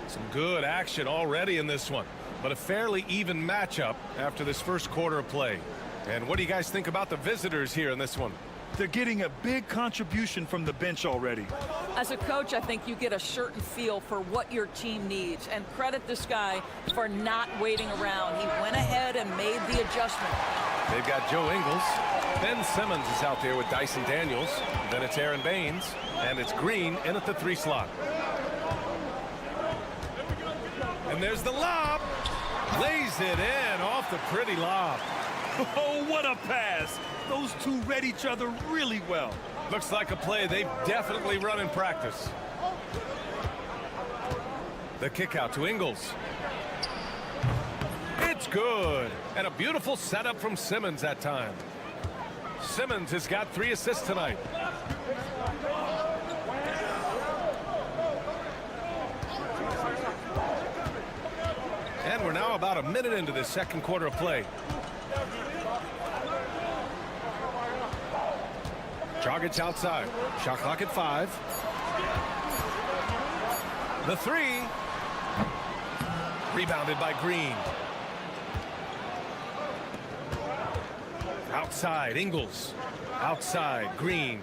Some good action already in this one, but a fairly even matchup after this first quarter of play. And what do you guys think about the visitors here in this one? They're getting a big contribution from the bench already. As a coach, I think you get a certain feel for what your team needs, and credit this guy for not waiting around. He went ahead and made the adjustment. They've got Joe Ingles. Ben Simmons is out there with Dyson Daniels. Then it's Aaron Baines, and it's Green in at the 3 slot. And there's the lob. Lays it in off the pretty lob. Oh, what a pass. Those two read each other really well. Looks like a play they've definitely run in practice. The kick out to Ingles. It's good. And a beautiful setup from Simmons that time. Simmons has got 3 assists tonight. And we're now about a minute into this second quarter of play. Dragic outside. Shot clock at 5. The 3. Rebounded by Green. Outside, Ingles. Outside, Green.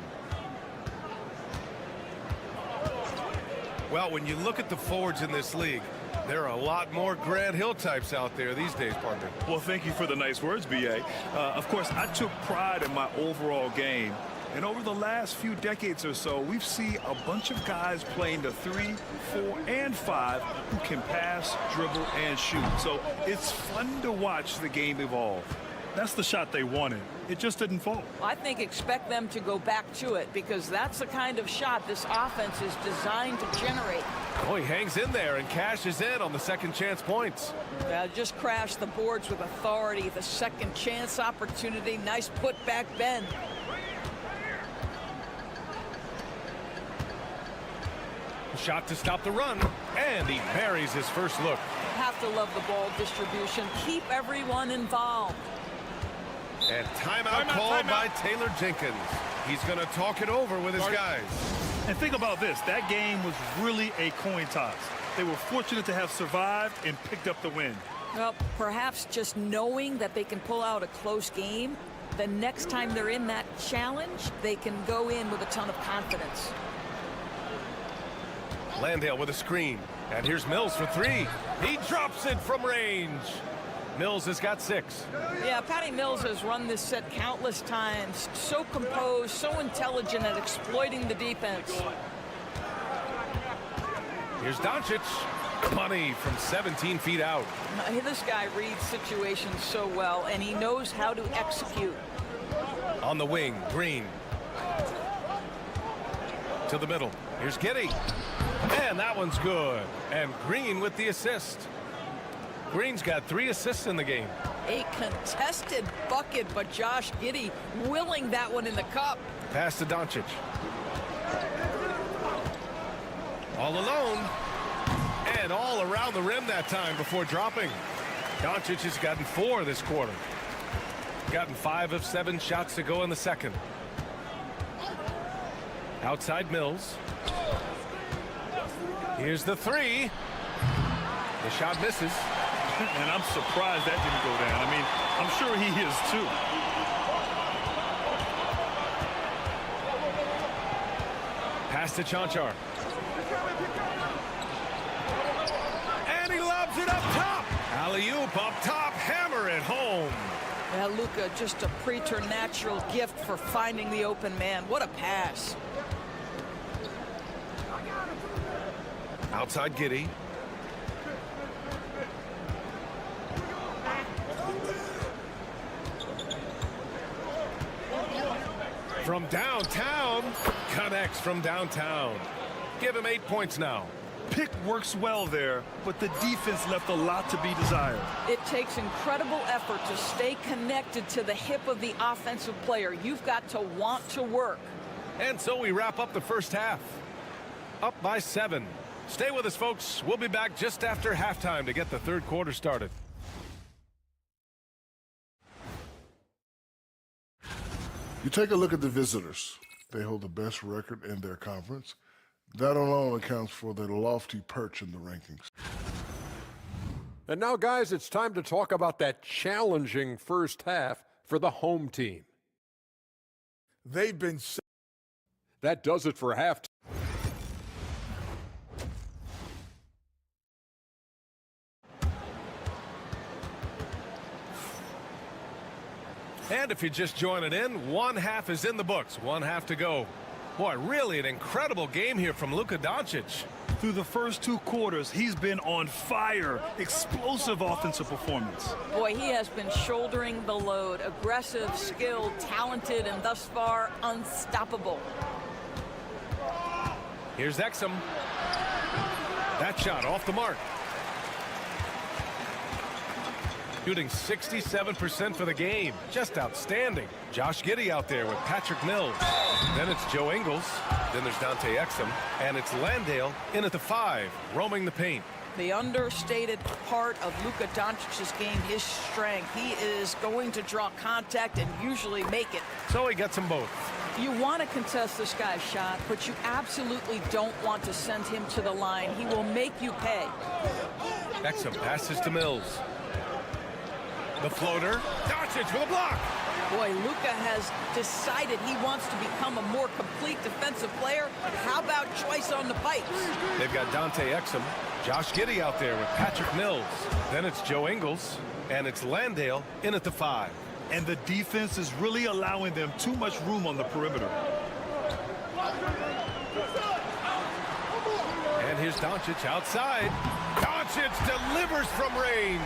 Well, when you look at the forwards in this league, there are a lot more Grant Hill types out there these days, partner. Well, thank you for the nice words, B.A. Of course, I took pride in my overall game. And over the last few decades or so, we've seen a bunch of guys playing the 3, 4, and 5 who can pass, dribble, and shoot. So it's fun to watch the game evolve. That's the shot they wanted. It just didn't fall. I think expect them to go back to it, because that's the kind of shot this offense is designed to generate. Oh, he hangs in there and cashes in on the second chance points. Just crashed the boards with authority. The second chance opportunity. Nice put back bend. Shot to stop the run, and he buries his first look. Have to love the ball distribution. Keep everyone involved. And timeout called by Taylor Jenkins. He's going to talk it over with his guys. And think about this. That game was really a coin toss. They were fortunate to have survived and picked up the win. Well, perhaps just knowing that they can pull out a close game, the next time they're in that challenge, they can go in with a ton of confidence. Landale with a screen. And here's Mills for 3. He drops it from range. Mills has got 6. Yeah, Patty Mills has run this set countless times. So composed, so intelligent at exploiting the defense. Here's Doncic. Money from 17 feet out. This guy reads situations so well, and he knows how to execute. On the wing, Green. To the middle. Here's Giddey. And that one's good. And Green with the assist. Green's got 3 assists in the game. A contested bucket, but Josh Giddey willing that one in the cup. Pass to Doncic. All alone. And all around the rim that time before dropping. Doncic has gotten 4 this quarter. Gotten 5 of 7 shots to go in the second. Outside Mills. Here's the 3. The shot misses. And I'm surprised that didn't go down. I mean, I'm sure he is too. Pass to Chanchar. And he lobs it up top. Alley-oop up top. Hammer it home. Yeah, Luka, just a preternatural gift for finding the open man. What a pass. Outside Giddey. From downtown. Connects from downtown. Give him 8 points now. Pick works well there, but the defense left a lot to be desired. It takes incredible effort to stay connected to the hip of the offensive player. You've got to want to work. And so we wrap up the first half. Up by 7. Stay with us, folks. We'll be back just after halftime to get the third quarter started. You take a look at the visitors. They hold the best record in their conference. That alone accounts for their lofty perch in the rankings. And now, guys, it's time to talk about that challenging first half for the home team. They've been... That does it for halftime. And if you're just joining in, one half is in the books. One half to go. Boy, really an incredible game here from Luka Doncic. Through the first 2 quarters, he's been on fire. Explosive offensive performance. Boy, he has been shouldering the load. Aggressive, skilled, talented, and thus far unstoppable. Here's Exum. That shot off the mark. Shooting 67% for the game. Just outstanding. Josh Giddey out there with Patrick Mills. Then it's Joe Ingles. Then there's Dante Exum. And it's Landale in at the 5, roaming the paint. The understated part of Luka Doncic's game, his strength. He is going to draw contact and usually make it. So he gets them both. You want to contest this guy's shot, but you absolutely don't want to send him to the line. He will make you pay. Exum passes to Mills. The floater. Doncic with a block. Boy, Luka has decided he wants to become a more complete defensive player. How about choice on the pipes? They've got Dante Exum. Josh Giddey out there with Patrick Mills. Then it's Joe Ingles. And it's Landale in at the 5. And the defense is really allowing them too much room on the perimeter. And here's Doncic outside. Doncic delivers from range.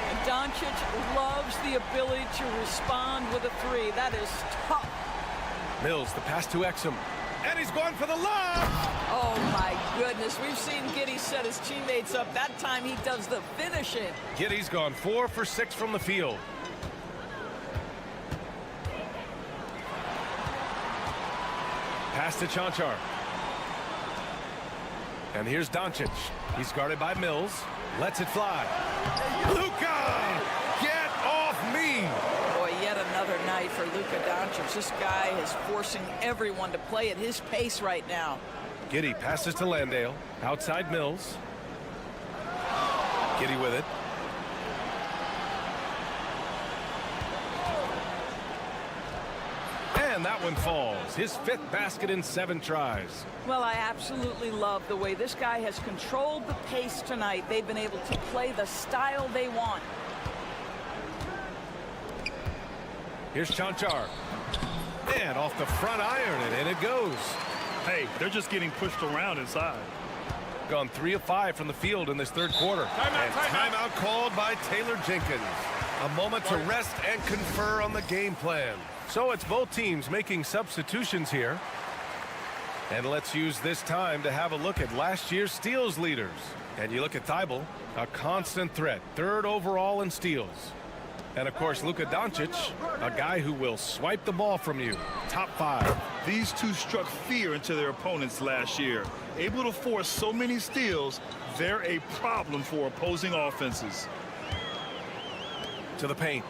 And Doncic loves the ability to respond with a 3. That is tough. Mills, the pass to Exum. And he's going for the lob. Oh, my goodness. We've seen Giddey set his teammates up. That time he does the finishing. Giddey's gone 4 for 6 from the field. Pass to Chanchar. And here's Doncic. He's guarded by Mills. Lets it fly. Luka! Get off me! Boy, yet another night for Luka Doncic. This guy is forcing everyone to play at his pace right now. Giddey passes to Landale. Outside Mills. Giddey with it. And that one falls. His 5th basket in 7 tries. Well, I absolutely love the way this guy has controlled the pace tonight. They've been able to play the style they want. Here's Chanchar. And off the front iron, and in it goes. Hey, they're just getting pushed around inside. Gone 3 of 5 from the field in this third quarter. Timeout called by Taylor Jenkins. A moment to rest and confer on the game plan. So it's both teams making substitutions here. And let's use this time to have a look at last year's steals leaders. And you look at Thibault, a constant threat, 3rd overall in steals. And of course, Luka Doncic, a guy who will swipe the ball from you. Top 5. These two struck fear into their opponents last year. Able to force so many steals, they're a problem for opposing offenses. To the paint.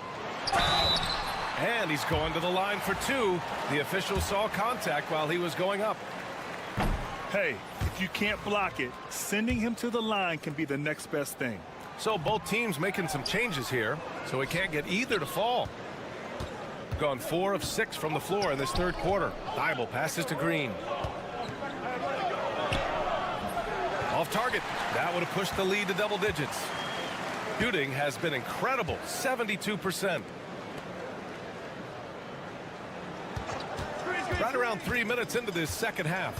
And he's going to the line for 2. The official saw contact while he was going up. Hey, if you can't block it, sending him to the line can be the next best thing. So both teams making some changes here, so we can't get either to fall. Gone 4 of 6 from the floor in this third quarter. Thibault passes to Green. Off target. That would have pushed the lead to double digits. Shooting has been incredible, 72%. Right around 3 minutes into this second half.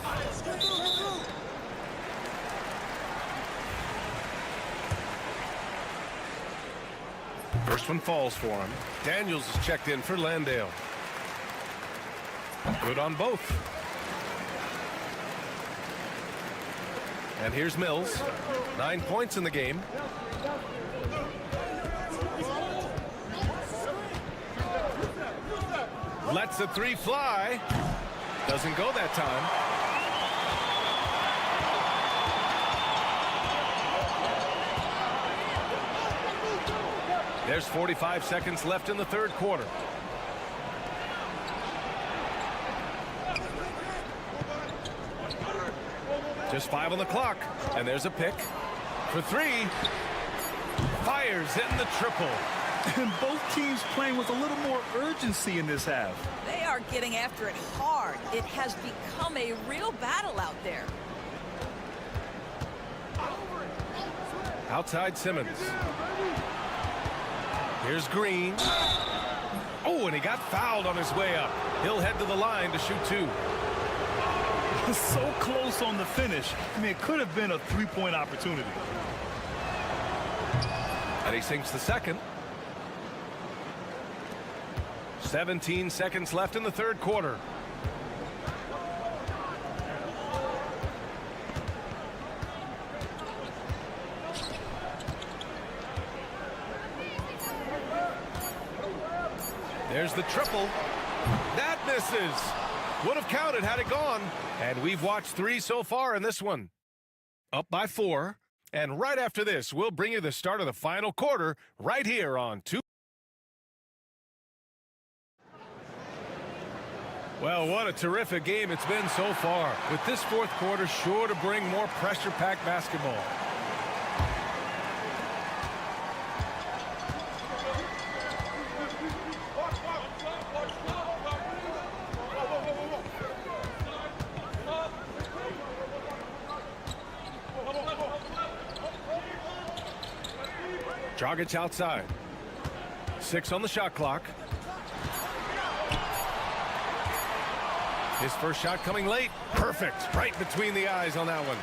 First one falls for him. Daniels is checked in for Landale. Good on both. And here's Mills. 9 points in the game. Lets the three fly. Doesn't go that time. There's 45 seconds left in the third quarter. Just 5 on the clock. And there's a pick. For 3. Fires in the triple. And both teams playing with a little more urgency in this half. They are getting after it hard. It has become a real battle out there. Outside Simmons. Here's Green. Oh, and he got fouled on his way up. He'll head to the line to shoot 2. So close on the finish. I mean, it could have been a three-point opportunity. And he sinks the second. 17 seconds left in the third quarter. There's the triple. That misses. Would have counted had it gone. And we've watched 3 so far in this one. Up by 4. And right after this, we'll bring you the start of the final quarter right here on 2. Well, what a terrific game it's been so far. With this fourth quarter sure to bring more pressure-packed basketball. Dragic outside. 6 on the shot clock. His first shot coming late. Perfect. Right between the eyes on that one.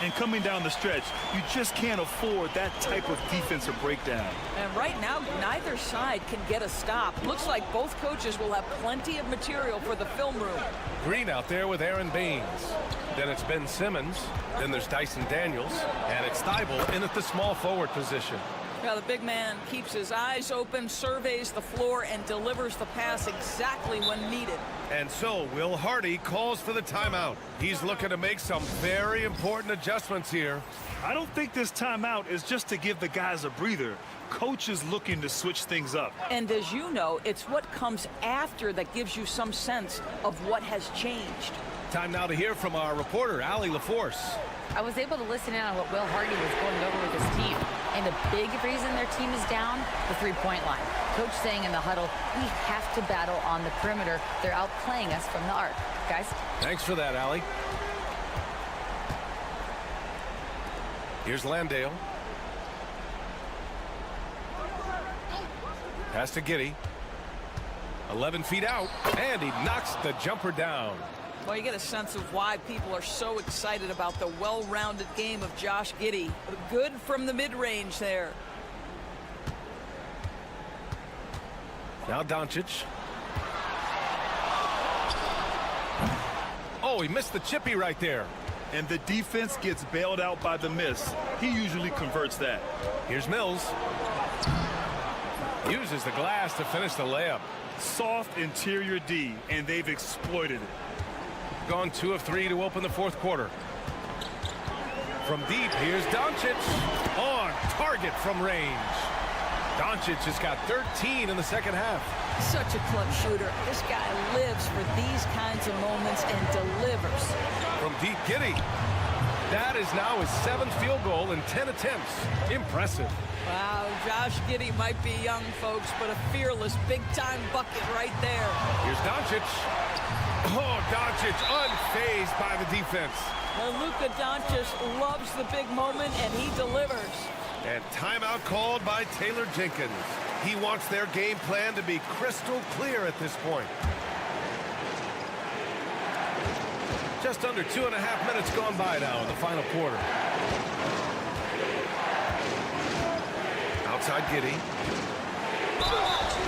And coming down the stretch, you just can't afford that type of defensive breakdown. And right now, neither side can get a stop. Looks like both coaches will have plenty of material for the film room. Green out there with Aaron Baines. Then it's Ben Simmons. Then there's Dyson Daniels. And it's Thibault in at the small forward position. Now the big man keeps his eyes open, surveys the floor, and delivers the pass exactly when needed. And so Will Hardy calls for the timeout. He's looking to make some very important adjustments here. I don't think this timeout is just to give the guys a breather. Coach is looking to switch things up. And as you know, it's what comes after that gives you some sense of what has changed. Time now to hear from our reporter, Allie LaForce. I was able to listen in on what Will Hardy was going over with his team. And the big reason their team is down, the three-point line. Coach saying in the huddle, we have to battle on the perimeter. They're outplaying us from the arc. Guys? Thanks for that, Allie. Here's Landale. Pass to Giddey. 11 feet out, and he knocks the jumper down. Well, you get a sense of why people are so excited about the well-rounded game of Josh Giddey. Good from the mid-range there. Now Doncic. Oh, he missed the chippy right there. And the defense gets bailed out by the miss. He usually converts that. Here's Mills. Uses the glass to finish the layup. Soft interior D, and they've exploited it. Gone 2 of 3 to open the fourth quarter. From deep, here's Doncic. On target from range. Doncic has got 13 in the second half. Such a clutch shooter. This guy lives for these kinds of moments and delivers. From deep, Giddey. That is now his 7th field goal in 10 attempts. Impressive. Wow, Josh Giddey might be young, folks, but a fearless big-time bucket right there. Here's Doncic. Oh, Doncic unfazed by the defense. Luka Doncic loves the big moment, and he delivers. And timeout called by Taylor Jenkins. He wants their game plan to be crystal clear at this point. Just under 2.5 minutes gone by now in the final quarter. Outside Giddey.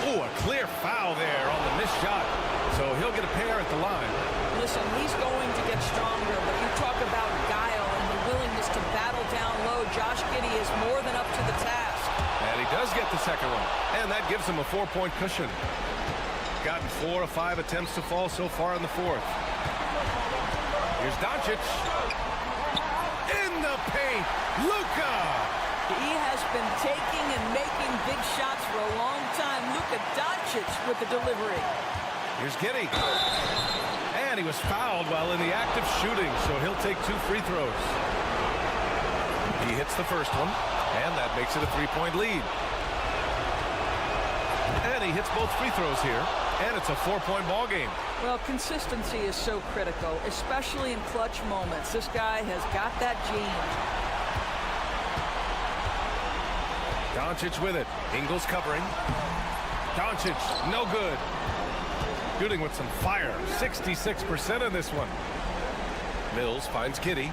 Oh, a clear foul there on the missed shot. So he'll get a pair at the line. Listen, he's going to get stronger, but you talk about guile and the willingness to that gives him a 4-point cushion. Gotten 4 of 5 attempts to fall so far in the fourth. Here's Doncic. In the paint, Luka. He has been taking and making big shots for a long time. Luka Doncic with the delivery. Here's Giddey. And he was fouled while in the act of shooting, so he'll take 2 free throws. He hits the first one, and that makes it a 3-point lead. And he hits both free throws here, and it's a 4-point ball game. Well, consistency is so critical, especially in clutch moments. This guy has got that gene. Doncic with it. Ingles covering. Doncic, no good. Shooting with some fire. 66% in this one. Mills finds Giddey.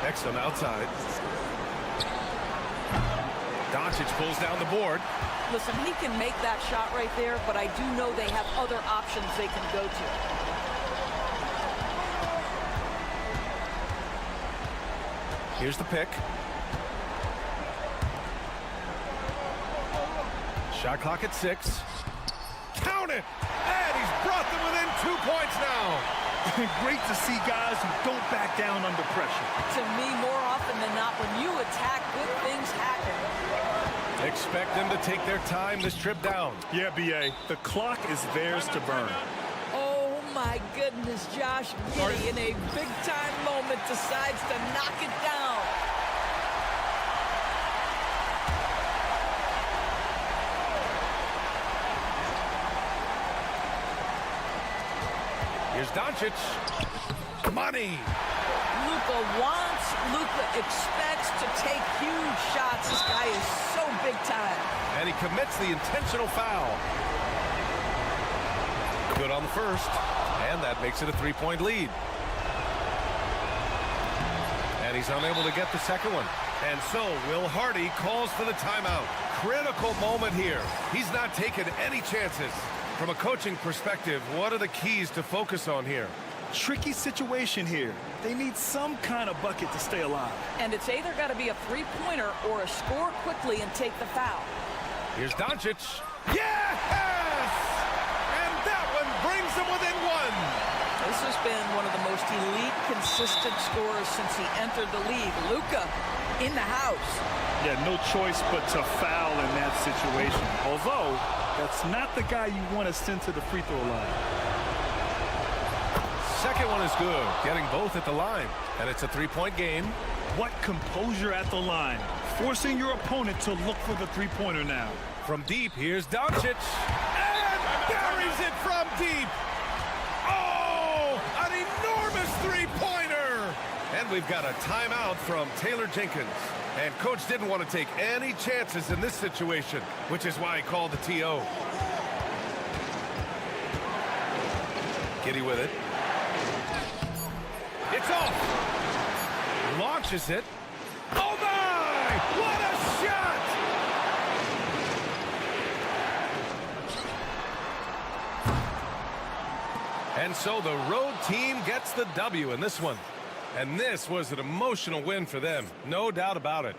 Next on outside. Doncic pulls down the board. Listen, he can make that shot right there, but I do know they have other options they can go to. Here's the pick. Shot clock at 6. Count it! And he's brought them within 2 points now. Great to see guys who don't back down under pressure. To me, more often than not, when you attack, good things happen. Expect them to take their time this trip down. Yeah, B.A., the clock is theirs to burn. Oh, my goodness, Josh Giddey in a big-time moment decides to knock it down. Here's Doncic. Money. Luka wants, Luka expects to take huge shots. This guy is so big time. And he commits the intentional foul. Good on the first. And that makes it a 3-point lead. And he's unable to get the second one. And so Will Hardy calls for the timeout. Critical moment here. He's not taking any chances. From a coaching perspective, what are the keys to focus on here? Tricky situation here. They need some kind of bucket to stay alive. And it's either got to be a three-pointer or a score quickly and take the foul. Here's Doncic. Yes! And that one brings them within 1. This has been one of the most elite, consistent scorers since he entered the league. Luka in the house. Yeah, no choice but to foul in that situation. Although, that's not the guy you want to send to the free throw line. Second one is good, getting both at the line. And it's a 3-point game. What composure at the line. Forcing your opponent to look for the three-pointer now. From deep, here's Doncic. And buries it from deep. Oh, an enormous three-pointer. And we've got a timeout from Taylor Jenkins. And coach didn't want to take any chances in this situation, which is why he called the TO. Giddey with it. It's off. Launches it. Oh my! What a shot! And so the road team gets the W in this one. And this was an emotional win for them. No doubt about it.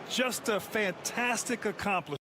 Just a fantastic accomplishment.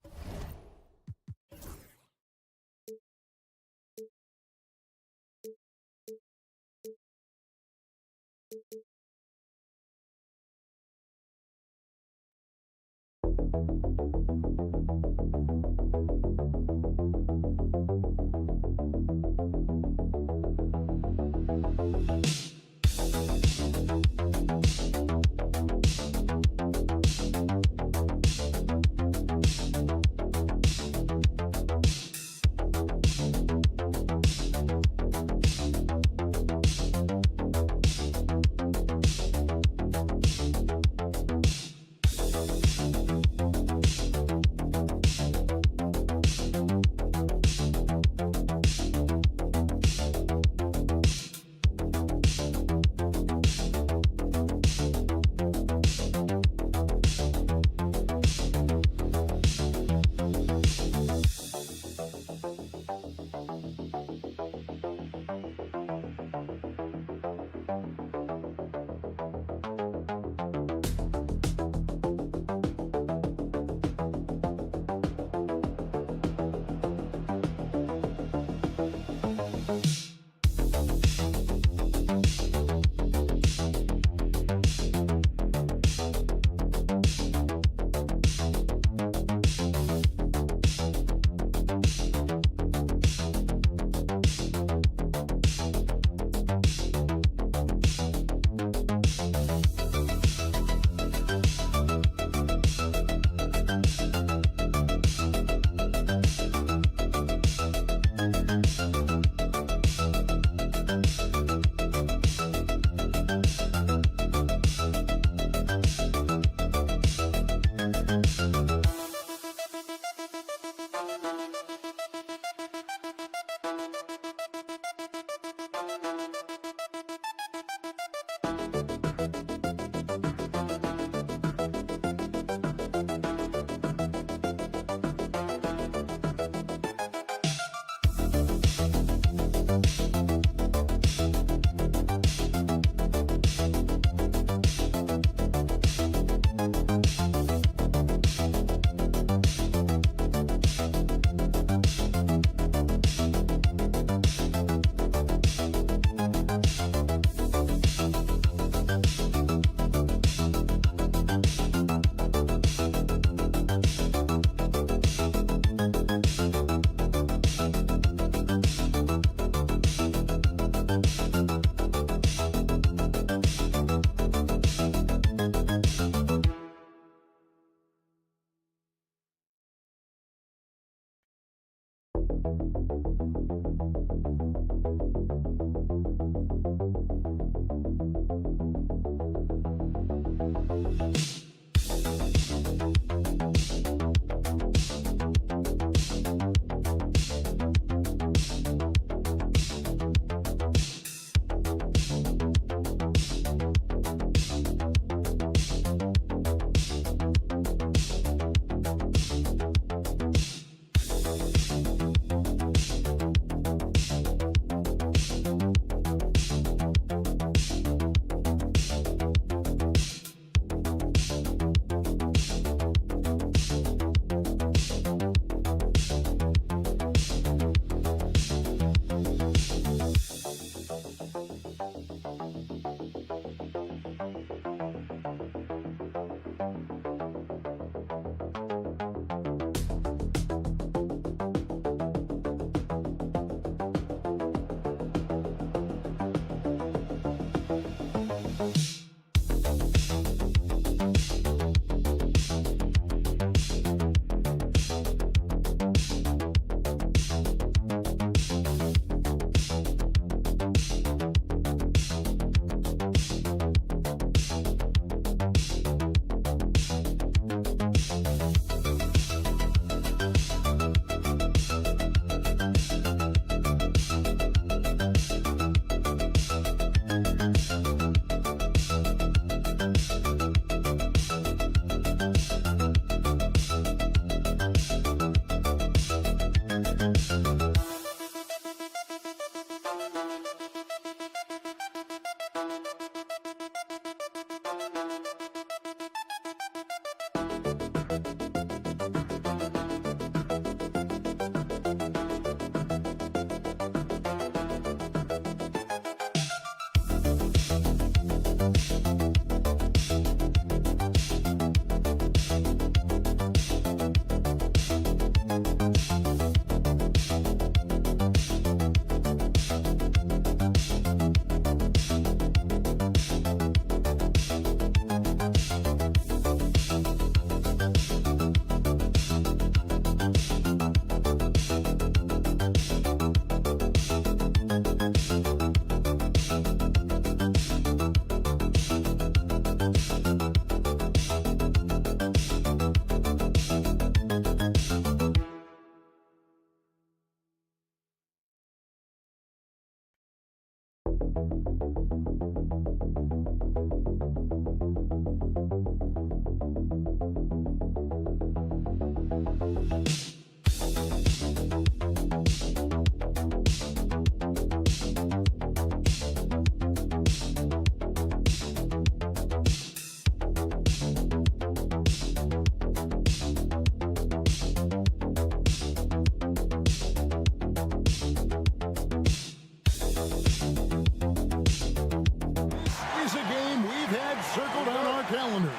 circled on our calendar.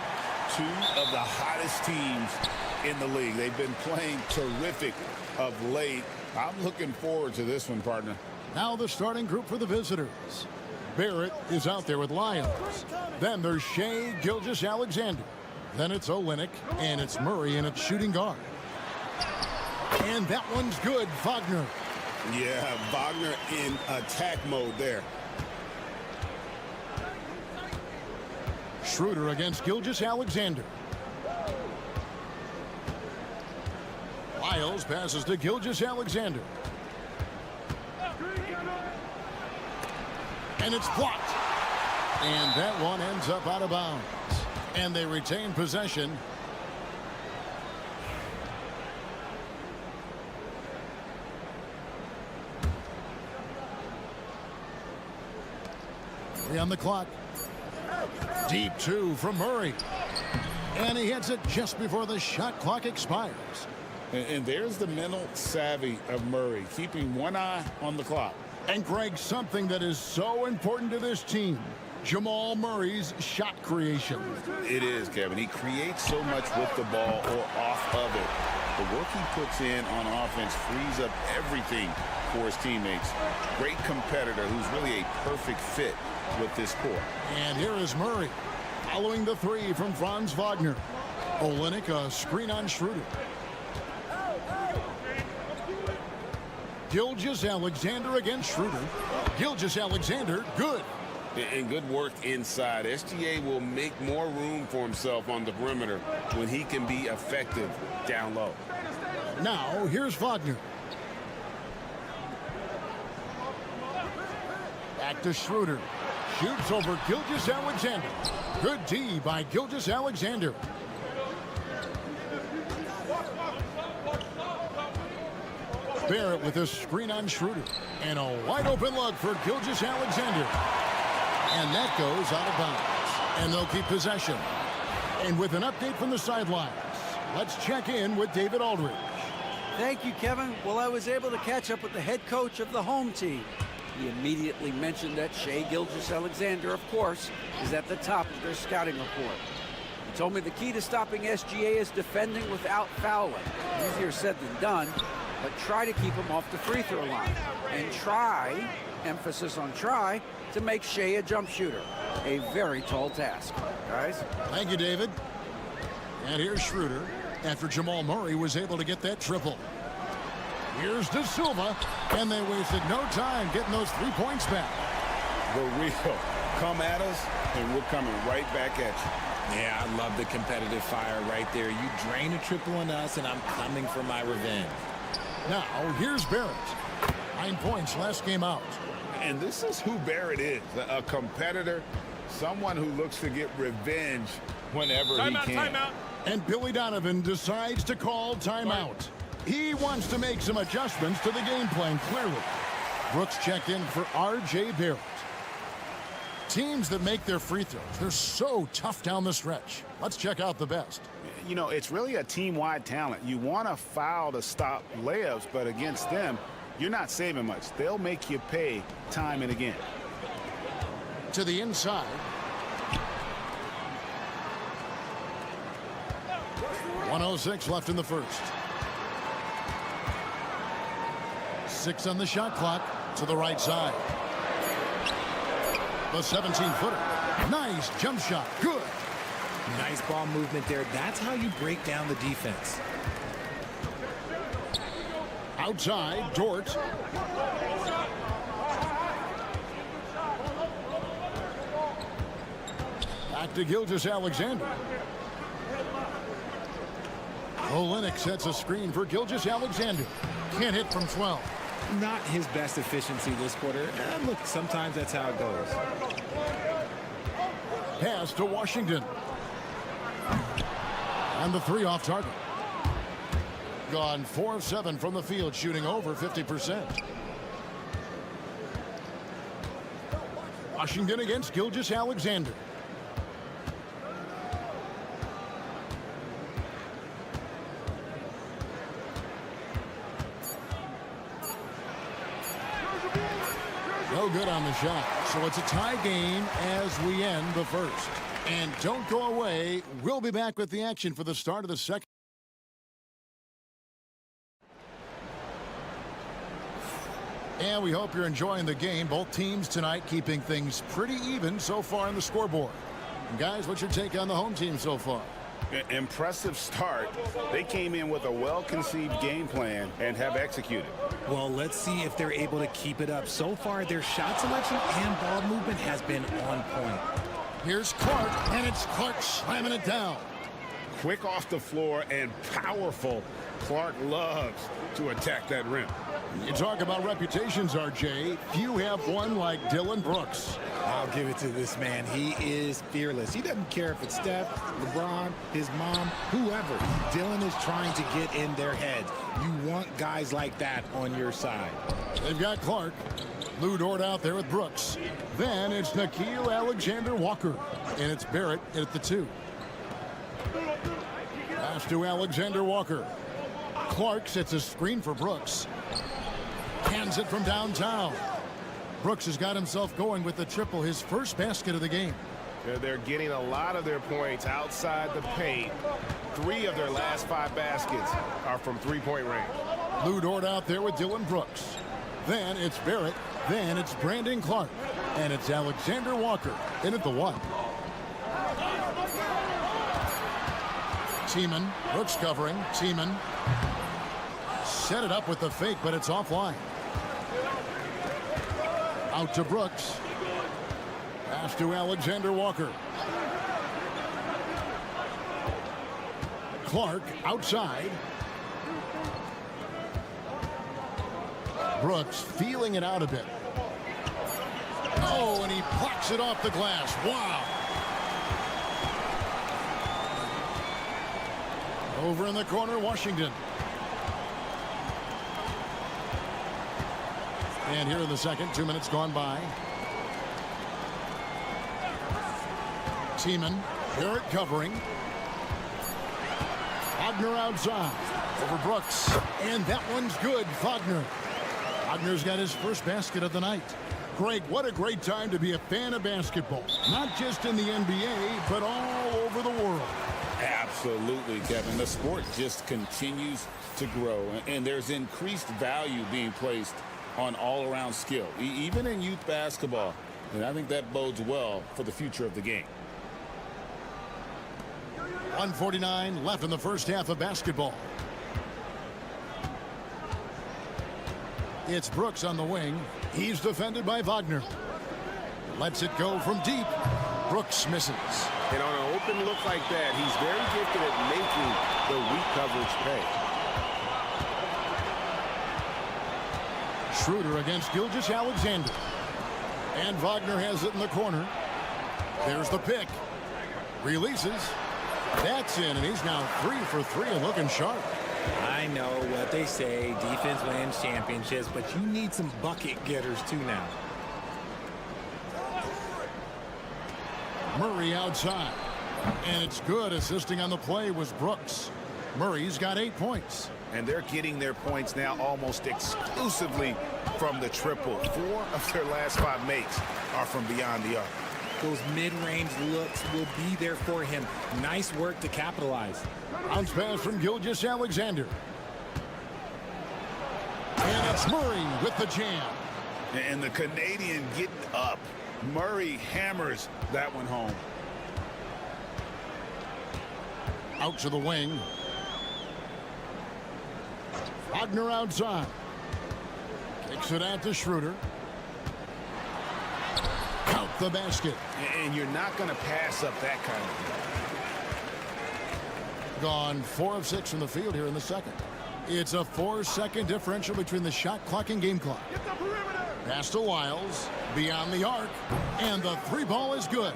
Two of the hottest teams in the league. They've been playing terrific of late. I'm looking forward to this one, partner. Now the starting group for the visitors. Barrett is out there with Lyons. Then there's Shea Gilgeous-Alexander. Then it's Olenek, and it's Murray, and it's shooting guard. And that one's good, Wagner. Yeah, Wagner in attack mode there. Schroeder against Gilgeous-Alexander. Lyles passes to Gilgeous-Alexander. And it's blocked. And that one ends up out of bounds. And they retain possession. Three on the clock. Deep two from Murray. And he hits it just before the shot clock expires. And there's the mental savvy of Murray, keeping one eye on the clock. And Greg, something that is so important to this team, Jamal Murray's shot creation. It is, Kevin. He creates so much with the ball or off of it. The work he puts in on offense frees up everything for his teammates. Great competitor who's really a perfect fit with this core. And here is Murray following the three from Franz Wagner. Olenek, a screen on Schroeder. Gilgeous-Alexander against Schroeder. Gilgeous-Alexander, good. And good work inside. SGA will make more room for himself on the perimeter when he can be effective down low. Now, here's Wagner. Back to Schroeder. Shoots over Gilgeous-Alexander. Good D by Gilgeous-Alexander. Barrett with a screen on Schroeder. And a wide open look for Gilgeous-Alexander. And that goes out of bounds. And they'll keep possession. And with an update from the sidelines, let's check in with David Aldridge. Thank you, Kevin. Well, I was able to catch up with the head coach of the home team. He immediately mentioned that Shea Gilgeous-Alexander, of course, is at the top of their scouting report. He told me the key to stopping SGA is defending without fouling. Easier said than done, but try to keep him off the free throw line. And try, emphasis on try, to make Shea a jump shooter. A very tall task. Guys? Thank you, David. And here's Schroeder after Jamal Murray was able to get that triple. Here's De Silva, and they wasted no time getting those 3 points back. The real come at us, and we're coming right back at you. Yeah, I love the competitive fire right there. You drain a triple on us, and I'm coming for my revenge. Now, here's Barrett. 9 points last game out. And this is who Barrett is, a competitor, someone who looks to get revenge whenever he can. Timeout. And Billy Donovan decides to call timeout. He wants to make some adjustments to the game plan, clearly. Brooks checked in for R.J. Barrett. Teams that make their free throws, they're so tough down the stretch. Let's check out the best. You know, it's really a team-wide talent. You want to foul to stop layups, but against them, you're not saving much. They'll make you pay time and again. To the inside. 1:06 left in the first. 6 on the shot clock. To the right side. The 17-footer. Nice jump shot. Good. Nice ball movement there. That's how you break down the defense. Outside, Dort. Back to Gilgeous-Alexander. Olenek sets a screen for Gilgeous-Alexander. Can't hit from 12. Not his best efficiency this quarter. Look, sometimes that's how it goes. Pass to Washington. And the 3 off target. Gone 4 of 7 from the field, shooting over 50%. Washington against Gilgeous-Alexander. No good on the shot. So it's a tie game as we end the first. And don't go away. We'll be back with the action for the start of the second. And we hope you're enjoying the game. Both teams tonight keeping things pretty even so far on the scoreboard. And guys, what's your take on the home team so far? Impressive start. They came in with a well-conceived game plan and have executed. Well, let's see if they're able to keep it up. So far, their shot selection and ball movement has been on point. Here's Clark, and it's Clark slamming it down. Quick off the floor and powerful. Clark loves to attack that rim. You talk about reputations, RJ. Few have one like Dylan Brooks. I'll give it to this man. He is fearless. He doesn't care if it's Steph, LeBron, his mom, whoever. Dylan is trying to get in their heads. You want guys like that on your side. They've got Clark. Lou Dort out there with Brooks. Then it's Nickeil Alexander-Walker. And it's Barrett at the 2. Pass to Alexander-Walker. Clark sets a screen for Brooks. Hands it from downtown. Brooks has got himself going with the triple, his first basket of the game. They're getting a lot of their points outside the paint. 3 of their last 5 baskets are from three-point range. Lou Dort out there with Dylan Brooks. Then it's Barrett. Then it's Brandon Clark. And it's Alexander Walker in at the 1. Tiemann. Brooks covering. Tiemann. Set it up with the fake, but it's offline. Out to Brooks. Pass to Alexander Walker. Clark outside. Brooks feeling it out a bit. Oh, and he plucks it off the glass. Wow. Over in the corner, Washington. And here in the second, 2 minutes gone by. Tiemann, Barrett covering. Wagner outside. Over Brooks. And that one's good, Wagner. Wagner's got his first basket of the night. Greg, what a great time to be a fan of basketball. Not just in the NBA, but all over the world. Absolutely, Kevin. The sport just continues to grow, and there's increased value being placed on all-around skill, even in youth basketball. And I think that bodes well for the future of the game. 1:49 left in the first half of basketball. It's Brooks on the wing. He's defended by Wagner. Lets it go from deep. Brooks misses. And on an open look like that, he's very gifted at making the weak coverage pay. Schroeder against Gilgeous-Alexander. And Wagner has it in the corner. There's the pick. Releases. That's in, and he's now 3 for 3 and looking sharp. I know what they say, defense wins championships, but you need some bucket getters too now. Murray outside. And it's good. Assisting on the play was Brooks. Murray's got 8 points. And they're getting their points now almost exclusively from the triple. 4 of their last 5 makes are from beyond the arc. Those mid-range looks will be there for him. Nice work to capitalize. Bounce pass from Gilgeous-Alexander. And it's Murray with the jam. And the Canadian getting up. Murray hammers that one home. Out to the wing. Wagner outside. Kicks it out to Schroeder. Count the basket. And you're not going to pass up that kind of thing. Gone 4 of 6 from the field here in the second. It's a 4-second differential between the shot clock and game clock. Pass to Lyles. Beyond the arc. And the 3 ball is good.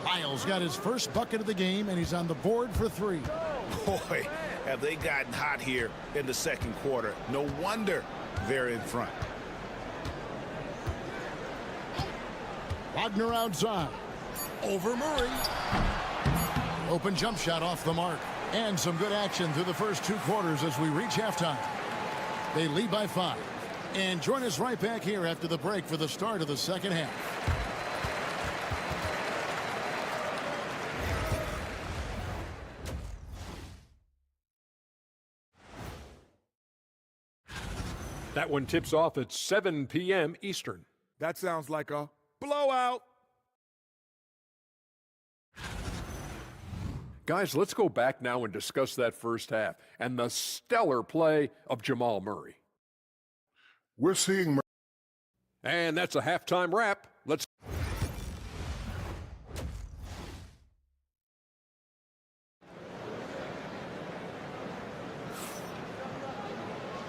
Lyles got his first bucket of the game, and he's on the board for 3. Boy, have they gotten hot here in the second quarter. No wonder they're in front. Wagner outside. Over Murray. Open jump shot off the mark. And some good action through the first 2 quarters as we reach halftime. They lead by 5. And join us right back here after the break for the start of the second half. That one tips off at 7 p.m. Eastern. That sounds like a blowout. Guys, let's go back now and discuss that first half and the stellar play of Jamal Murray. We're seeing... And that's a halftime wrap. Let's...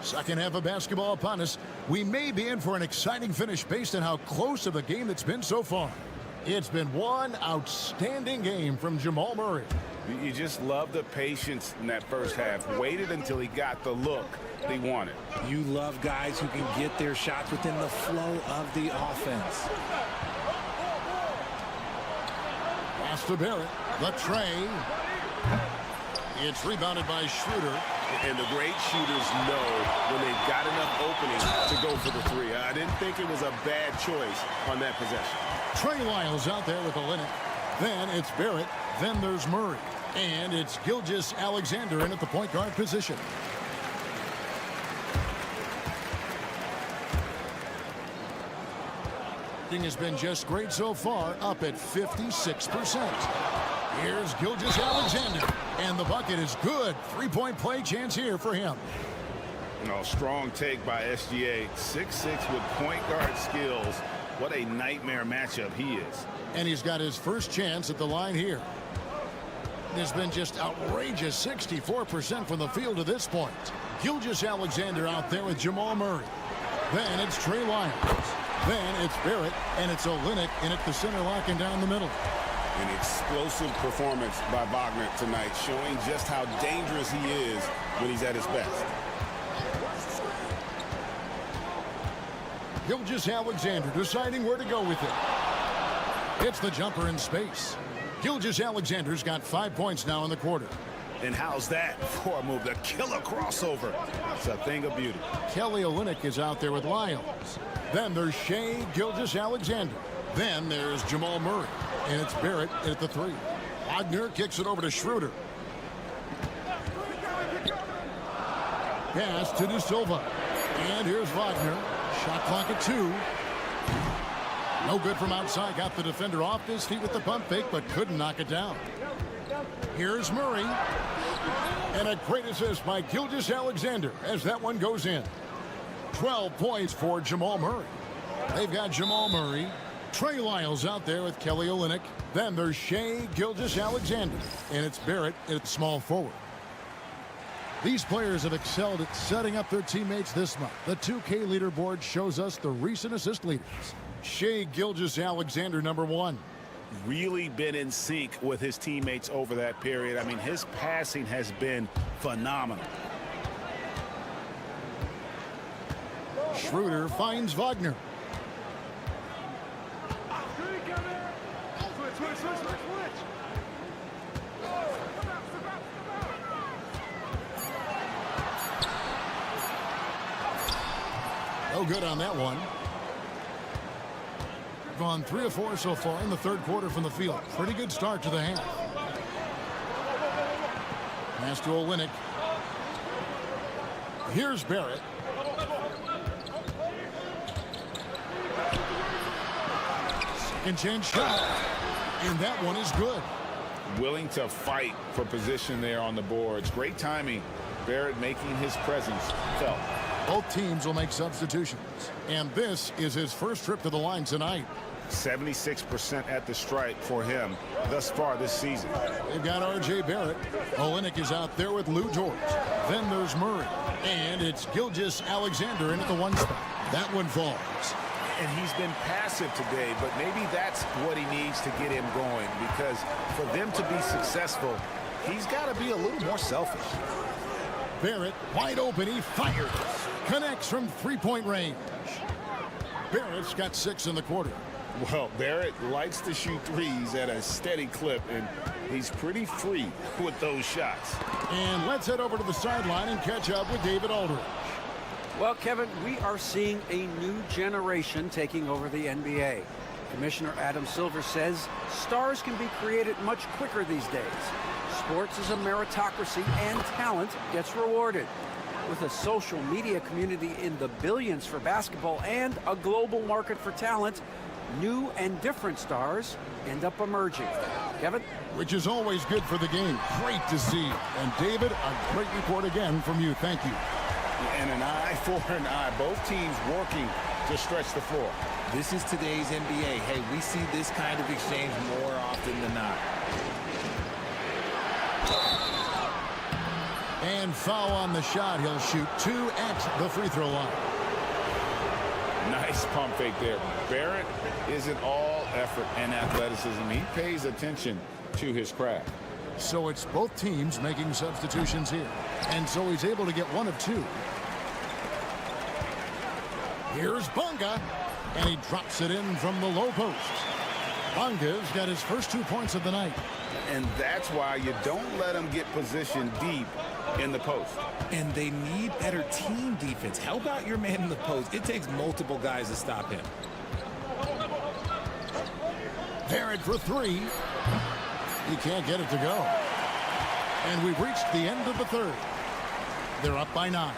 Second half of basketball upon us. We may be in for an exciting finish based on how close of a game it's been so far. It's been one outstanding game from Jamal Murray. You just love the patience in that first half. Waited until he got the look they wanted. You love guys who can get their shots within the flow of the offense. Pass to Barrett. The tray. It's rebounded by Schroeder. And the great shooters know when they've got enough opening to go for the 3. I didn't think it was a bad choice on that possession. Trey Lyles out there with the Olynyk. Then it's Barrett. Then there's Murray. And it's Gilgeous-Alexander in at the point guard position. Thing has been just great so far, up at 56%. Here's Gilgeous-Alexander. And the bucket is good. 3-point play chance here for him. Strong take by SGA. 6'6" with point guard skills. What a nightmare matchup he is. And he's got his first chance at the line here. There's been just outrageous 64% from the field to this point. Gilgeous-Alexander out there with Jamal Murray. Then it's Trey Lyles. Then it's Barrett, and it's Olynyk in at the center, locking down the middle. An explosive performance by Wagner tonight, showing just how dangerous he is when he's at his best. Gilgeous-Alexander deciding where to go with it. It's the jumper in space. Gilgeous-Alexander's got 5 points now in the quarter. And how's that for a move? The killer crossover. It's a thing of beauty. Kelly Olynyk is out there with Lyles. Then there's Shai Gilgeous-Alexander. Then there's Jamal Murray. And it's Barrett at the 3. Wagner kicks it over to Schroeder. Pass to De Silva. And here's Wagner. Shot clock at 2. No good from outside. Got the defender off his feet with the pump fake, but couldn't knock it down. Here's Murray. And a great assist by Gilgeous-Alexander as that one goes in. 12 points for Jamal Murray. They've got Jamal Murray. Trey Lyles out there with Kelly Olynyk. Then there's Shai Gilgeous-Alexander. And it's Barrett at small forward. These players have excelled at setting up their teammates this month. The 2K leaderboard shows us the recent assist leaders. Shai Gilgeous-Alexander, number 1. Really been in sync with his teammates over that period. I mean, his passing has been phenomenal. Schroeder finds Wagner. No good on that one. Gone 3 of 4 so far in the third quarter from the field. Pretty good start to the half. Pass to Olynyk. Here's Barrett. Second chance shot. And that one is good. Willing to fight for position there on the boards. Great timing. Barrett making his presence felt. Both teams will make substitutions. And this is his first trip to the line tonight. 76% at the stripe for him thus far this season. They've got R.J. Barrett. Olynyk is out there with Lou George. Then there's Murray. And it's Gilgeous-Alexander in at the 1 spot. That one falls. And he's been passive today, but maybe that's what he needs to get him going, because for them to be successful, he's got to be a little more selfish. Barrett wide open. He fires. Connects from 3-point range. Barrett's got 6 in the quarter. Well, Barrett likes to shoot threes at a steady clip, and he's pretty free with those shots. And let's head over to the sideline and catch up with David Aldridge. Well, Kevin, we are seeing a new generation taking over the NBA. Commissioner Adam Silver says stars can be created much quicker these days. Sports is a meritocracy, and talent gets rewarded. With a social media community in the billions for basketball and a global market for talent, new and different stars end up emerging. Kevin? Which is always good for the game. Great to see. And David, a great report again from you. Thank you. And an eye for an eye. Both teams working to stretch the floor. This is today's NBA. Hey, we see this kind of exchange more often than not. And foul on the shot. He'll shoot 2 at the free throw line. Nice pump fake there. Barrett isn't all effort and athleticism. He pays attention to his craft. So it's both teams making substitutions here. And so he's able to get 1 of 2. Here's Bonga. And he drops it in from the low post. Bonga's got his first 2 points of the night. And that's why you don't let him get positioned deep in the post. And they need better team defense. Help out your man in the post. It takes multiple guys to stop him. Barrett for 3. He can't get it to go. And we've reached the end of the third. They're up by 9.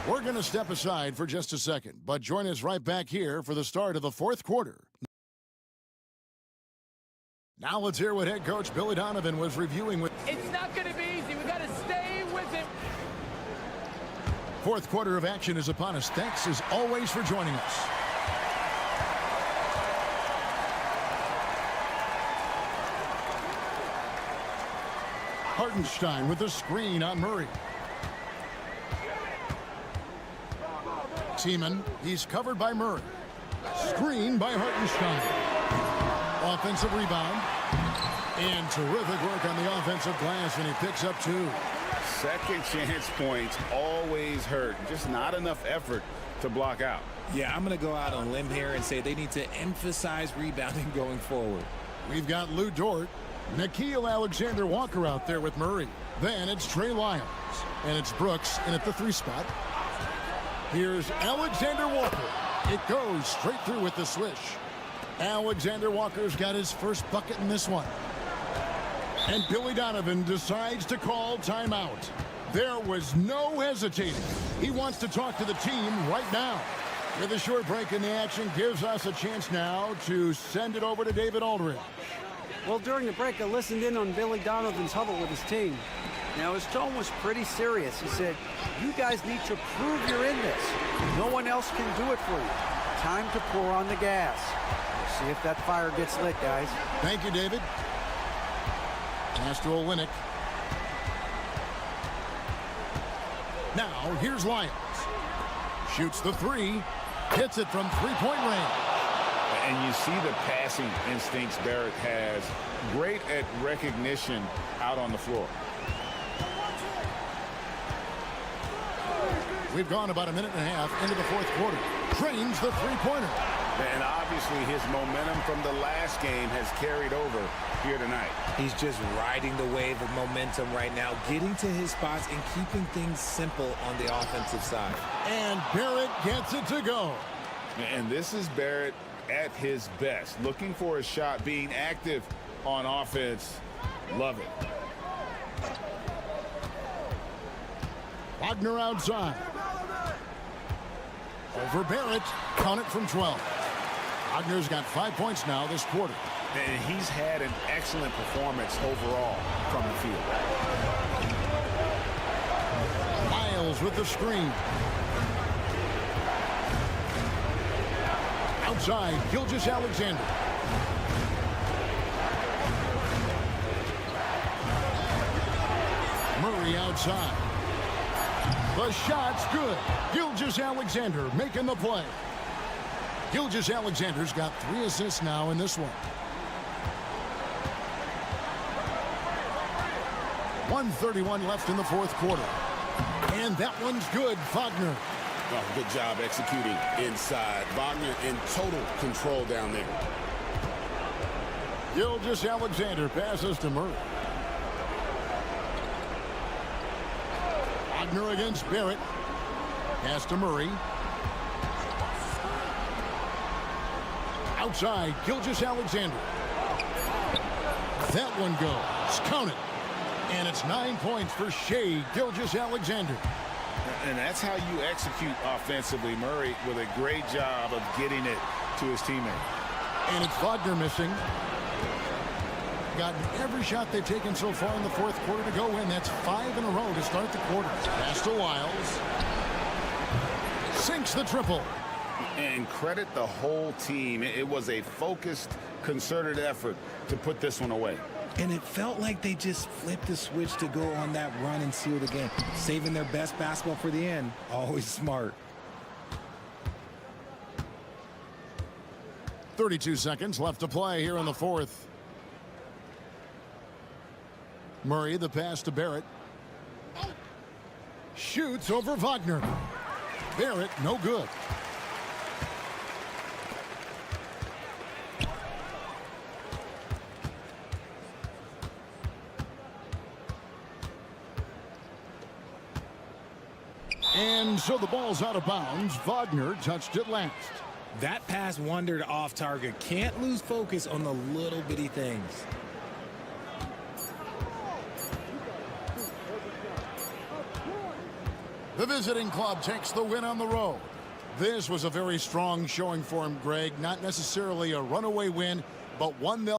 We're going to step aside for just a second, but join us right back here for the start of the fourth quarter. Now let's hear what head coach Billy Donovan was reviewing with. It's not going to be easy. We got to stay with it. Fourth quarter of action is upon us. Thanks as always for joining us. Hartenstein with the screen on Murray. Seaman, he's covered by Murray. Screen by Hartenstein. Offensive rebound. And terrific work on the offensive glass, and he picks up 2. Second chance points always hurt. Just not enough effort to block out. Yeah, I'm going to go out on a limb here and say they need to emphasize rebounding going forward. We've got Lou Dort, Nickeil Alexander-Walker out there with Murray. Then it's Trey Lyons, and it's Brooks in at the 3 spot. Here's Alexander-Walker. It goes straight through with the swish. Alexander-Walker's got his first bucket in this one. And Billy Donovan decides to call timeout. There was no hesitating. He wants to talk to the team right now. With a short break in the action gives us a chance now to send it over to David Aldridge. Well, during the break, I listened in on Billy Donovan's huddle with his team. Now, his tone was pretty serious. He said, you guys need to prove you're in this. No one else can do it for you. Time to pour on the gas. We'll see if that fire gets lit, guys. Thank you, David. Pass to Olynyk. Now, here's Lyons. Shoots the 3. Hits it from 3-point range. And you see the passing instincts Barrett has. Great at recognition out on the floor. We've gone about a minute and a half into the fourth quarter. Drains the three-pointer. And obviously his momentum from the last game has carried over here tonight. He's just riding the wave of momentum right now, getting to his spots and keeping things simple on the offensive side. And Barrett gets it to go. And this is Barrett at his best, looking for a shot, being active on offense. Love it. Wagner outside. Over Barrett. Count it from 12. Wagner's got 5 points now this quarter. And he's had an excellent performance overall from the field. Miles with the screen. Outside, Gilgeous-Alexander. Murray outside. The shot's good. Gilgeous-Alexander making the play. Gilgeous-Alexander's got 3 assists now in this one. 1:31 left in the fourth quarter. And that one's good. Wagner. Oh, good job executing inside. Wagner in total control down there. Gilgeous-Alexander passes to Murray. Wagner against Barrett. Pass to Murray. Outside, Gilgeous-Alexander. That one goes. Count it. And it's 9 points for Shai Gilgeous-Alexander. And that's how you execute offensively. Murray with a great job of getting it to his teammate. And it's Wagner missing. Gotten every shot they've taken so far in the fourth quarter to go in. That's 5 in a row to start the quarter. Pass to Wiles. Sinks the triple. And credit the whole team. It was a focused, concerted effort to put this one away. And it felt like they just flipped the switch to go on that run and seal the game. Saving their best basketball for the end. Always smart. 32 seconds left to play here in the fourth. Murray, the pass to Barrett. Shoots over Wagner. Barrett, no good. And so the ball's out of bounds. Wagner touched it last. That pass wandered off target. Can't lose focus on the little bitty things. The visiting club takes the win on the road. This was a very strong showing for him, Greg. Not necessarily a runaway win, but one they'll